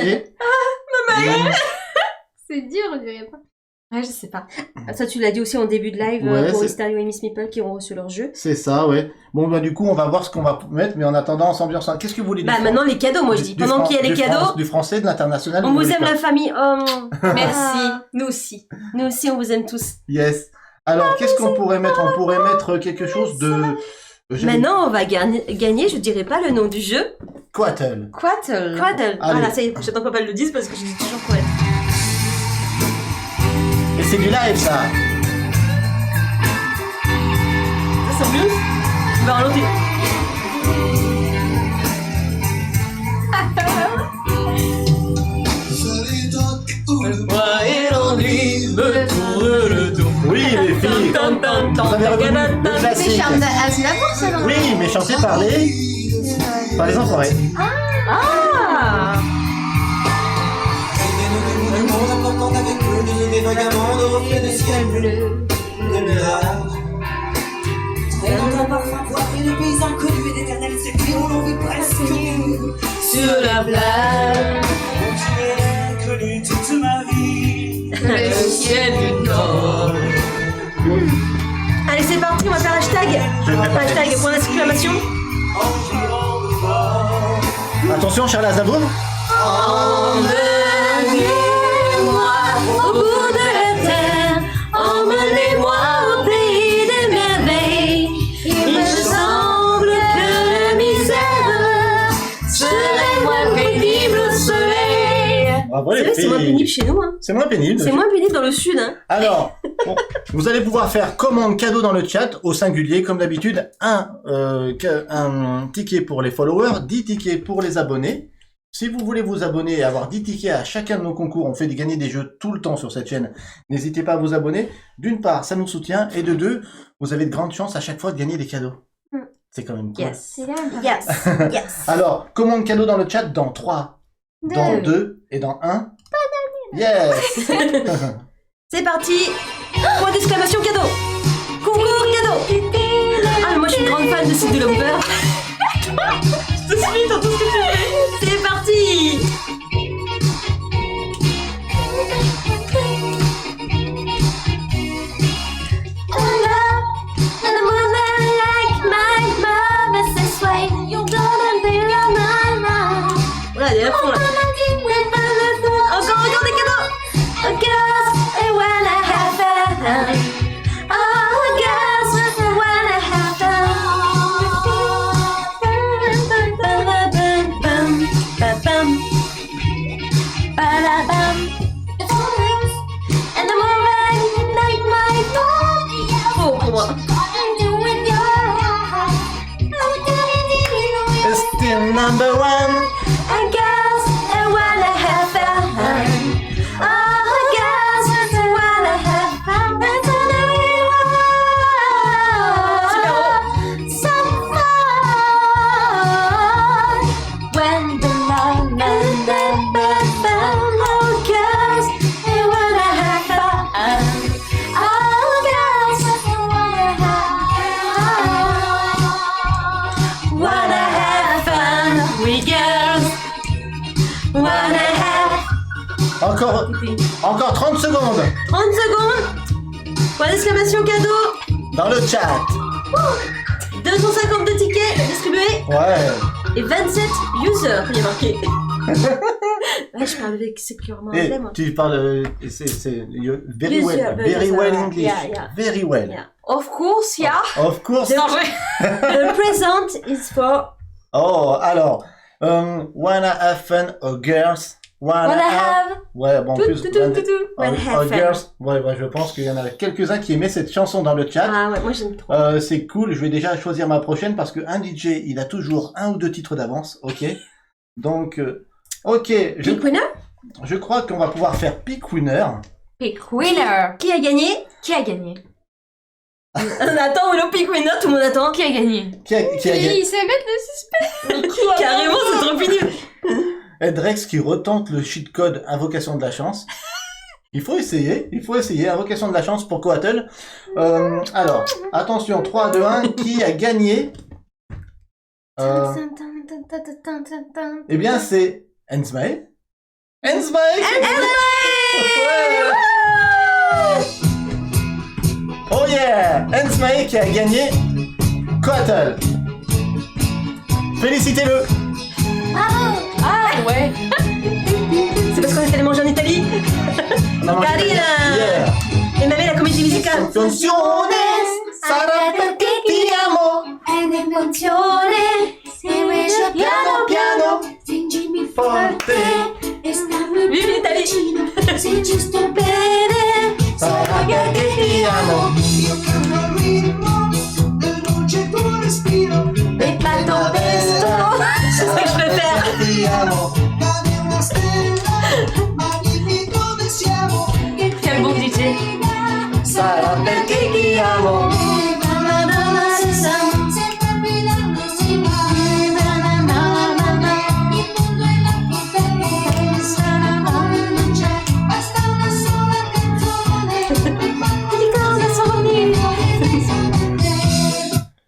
[SPEAKER 4] C'est dur, on dirait pas.
[SPEAKER 5] Ouais, je sais pas.
[SPEAKER 1] Ça, tu l'as dit aussi en début de live
[SPEAKER 2] Ouais,
[SPEAKER 1] pour
[SPEAKER 2] c'est-
[SPEAKER 1] Mysterio et Miss Meeple qui ont reçu leur jeu.
[SPEAKER 2] C'est ça, ouais. Bon bah du coup on va voir ce qu'on va mettre, mais en attendant on s'ambiance. Qu'est-ce que vous voulez dire?
[SPEAKER 1] Bah maintenant les cadeaux, moi je dis. Pendant qu'il y a les cadeaux,
[SPEAKER 2] Du français, de l'international.
[SPEAKER 1] on vous aime
[SPEAKER 2] la
[SPEAKER 1] la famille.
[SPEAKER 5] Merci. Nous aussi.
[SPEAKER 1] Nous aussi on vous aime tous.
[SPEAKER 2] Yes. Alors qu'est-ce qu'on pourrait mettre? On pourrait mettre quelque chose de...
[SPEAKER 1] Maintenant on va gagner, je dirais pas le nom du jeu.
[SPEAKER 2] Quattle.
[SPEAKER 5] Quattle.
[SPEAKER 1] Quattle.
[SPEAKER 2] Allez.
[SPEAKER 1] Voilà, ça y est, j'attends pas le le 10 parce que je dis toujours Quattle.
[SPEAKER 2] Et c'est du live ça.
[SPEAKER 1] Ça sent mieux. Bah ralentir.
[SPEAKER 2] Oui les filles. Vous avez reconnu le
[SPEAKER 4] C'est
[SPEAKER 2] classique.
[SPEAKER 4] Charles Aznavour, ça, non?
[SPEAKER 2] Oui, mais chanté par les enfants, ouais.
[SPEAKER 1] Ah.
[SPEAKER 5] Sur la plage. Le ciel du Nord.
[SPEAKER 1] Allez c'est parti, on va faire hashtag. Hashtag point d'exclamation.
[SPEAKER 2] Attention, Charles Aznavour.
[SPEAKER 1] Emmenez-moi au bout de la terre, emmenez-moi au pays des merveilles. Il me semble que la misère serait moins pénible au soleil.
[SPEAKER 2] Bravo
[SPEAKER 1] C'est
[SPEAKER 2] les
[SPEAKER 1] vrai, c'est moins
[SPEAKER 2] filles.
[SPEAKER 1] pénible chez nous, hein.
[SPEAKER 2] C'est moins pénible.
[SPEAKER 1] C'est moins pénible dans le sud, hein.
[SPEAKER 2] Alors, bon, vous allez pouvoir faire commande cadeau dans le chat, au singulier, comme d'habitude, un ticket pour les followers, 10 tickets pour les abonnés. Si vous voulez vous abonner et avoir 10 tickets à chacun de nos concours, on fait gagner des jeux tout le temps sur cette chaîne, n'hésitez pas à vous abonner. D'une part, ça nous soutient, et de deux, vous avez de grandes chances à chaque fois de gagner des cadeaux. C'est quand même cool.
[SPEAKER 1] Yes.
[SPEAKER 4] C'est là,
[SPEAKER 1] Yes. Yes.
[SPEAKER 2] Alors, commande cadeau dans le chat dans 3, dans 2 et dans 1. Yes.
[SPEAKER 1] C'est parti. Point d'exclamation cadeau. Concours cadeau. Ah mais moi je suis une grande fan de Cyndi Lauper. Je te suis dans tout ce que tu fais. C'est parti. Voilà, elle est à fond là. Encore des cadeaux. Oh, pour moi.
[SPEAKER 2] Still number one. Encore 30 secondes
[SPEAKER 1] 30 secondes. Point d'exclamation cadeau.
[SPEAKER 2] dans le chat.
[SPEAKER 1] 252 tickets distribués.
[SPEAKER 2] Ouais.
[SPEAKER 1] Et 27 users, il y a marqué. Ouais, je parle avec sécurement
[SPEAKER 2] Et
[SPEAKER 1] anglais, moi.
[SPEAKER 2] tu parles, c'est very
[SPEAKER 1] Yes,
[SPEAKER 2] well,
[SPEAKER 1] yeah,
[SPEAKER 2] very well English,
[SPEAKER 1] yeah.
[SPEAKER 2] very well.
[SPEAKER 1] Yeah.
[SPEAKER 5] Of course, yeah.
[SPEAKER 2] Of course.
[SPEAKER 5] Non, je...
[SPEAKER 1] The present is for...
[SPEAKER 2] Oh, alors, wanna have fun, oh girls,
[SPEAKER 1] Wanna have...
[SPEAKER 2] Ouais, bon, en plus,
[SPEAKER 1] Wanna have fun.
[SPEAKER 2] girls, ouais, je pense qu'il y en a quelques-uns qui aimaient cette chanson dans le chat.
[SPEAKER 1] Ah ouais, moi j'aime trop.
[SPEAKER 2] C'est cool, je vais déjà choisir ma prochaine parce que un DJ, il a toujours 1 ou 2 titres d'avance, ok. Donc, ok,
[SPEAKER 1] Pick winner.
[SPEAKER 2] je crois qu'on va pouvoir faire Pick Winner.
[SPEAKER 5] Pick winner.
[SPEAKER 1] Qui a gagné?
[SPEAKER 5] Qui a gagné?
[SPEAKER 1] On attend le pick winner, tout le monde attend.
[SPEAKER 5] Qui a gagné?
[SPEAKER 2] Qui a gagné?
[SPEAKER 5] Il sait mettre le suspense.
[SPEAKER 1] Carrément, c'est trop pénible.
[SPEAKER 2] Edrex qui retente le cheat code Invocation de la chance. Il faut essayer, Invocation de la chance pour Coatl. Alors, attention, 3, 2, 1, qui a gagné? Eh bien, c'est Ensmae. Ensmae! Oh yeah! Ensmae qui a gagné Coatl. Félicitez-le!
[SPEAKER 5] Ah ouais.
[SPEAKER 1] C'est parce qu'on est allé manger en Italie.
[SPEAKER 2] On a mangé-
[SPEAKER 1] Carina!
[SPEAKER 2] Yeah!
[SPEAKER 1] Et mamie, la comédie musicale.
[SPEAKER 2] Canciones, sarà perché ti amo. Piano piano,
[SPEAKER 6] Stringimi
[SPEAKER 2] forte,
[SPEAKER 6] e stammi
[SPEAKER 1] Vive l'Italie.
[SPEAKER 6] se ci sto bene.
[SPEAKER 2] sarà perché ti amo.
[SPEAKER 6] Io canto al ritmo del dolce tuo respiro.
[SPEAKER 1] Et pas ton besto. C'est ce que je préfère.
[SPEAKER 2] Ti amo.
[SPEAKER 6] Cade una stella, ma dimmi dove siamo.
[SPEAKER 5] Quel bon DJ.
[SPEAKER 2] Sarà perché ti amo.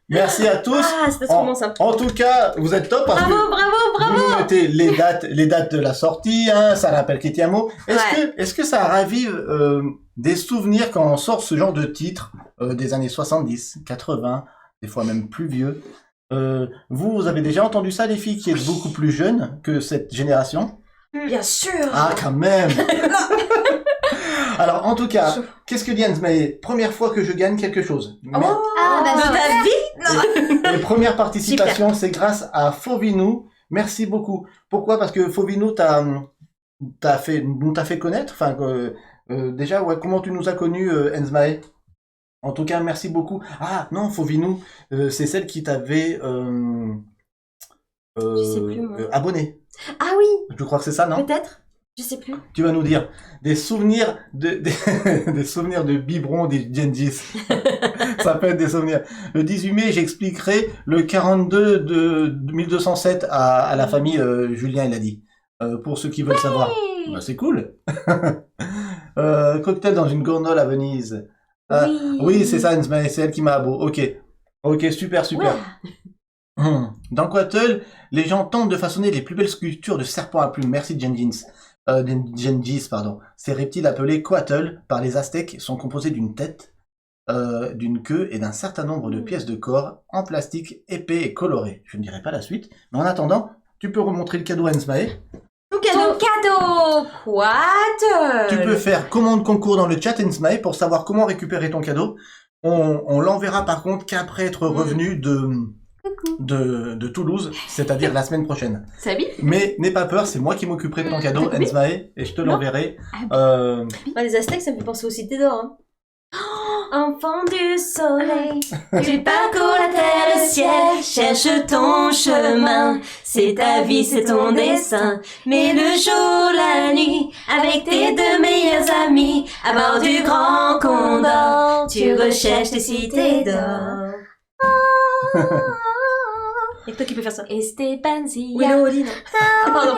[SPEAKER 2] Merci à tous.
[SPEAKER 1] Ah, c'était trop bon ça.
[SPEAKER 2] En tout cas, vous êtes top parce
[SPEAKER 1] Bravo,
[SPEAKER 2] que
[SPEAKER 1] bravo,
[SPEAKER 2] vous
[SPEAKER 1] bravo.
[SPEAKER 2] mettez les dates de la sortie, hein, ça rappelle Kitty Amo. Est-ce que ça ravive des souvenirs quand on sort ce genre de titre des années 70, 80, des fois même plus vieux? Vous avez déjà entendu ça, les filles qui êtes beaucoup plus jeunes que cette génération?
[SPEAKER 1] Bien sûr.
[SPEAKER 2] Ah, quand même. Alors, en tout cas, qu'est-ce que dit Ensmae? Première fois que je gagne quelque chose.
[SPEAKER 1] Ah, bah,
[SPEAKER 5] Dans
[SPEAKER 1] ta vie.
[SPEAKER 2] Les premières participations, c'est grâce à Fauvinou. Merci beaucoup. Pourquoi? Parce que Fauvinou nous t'a fait connaître. Enfin, déjà, ouais, comment tu nous as connus, Ensmae? En tout cas, merci beaucoup. Ah non, Fauvinou, c'est celle qui t'avait
[SPEAKER 1] Je sais plus, moi.
[SPEAKER 2] abonné.
[SPEAKER 1] Ah oui,
[SPEAKER 2] Je crois que c'est ça, non?
[SPEAKER 1] peut-être. Je sais plus.
[SPEAKER 2] Tu vas nous dire des souvenirs des souvenirs de biberon des Gengis. Ça peut être des souvenirs. Le 18 mai, j'expliquerai le 42 de 1207 à la famille Julien, il a dit. Pour ceux qui veulent savoir. Bah, c'est cool. Cocktail dans une gondole à Venise. Oui, c'est ça, Ensmae, c'est elle qui m'a abo. Ok, super. Dans Coatl, les gens tentent de façonner les plus belles sculptures de serpents à plumes. Merci Gengis. Ces reptiles appelés Coatl par les Aztèques sont composés d'une tête, d'une queue et d'un certain nombre de pièces de corps en plastique épais et coloré. Je ne dirai pas la suite, mais en attendant, tu peux remontrer le cadeau à Ensmae.
[SPEAKER 1] Ton cadeau.
[SPEAKER 5] Ton cadeau. What?
[SPEAKER 2] Tu peux faire commande concours dans le chat Ensmae pour savoir comment récupérer ton cadeau. On l'enverra par contre qu'après être revenu de Toulouse, c'est-à-dire la semaine prochaine.
[SPEAKER 5] Salut.
[SPEAKER 2] Mais n'aie pas peur, c'est moi qui m'occuperai de ton cadeau, Ensmae, et je te l'enverrai.
[SPEAKER 1] Les Aztèques, ça me fait penser aux cités d'or. Hein. Enfant du soleil, tu parcours la terre, le ciel, cherche ton chemin. C'est ta vie, c'est ton destin. Mais le jour, la nuit, avec tes 2 meilleurs amis, à bord du Grand Condor, tu recherches tes cités d'or. Y'a que toi qui peux faire ça.
[SPEAKER 5] Estebanzia.
[SPEAKER 1] Oui, Oli, non. Ah, pardon.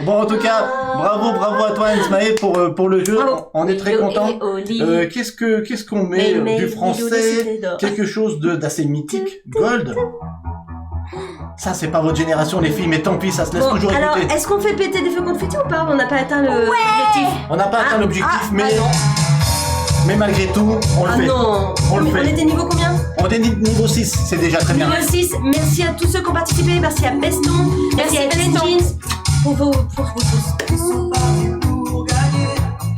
[SPEAKER 2] Bon, en tout cas, bravo à toi, Ensmae, pour le jeu.
[SPEAKER 1] Bravo.
[SPEAKER 2] On est très contents. Qu'est-ce qu'on met du français? Quelque chose d'assez mythique. Gold. Ça, c'est pas votre génération, les filles, mais tant pis, ça se laisse
[SPEAKER 1] Bon,
[SPEAKER 2] toujours
[SPEAKER 1] alors,
[SPEAKER 2] écouter.
[SPEAKER 1] est-ce qu'on fait péter des feux confettis ou pas? On n'a pas atteint l'objectif.
[SPEAKER 2] On n'a pas atteint l'objectif, mais malgré tout, on le
[SPEAKER 1] Ah
[SPEAKER 2] fait.
[SPEAKER 1] non.
[SPEAKER 2] On le fait.
[SPEAKER 1] On était niveau combien?
[SPEAKER 2] On est niveau 6, c'est déjà très bien.
[SPEAKER 1] Niveau 6. Merci à tous ceux qui ont participé. Merci à Beston. Merci à Jen Jeans. Pour vous tous.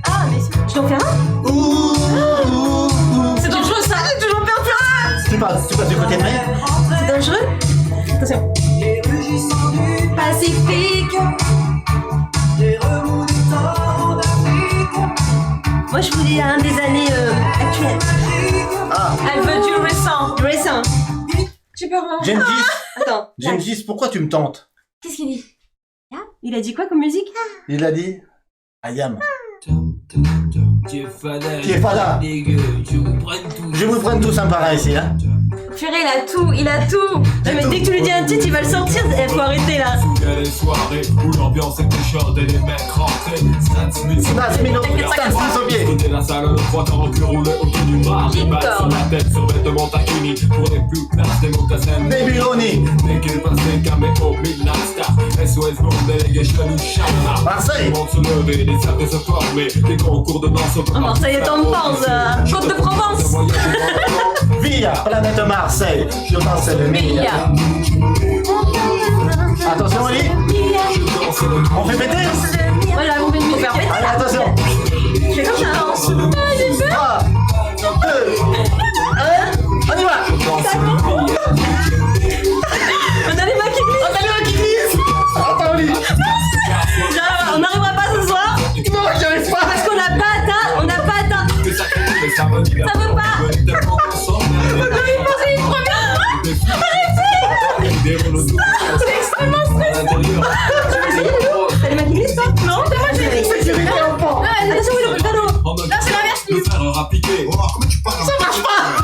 [SPEAKER 1] Ah, mais je dois en faire un?
[SPEAKER 5] C'est dangereux ça. J'ai toujours perdu.
[SPEAKER 2] Tu passes du côté vrai?
[SPEAKER 1] C'est dangereux? Attention. Pacifique. Moi, je voulais un des années actuelles.
[SPEAKER 2] Ah,
[SPEAKER 5] Elle veut du récent.
[SPEAKER 1] Du récent.
[SPEAKER 5] J'ai peur.
[SPEAKER 2] Gengis,
[SPEAKER 1] Attends.
[SPEAKER 2] Gengis, pourquoi tu me tentes?
[SPEAKER 1] Qu'est-ce qu'il dit? Il a dit quoi comme musique?
[SPEAKER 2] Il a dit Ayam.
[SPEAKER 7] Qui est fada,
[SPEAKER 2] Je vous prenne tous un par un ici, hein.
[SPEAKER 5] Purée, il a tout.
[SPEAKER 1] Non, mais dès que tu lui dis un titre, il va le sortir. Il faut arrêter là.
[SPEAKER 7] Il y a des soirées où l'ambiance était chaude et les mecs rentraient. Stan Smith
[SPEAKER 2] au pied.
[SPEAKER 7] Côté la salle, le 3 quarts en cul roulé autour du bar. Des balles sur la tête, sur vêtements taquini. Pour les plus places, des mocassins.
[SPEAKER 2] Baby Ronnie,
[SPEAKER 7] Dès qu'il passe des caméos, Midnight Star. SOS Bomb, délégué, chelou, chalana.
[SPEAKER 2] Marseille.
[SPEAKER 7] Tout le monde se lever, des cercles se former. Des concours de danse au
[SPEAKER 1] Marseille est en pause. Côte de Provence.
[SPEAKER 2] Via, planète Marseille, je danse le Mia. Attention, Oli, on fait péter.
[SPEAKER 1] Voilà, on fait faire péter.
[SPEAKER 2] Allez, attention.
[SPEAKER 1] Je fais comme ça.
[SPEAKER 2] 3, 2, 1, on y va.
[SPEAKER 1] On a les mains qui glissent.
[SPEAKER 2] Attends, Oli.
[SPEAKER 1] On n'arrivera pas ce soir.
[SPEAKER 2] Non, j'y arrive pas.
[SPEAKER 1] Parce qu'on n'a pas atteint.
[SPEAKER 7] Ça
[SPEAKER 1] veut pas.
[SPEAKER 7] C'est extrêmement stressant.
[SPEAKER 1] T'as les mains qui glissent, toi? Non, c'est moi qui glisse. Attention, oui, le cadeau.
[SPEAKER 7] Non, c'est l'inverse. Le fer aura piqué.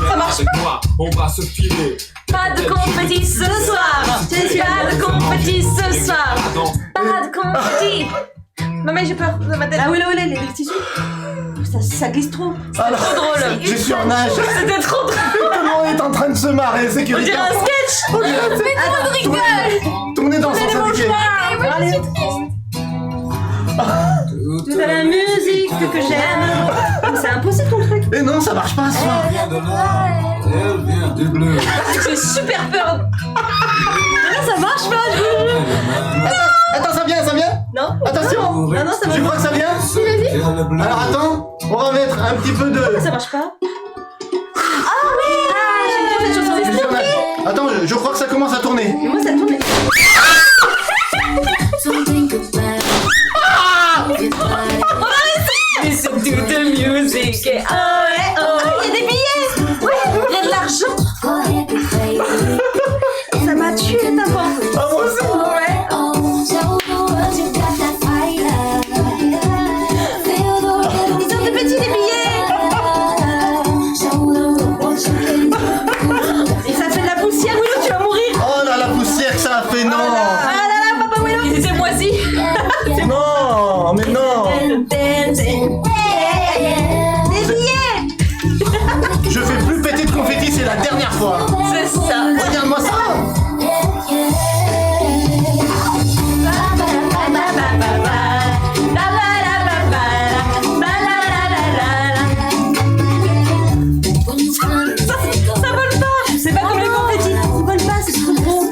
[SPEAKER 7] Ça marche pas. On va se filer.
[SPEAKER 5] Pas de confetti ce soir. Pas de confetti ce soir. Pas de confetti. Non mais j'ai peur de ma tête.
[SPEAKER 1] Ah oui, là, les tissus. Ça glisse trop.
[SPEAKER 2] Alors,
[SPEAKER 5] drôle.
[SPEAKER 2] je suis en nage.
[SPEAKER 5] C'était trop drôle.
[SPEAKER 2] Tout le monde est en train de se marrer,
[SPEAKER 5] On
[SPEAKER 2] sécurité.
[SPEAKER 5] dirait un sketch.
[SPEAKER 2] On dirait un sketch.
[SPEAKER 5] Attends, rigole.
[SPEAKER 2] Tout le monde est dans son syndiqué.
[SPEAKER 1] Allez. Tout à la musique que j'aime. C'est impossible ton truc.
[SPEAKER 2] Et non, ça marche pas ce soir.
[SPEAKER 7] Elle vient du bleu.
[SPEAKER 5] J'ai super peur.
[SPEAKER 1] Là, ça marche pas.
[SPEAKER 2] Attends, ça vient.
[SPEAKER 1] Non.
[SPEAKER 2] Attention.
[SPEAKER 1] Non, ça marche
[SPEAKER 2] Tu crois que ça vient? Alors attends, on va mettre un petit peu de...
[SPEAKER 1] pas. Ça marche pas. Ah oui. J'aime bien cette chanson. C'est trop bien.
[SPEAKER 2] Attends, je crois que ça commence à tourner.
[SPEAKER 1] Et moi, ça tourne.
[SPEAKER 5] Listen to the music. Oh ouais, oh. Il y a des billets. Ouais, il y a de l'argent.
[SPEAKER 1] Ça m'a tué ta voix.
[SPEAKER 2] Ah, moi aussi.
[SPEAKER 1] Ils sont tout petits, les billets. Et ça fait de la poussière. Willow, tu vas mourir.
[SPEAKER 2] Oh là, la poussière que ça a fait, non.
[SPEAKER 1] Ah là là, papa Willow.
[SPEAKER 5] Ils étaient moisis.
[SPEAKER 2] Non, mais non.
[SPEAKER 1] Les billets.
[SPEAKER 2] Je fais plus péter de confetti, c'est la dernière fois.
[SPEAKER 5] C'est ça.
[SPEAKER 2] Regarde-moi ça.
[SPEAKER 1] Ça vole pas. C'est pas comme les confettis. Ils volent pas, c'est trop gros.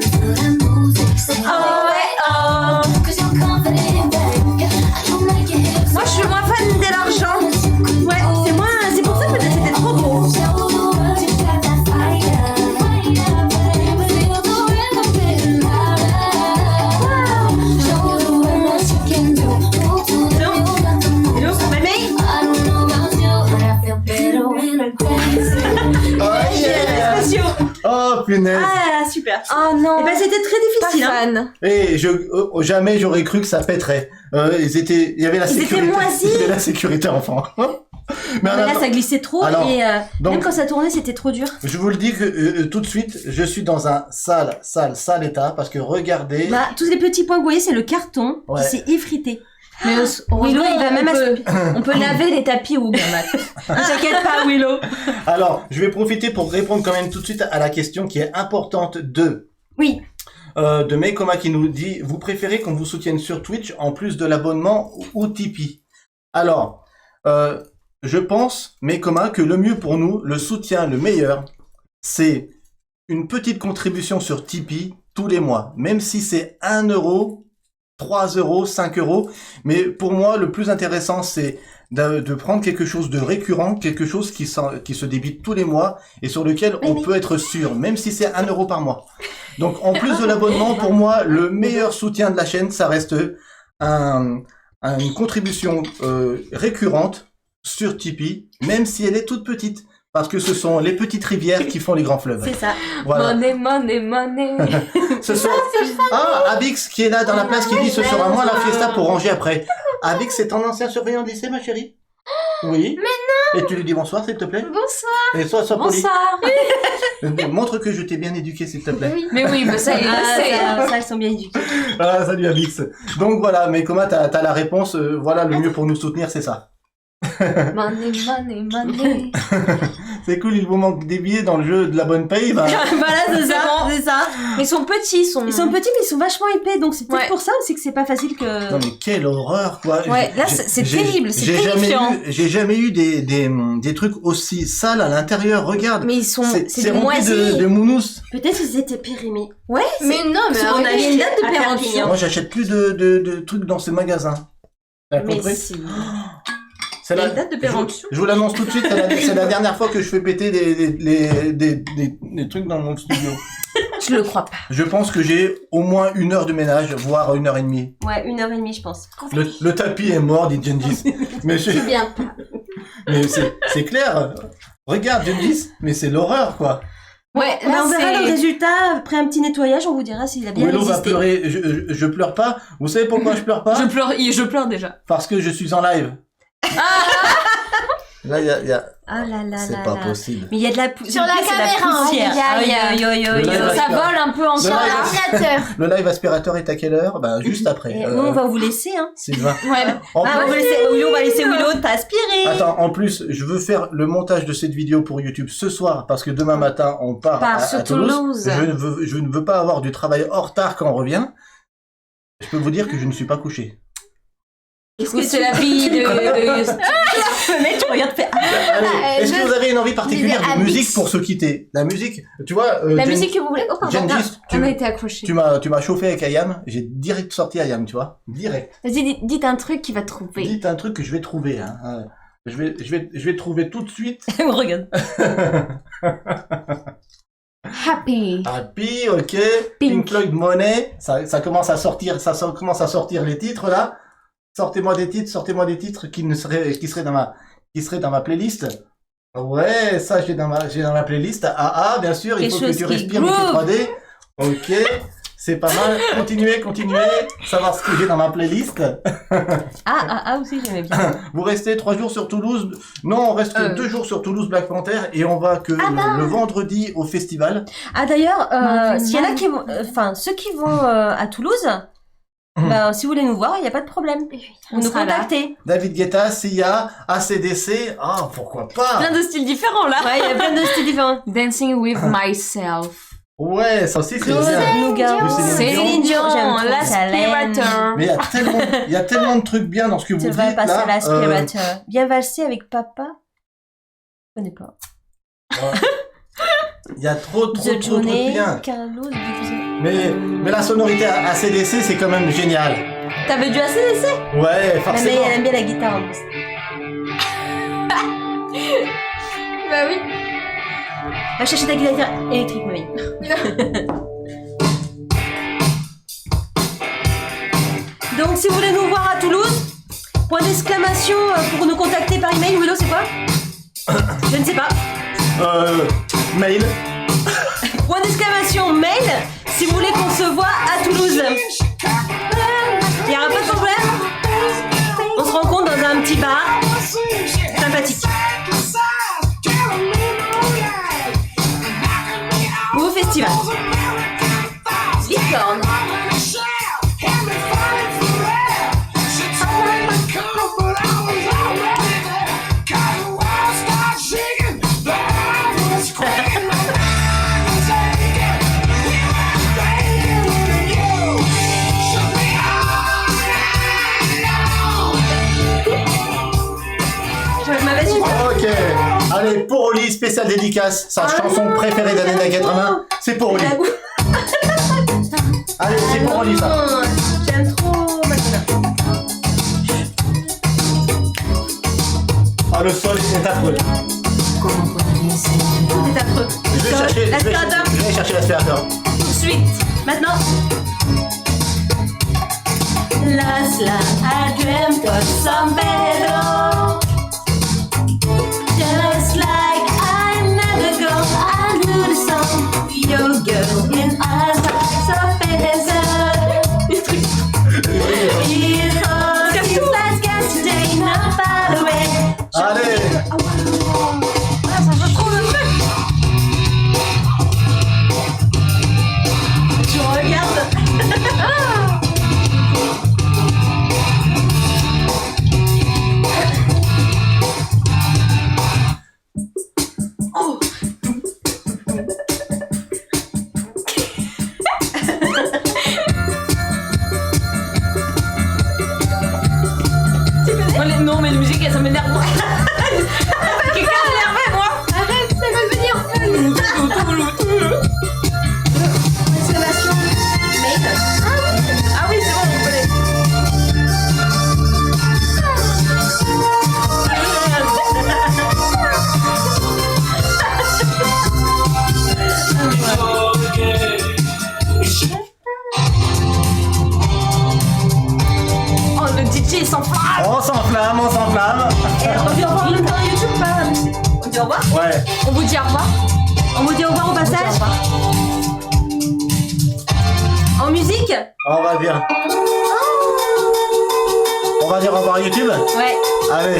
[SPEAKER 5] Oh ouais, oh.
[SPEAKER 1] Moi, je suis moins fan de l'argent. Ouais, c'est pour ça peut-être c'était trop gros. Hello, mamie.
[SPEAKER 2] Oh yeah.
[SPEAKER 1] Spéciaux.
[SPEAKER 2] Oh punaise.
[SPEAKER 1] Ah, super.
[SPEAKER 5] Oh non.
[SPEAKER 1] Eh ben, c'était très difficile.
[SPEAKER 5] Pas
[SPEAKER 1] Hein.
[SPEAKER 5] fan.
[SPEAKER 2] Et jamais j'aurais cru que ça pèterait. Il y avait la
[SPEAKER 1] Ils étaient
[SPEAKER 2] sécurité.
[SPEAKER 1] moisis.
[SPEAKER 2] Il y avait la sécurité enfant. Mais
[SPEAKER 1] Mais là, ça glissait trop
[SPEAKER 2] Alors,
[SPEAKER 1] et
[SPEAKER 2] donc-
[SPEAKER 1] même quand ça tournait, c'était trop dur.
[SPEAKER 2] je vous le dis que tout de suite, je suis dans un sale état parce que regardez.
[SPEAKER 1] Bah, tous les petits points que vous voyez, c'est le carton
[SPEAKER 2] Ouais.
[SPEAKER 1] qui s'est effrité.
[SPEAKER 5] Mais
[SPEAKER 1] Willow, il va même
[SPEAKER 5] on peut laver les tapis ou
[SPEAKER 1] T'inquiète pas, Willow.
[SPEAKER 2] Alors, je vais profiter pour répondre quand même tout de suite à la question qui est importante de.
[SPEAKER 1] Oui.
[SPEAKER 2] de Meikoma qui nous dit, vous préférez qu'on vous soutienne sur Twitch en plus de l'abonnement ou Tipeee? Alors, je pense, Meikoma, que le mieux pour nous, le soutien, le meilleur, c'est une petite contribution sur Tipeee tous les mois, même si c'est 1 euro, 3 euros, 5 euros. Mais pour moi, le plus intéressant, c'est de prendre quelque chose de récurrent, quelque chose qui se débite tous les mois et sur lequel on peut être sûr, même si c'est 1 euro par mois. Donc, en plus de l'abonnement, pour moi, le meilleur soutien de la chaîne, ça reste une contribution récurrente sur Tipeee, même si elle est toute petite. Parce que ce sont les petites rivières qui font les grands fleuves.
[SPEAKER 1] C'est ça.
[SPEAKER 5] Voilà. Money.
[SPEAKER 2] Ce sont... Ah, Abix qui est là dans la place qui dit ce sera moins la fiesta pour ranger après. Abix, c'est ton ancien surveillant d'essai, ma chérie? Oui. Mais non. Et tu lui dis bonsoir, s'il te plaît?
[SPEAKER 4] Bonsoir.
[SPEAKER 2] Et sois poli.
[SPEAKER 5] Bonsoir.
[SPEAKER 2] Montre que je t'ai bien éduqué, s'il te plaît.
[SPEAKER 5] Mais oui, mais ça,
[SPEAKER 1] ça, ils sont bien éduqués.
[SPEAKER 2] Ah, salut Abix. Donc voilà, mais comment t'as la réponse, voilà, le mieux pour nous soutenir, c'est ça.
[SPEAKER 5] Money.
[SPEAKER 2] C'est cool, il vous manque des billets dans le jeu de la bonne paye, bah.
[SPEAKER 1] Voilà, c'est ça.
[SPEAKER 5] Mais ils sont petits,
[SPEAKER 1] Ils sont petits, mais ils sont vachement épais, donc c'est peut-être pour ça aussi que c'est pas facile que...
[SPEAKER 2] Non mais quelle horreur, quoi.
[SPEAKER 5] Ouais, là, c'est terrible, c'est terrifiant.
[SPEAKER 2] J'ai jamais eu des trucs aussi sales à l'intérieur, regarde.
[SPEAKER 5] Mais ils sont,
[SPEAKER 2] c'est rempli de mounous.
[SPEAKER 1] Peut-être ils étaient périmés.
[SPEAKER 5] Ouais,
[SPEAKER 4] Mais non, mais
[SPEAKER 1] on a une date de péremption.
[SPEAKER 2] Moi, j'achète plus de trucs dans ces magasins. T'as
[SPEAKER 5] Mais
[SPEAKER 2] compris?
[SPEAKER 5] si.
[SPEAKER 2] C'est la
[SPEAKER 5] date de péremption.
[SPEAKER 2] Je vous l'annonce tout de suite, c'est la dernière fois que je fais péter des trucs dans mon studio.
[SPEAKER 5] Je le crois pas.
[SPEAKER 2] Je pense que j'ai au moins 1 heure de ménage, voire 1h30.
[SPEAKER 1] Ouais, 1h30, je pense.
[SPEAKER 2] Le tapis est mort, dit Gengis. Mais
[SPEAKER 4] Tu viens pas.
[SPEAKER 2] mais c'est clair. Regarde, Gengis, mais c'est l'horreur, quoi.
[SPEAKER 5] Ouais,
[SPEAKER 1] Mais
[SPEAKER 5] là,
[SPEAKER 1] on verra le
[SPEAKER 5] c'est...
[SPEAKER 1] résultat après un petit nettoyage, on vous dira s'il a bien
[SPEAKER 2] Willow va
[SPEAKER 1] résisté.
[SPEAKER 2] pleurer. Je pleure pas. Vous savez pourquoi je pleure pas?
[SPEAKER 5] Je pleure déjà.
[SPEAKER 2] Parce que je suis en live. Là, il y a...
[SPEAKER 1] Ah là là
[SPEAKER 2] C'est
[SPEAKER 1] là
[SPEAKER 2] pas
[SPEAKER 1] là.
[SPEAKER 2] possible.
[SPEAKER 1] Mais il y a de la
[SPEAKER 4] Sur la caméra,
[SPEAKER 1] poussière.
[SPEAKER 5] aïe, aïe,
[SPEAKER 2] Le live
[SPEAKER 5] Ça vole un peu en
[SPEAKER 2] Le
[SPEAKER 4] Sur
[SPEAKER 2] live-
[SPEAKER 4] l'ordinateur.
[SPEAKER 2] Le live aspirateur est à quelle heure? Bah, juste après.
[SPEAKER 1] Et nous, on va vous laisser, hein.
[SPEAKER 2] Sylvain.
[SPEAKER 5] Ouais.
[SPEAKER 2] En
[SPEAKER 1] Ah,
[SPEAKER 2] plus-
[SPEAKER 1] on va laisser Willow t'aspirer.
[SPEAKER 2] Attends, en plus, je veux faire le montage de cette vidéo pour YouTube ce soir, parce que demain matin, on part à
[SPEAKER 5] sur
[SPEAKER 2] Toulouse.
[SPEAKER 5] Toulouse.
[SPEAKER 2] Je ne veux pas avoir du travail en retard quand on revient. Je peux vous dire que je ne suis pas couché.
[SPEAKER 5] Est-ce que c'est la vie de...
[SPEAKER 1] Le mec, tu regardes, fait...
[SPEAKER 2] Allez, est-ce que vous avez une envie particulière
[SPEAKER 4] disais
[SPEAKER 2] de musique
[SPEAKER 4] Abix.
[SPEAKER 2] pour se quitter? La musique, tu vois,
[SPEAKER 5] La
[SPEAKER 2] Jen-
[SPEAKER 5] musique que vous voulez. Oh, pardon.
[SPEAKER 2] Gengis,
[SPEAKER 5] On a été accrochés.
[SPEAKER 2] tu m'as chauffé avec Ayam, j'ai direct sorti Ayam, tu vois, direct.
[SPEAKER 5] Vas-y, dites un truc qui va te trouver.
[SPEAKER 2] Dites un truc que je vais trouver, hein. Je vais trouver tout de suite.
[SPEAKER 1] Regarde.
[SPEAKER 5] Happy.
[SPEAKER 2] Happy, ok. Pink Floyd Money, ça commence à sortir, commence à sortir les titres là. Sortez-moi des titres qui seraient dans ma playlist. Ouais, ça j'ai dans ma playlist. Ah, bien sûr, il
[SPEAKER 1] Quelque
[SPEAKER 2] faut que
[SPEAKER 1] chose
[SPEAKER 2] tu
[SPEAKER 1] qui
[SPEAKER 2] respires, mais
[SPEAKER 1] groove.
[SPEAKER 2] 3D. Ok, c'est pas mal. Continuez. Savoir ce que j'ai dans ma playlist.
[SPEAKER 1] Aussi, j'aimais bien.
[SPEAKER 2] Vous restez 3 jours sur Toulouse. Non, on reste que 2 jours sur Toulouse Black Panther et on va que le vendredi au festival.
[SPEAKER 1] Ah, d'ailleurs, s'il y en a
[SPEAKER 5] Mardi.
[SPEAKER 1] qui vont, ceux qui vont à Toulouse, si vous voulez nous voir, il n'y a pas de problème. Vous nous
[SPEAKER 5] sera là.
[SPEAKER 1] contactez.
[SPEAKER 2] David Guetta, Sia, ACDC. Ah, pourquoi pas?
[SPEAKER 5] Plein de styles différents là.
[SPEAKER 1] Ouais, il y a plein de styles différents.
[SPEAKER 5] Dancing with myself.
[SPEAKER 2] Ouais, ça aussi c'est bien.
[SPEAKER 1] Nougat.
[SPEAKER 2] Mais Céline
[SPEAKER 1] Céline Dion, j'aime trop.
[SPEAKER 5] l'aspirateur.
[SPEAKER 2] Mais il y a tellement de trucs bien dans ce que vous
[SPEAKER 1] Tu
[SPEAKER 2] dites
[SPEAKER 1] vas passer
[SPEAKER 2] là.
[SPEAKER 1] à l'aspirateur. Bien valser avec papa. Je connais pas.
[SPEAKER 2] Il y a trop de
[SPEAKER 1] The
[SPEAKER 2] trucs
[SPEAKER 1] Journey,
[SPEAKER 2] bien.
[SPEAKER 1] Carlos,
[SPEAKER 2] Mais la sonorité ACDC c'est quand même génial.
[SPEAKER 1] T'avais du ACDC?
[SPEAKER 2] Ouais,
[SPEAKER 1] Mais
[SPEAKER 2] forcément.
[SPEAKER 1] elle aime bien la guitare en plus.
[SPEAKER 5] Bah oui.
[SPEAKER 1] Va chercher ta guitare électrique, mamie. Donc, si vous voulez nous voir à Toulouse, point d'exclamation pour nous contacter par email. Willow, c'est quoi? Je ne sais pas.
[SPEAKER 2] Mail.
[SPEAKER 1] Point d'exclamation mail si vous voulez qu'on se voit à Toulouse. Il n'y aura pas de problème. On se rencontre dans un petit bar sympathique. Ou au festival. Licorne.
[SPEAKER 2] Ok. Allez, pour Oli, spécial dédicace. Sa chanson préférée d'Anna Gadrama, c'est pour Oli. Allez, c'est pour Oli ça.
[SPEAKER 1] J'aime trop Madonna.
[SPEAKER 2] Ah, le sol est affreux.
[SPEAKER 1] C'est affreux.
[SPEAKER 2] Je vais chercher l'aspirateur.
[SPEAKER 1] Tout de suite. Maintenant. Last night I dreamt of San Pedro. Just like I never go, I knew the song. Your girl in eyes like San Pedro. It all seems like yesterday, not far away.
[SPEAKER 2] Allez.
[SPEAKER 1] Ça va trop le truc. Je regarde.
[SPEAKER 5] Non, mais la musique, ça m'énerve. Quelqu'un m'énerve, moi.
[SPEAKER 1] Arrête, ça va venir. Exclamation. Make-up.
[SPEAKER 5] Ah oui, c'est bon, on connaît. Oh, le DJ s'enflamme.
[SPEAKER 2] On s'enflamme.
[SPEAKER 1] On dit au revoir en même temps YouTube ou pas? On dit au revoir?
[SPEAKER 2] Ouais.
[SPEAKER 5] On vous dit au revoir.
[SPEAKER 1] On vous dit au revoir au passage? En musique?
[SPEAKER 2] On va dire. On va dire au revoir à YouTube.
[SPEAKER 1] Ouais.
[SPEAKER 2] Allez.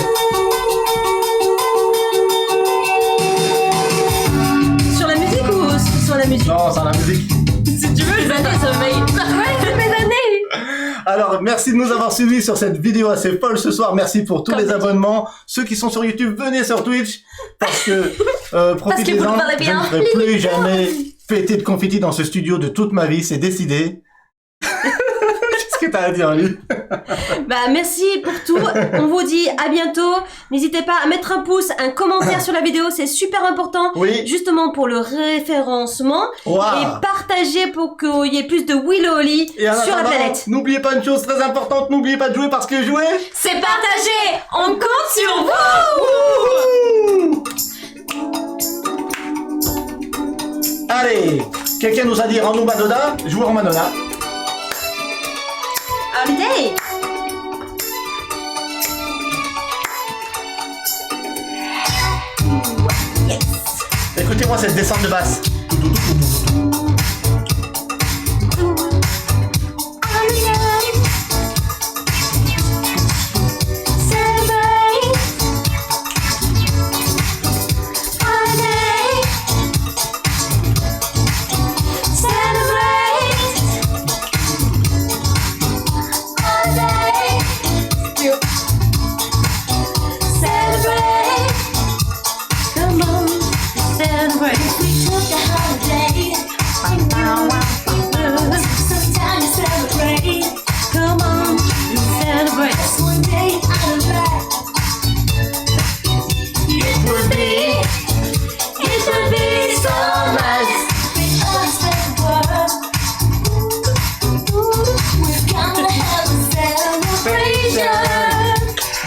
[SPEAKER 1] Sur la musique ou sur la musique?
[SPEAKER 2] Non, sans la musique.
[SPEAKER 1] Si tu veux, les années, ça me maille. Ouais, c'est mes années.
[SPEAKER 2] Alors, merci de nous avoir suivis sur cette vidéo assez folle ce soir. Merci pour tous les abonnements. Ceux qui sont sur YouTube, venez sur Twitch. Parce que, profitez-en.
[SPEAKER 1] vous le parlez
[SPEAKER 2] Je
[SPEAKER 1] bien.
[SPEAKER 2] ne ferai plus jamais fêter de confetti dans ce studio de toute ma vie. C'est décidé. Qu'est-ce que t'as à dire, lui?
[SPEAKER 1] Bah, merci pour tout. On vous dit à bientôt. N'hésitez pas à mettre un pouce, un commentaire sur la vidéo. C'est super important.
[SPEAKER 2] Oui.
[SPEAKER 1] Justement pour le référencement.
[SPEAKER 2] Wow.
[SPEAKER 1] Et partager pour qu'il y ait plus de Willow Oli
[SPEAKER 2] Et en
[SPEAKER 1] sur la
[SPEAKER 2] attendant,
[SPEAKER 1] planète.
[SPEAKER 2] n'oubliez pas une chose très importante. N'oubliez pas de jouer parce que jouer...
[SPEAKER 1] C'est partagé. On compte sur vous.
[SPEAKER 2] Allez, quelqu'un nous a dit rends-nous Madonna. Jouer en Madonna.
[SPEAKER 1] Holiday.
[SPEAKER 2] Écoutez-moi cette descente de basse.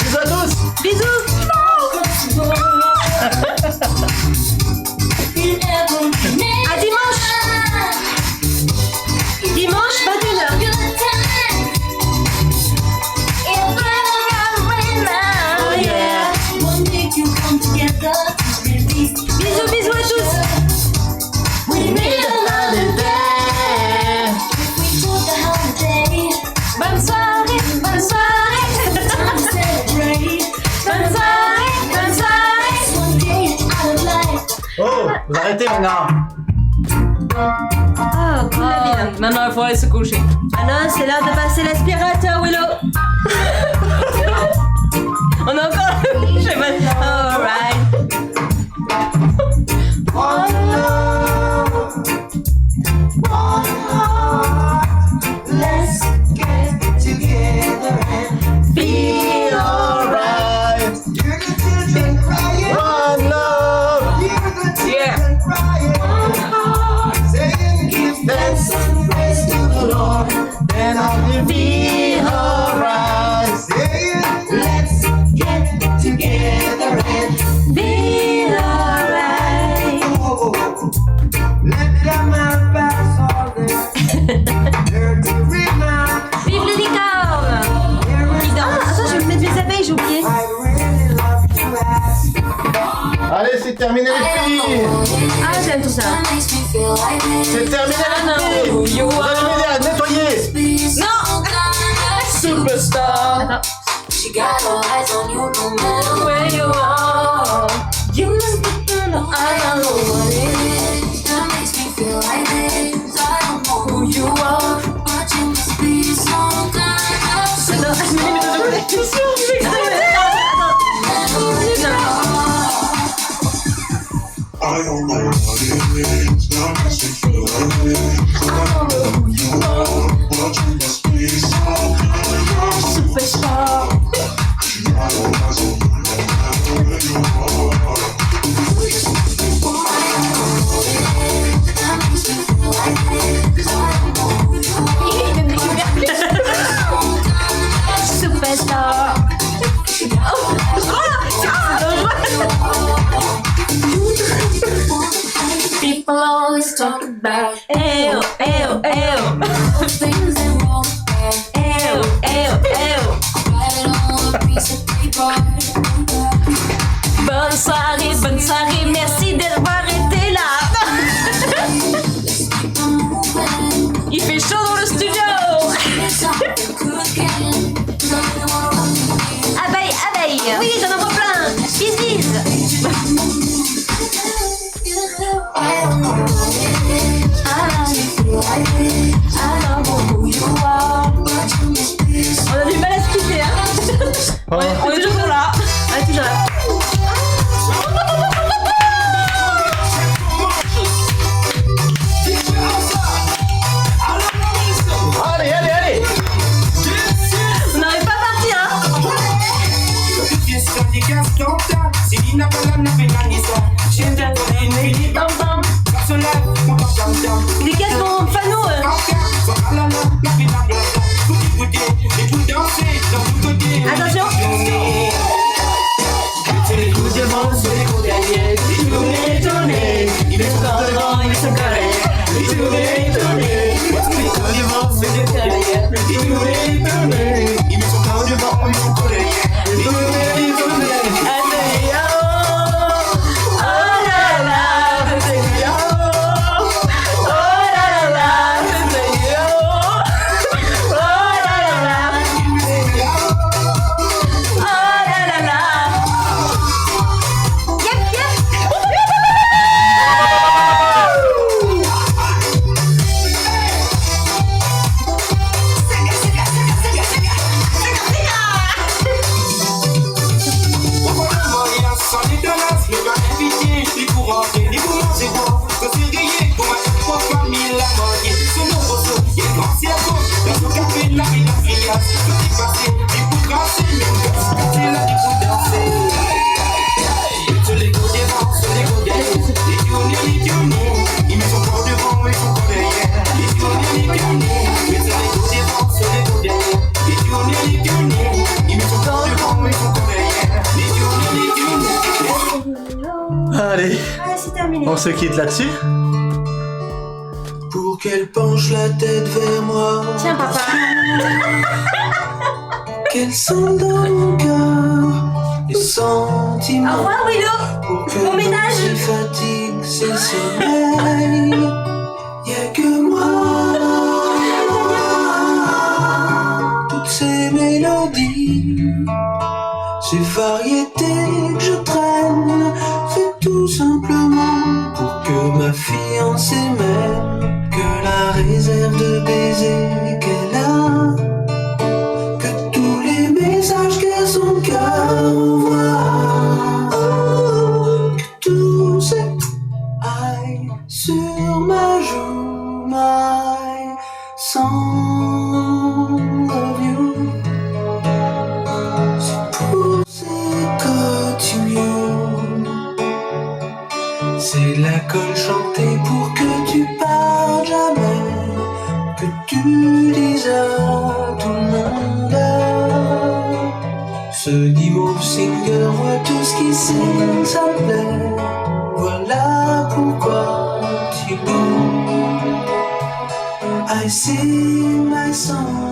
[SPEAKER 2] Bisous à tous.
[SPEAKER 1] Bisous. À dimanche. Dimanche 21h. Oh yeah. Bisous, bisous à tous. Bonne soirée, bonne soirée. Bonne soirée, bonne soirée.
[SPEAKER 2] Oh, vous arrêtez maintenant.
[SPEAKER 1] Oh, cool la vie.
[SPEAKER 5] Maintenant, il faut aller se coucher.
[SPEAKER 1] Ah non, c'est l'heure de passer l'aspirateur, Willow. On a encore... Je sais pas. Alright.
[SPEAKER 6] Let's get together and
[SPEAKER 2] Feel alright.
[SPEAKER 6] you're the children cry.
[SPEAKER 2] terminé les filles.
[SPEAKER 1] Ah, j'aime tout ça.
[SPEAKER 2] C'est terminé les filles. Vous allez m'aider à nettoyer.
[SPEAKER 5] Non.
[SPEAKER 1] Superstar. Attends.
[SPEAKER 5] Where you are. You must be I don't know what it is. That makes me feel like this. I don't know who you are, but you must be some kind of
[SPEAKER 6] I don't know what it is. That makes me feel like this. I don't know who you are, but you must be some kind of
[SPEAKER 5] superstar.
[SPEAKER 6] I don't know where you are.
[SPEAKER 5] Superstar. People always talk about ew, ew, ew. Things that wrong. Ew, ew, ew. Write it on a piece of paper. Bonne soirée, merci d'avoir été là. Il fait chaud dans le studio. Abeille, oui, j'en envoie plein. Bis. On a du mal à se quitter, hein. On est toujours là. On est toujours là.
[SPEAKER 2] Allez.
[SPEAKER 5] On n'arrive pas à partir, hein. Les cases mon panneau. Attention.
[SPEAKER 2] Allez,
[SPEAKER 1] c'est terminé.
[SPEAKER 2] on se quitte là-dessus.
[SPEAKER 8] Pour qu'elle penche la tête vers moi.
[SPEAKER 1] Tiens, papa.
[SPEAKER 8] Qu'elle sente dans mon cœur les sentiments.
[SPEAKER 1] Au revoir, Willow.
[SPEAKER 8] Pour que
[SPEAKER 1] Bon ménage.
[SPEAKER 8] dans ses fatigues, ses sommeils, y'a que moi. Toutes ces mélodies, ces variétés que je traîne, c'est tout simplement pour que ma fiancée m'aime, que la réserve de baisers qu'elle a, que tous les messages que son cœur envoie, que tout ce aille sur ma joue, my song of you. C'est la colle chantée pour que tu parles jamais, que tu dises à tout le monde. Ce guimauve singer voit tout ce qui signe, ça plaît. Voilà pourquoi tu bouges. I sing my song.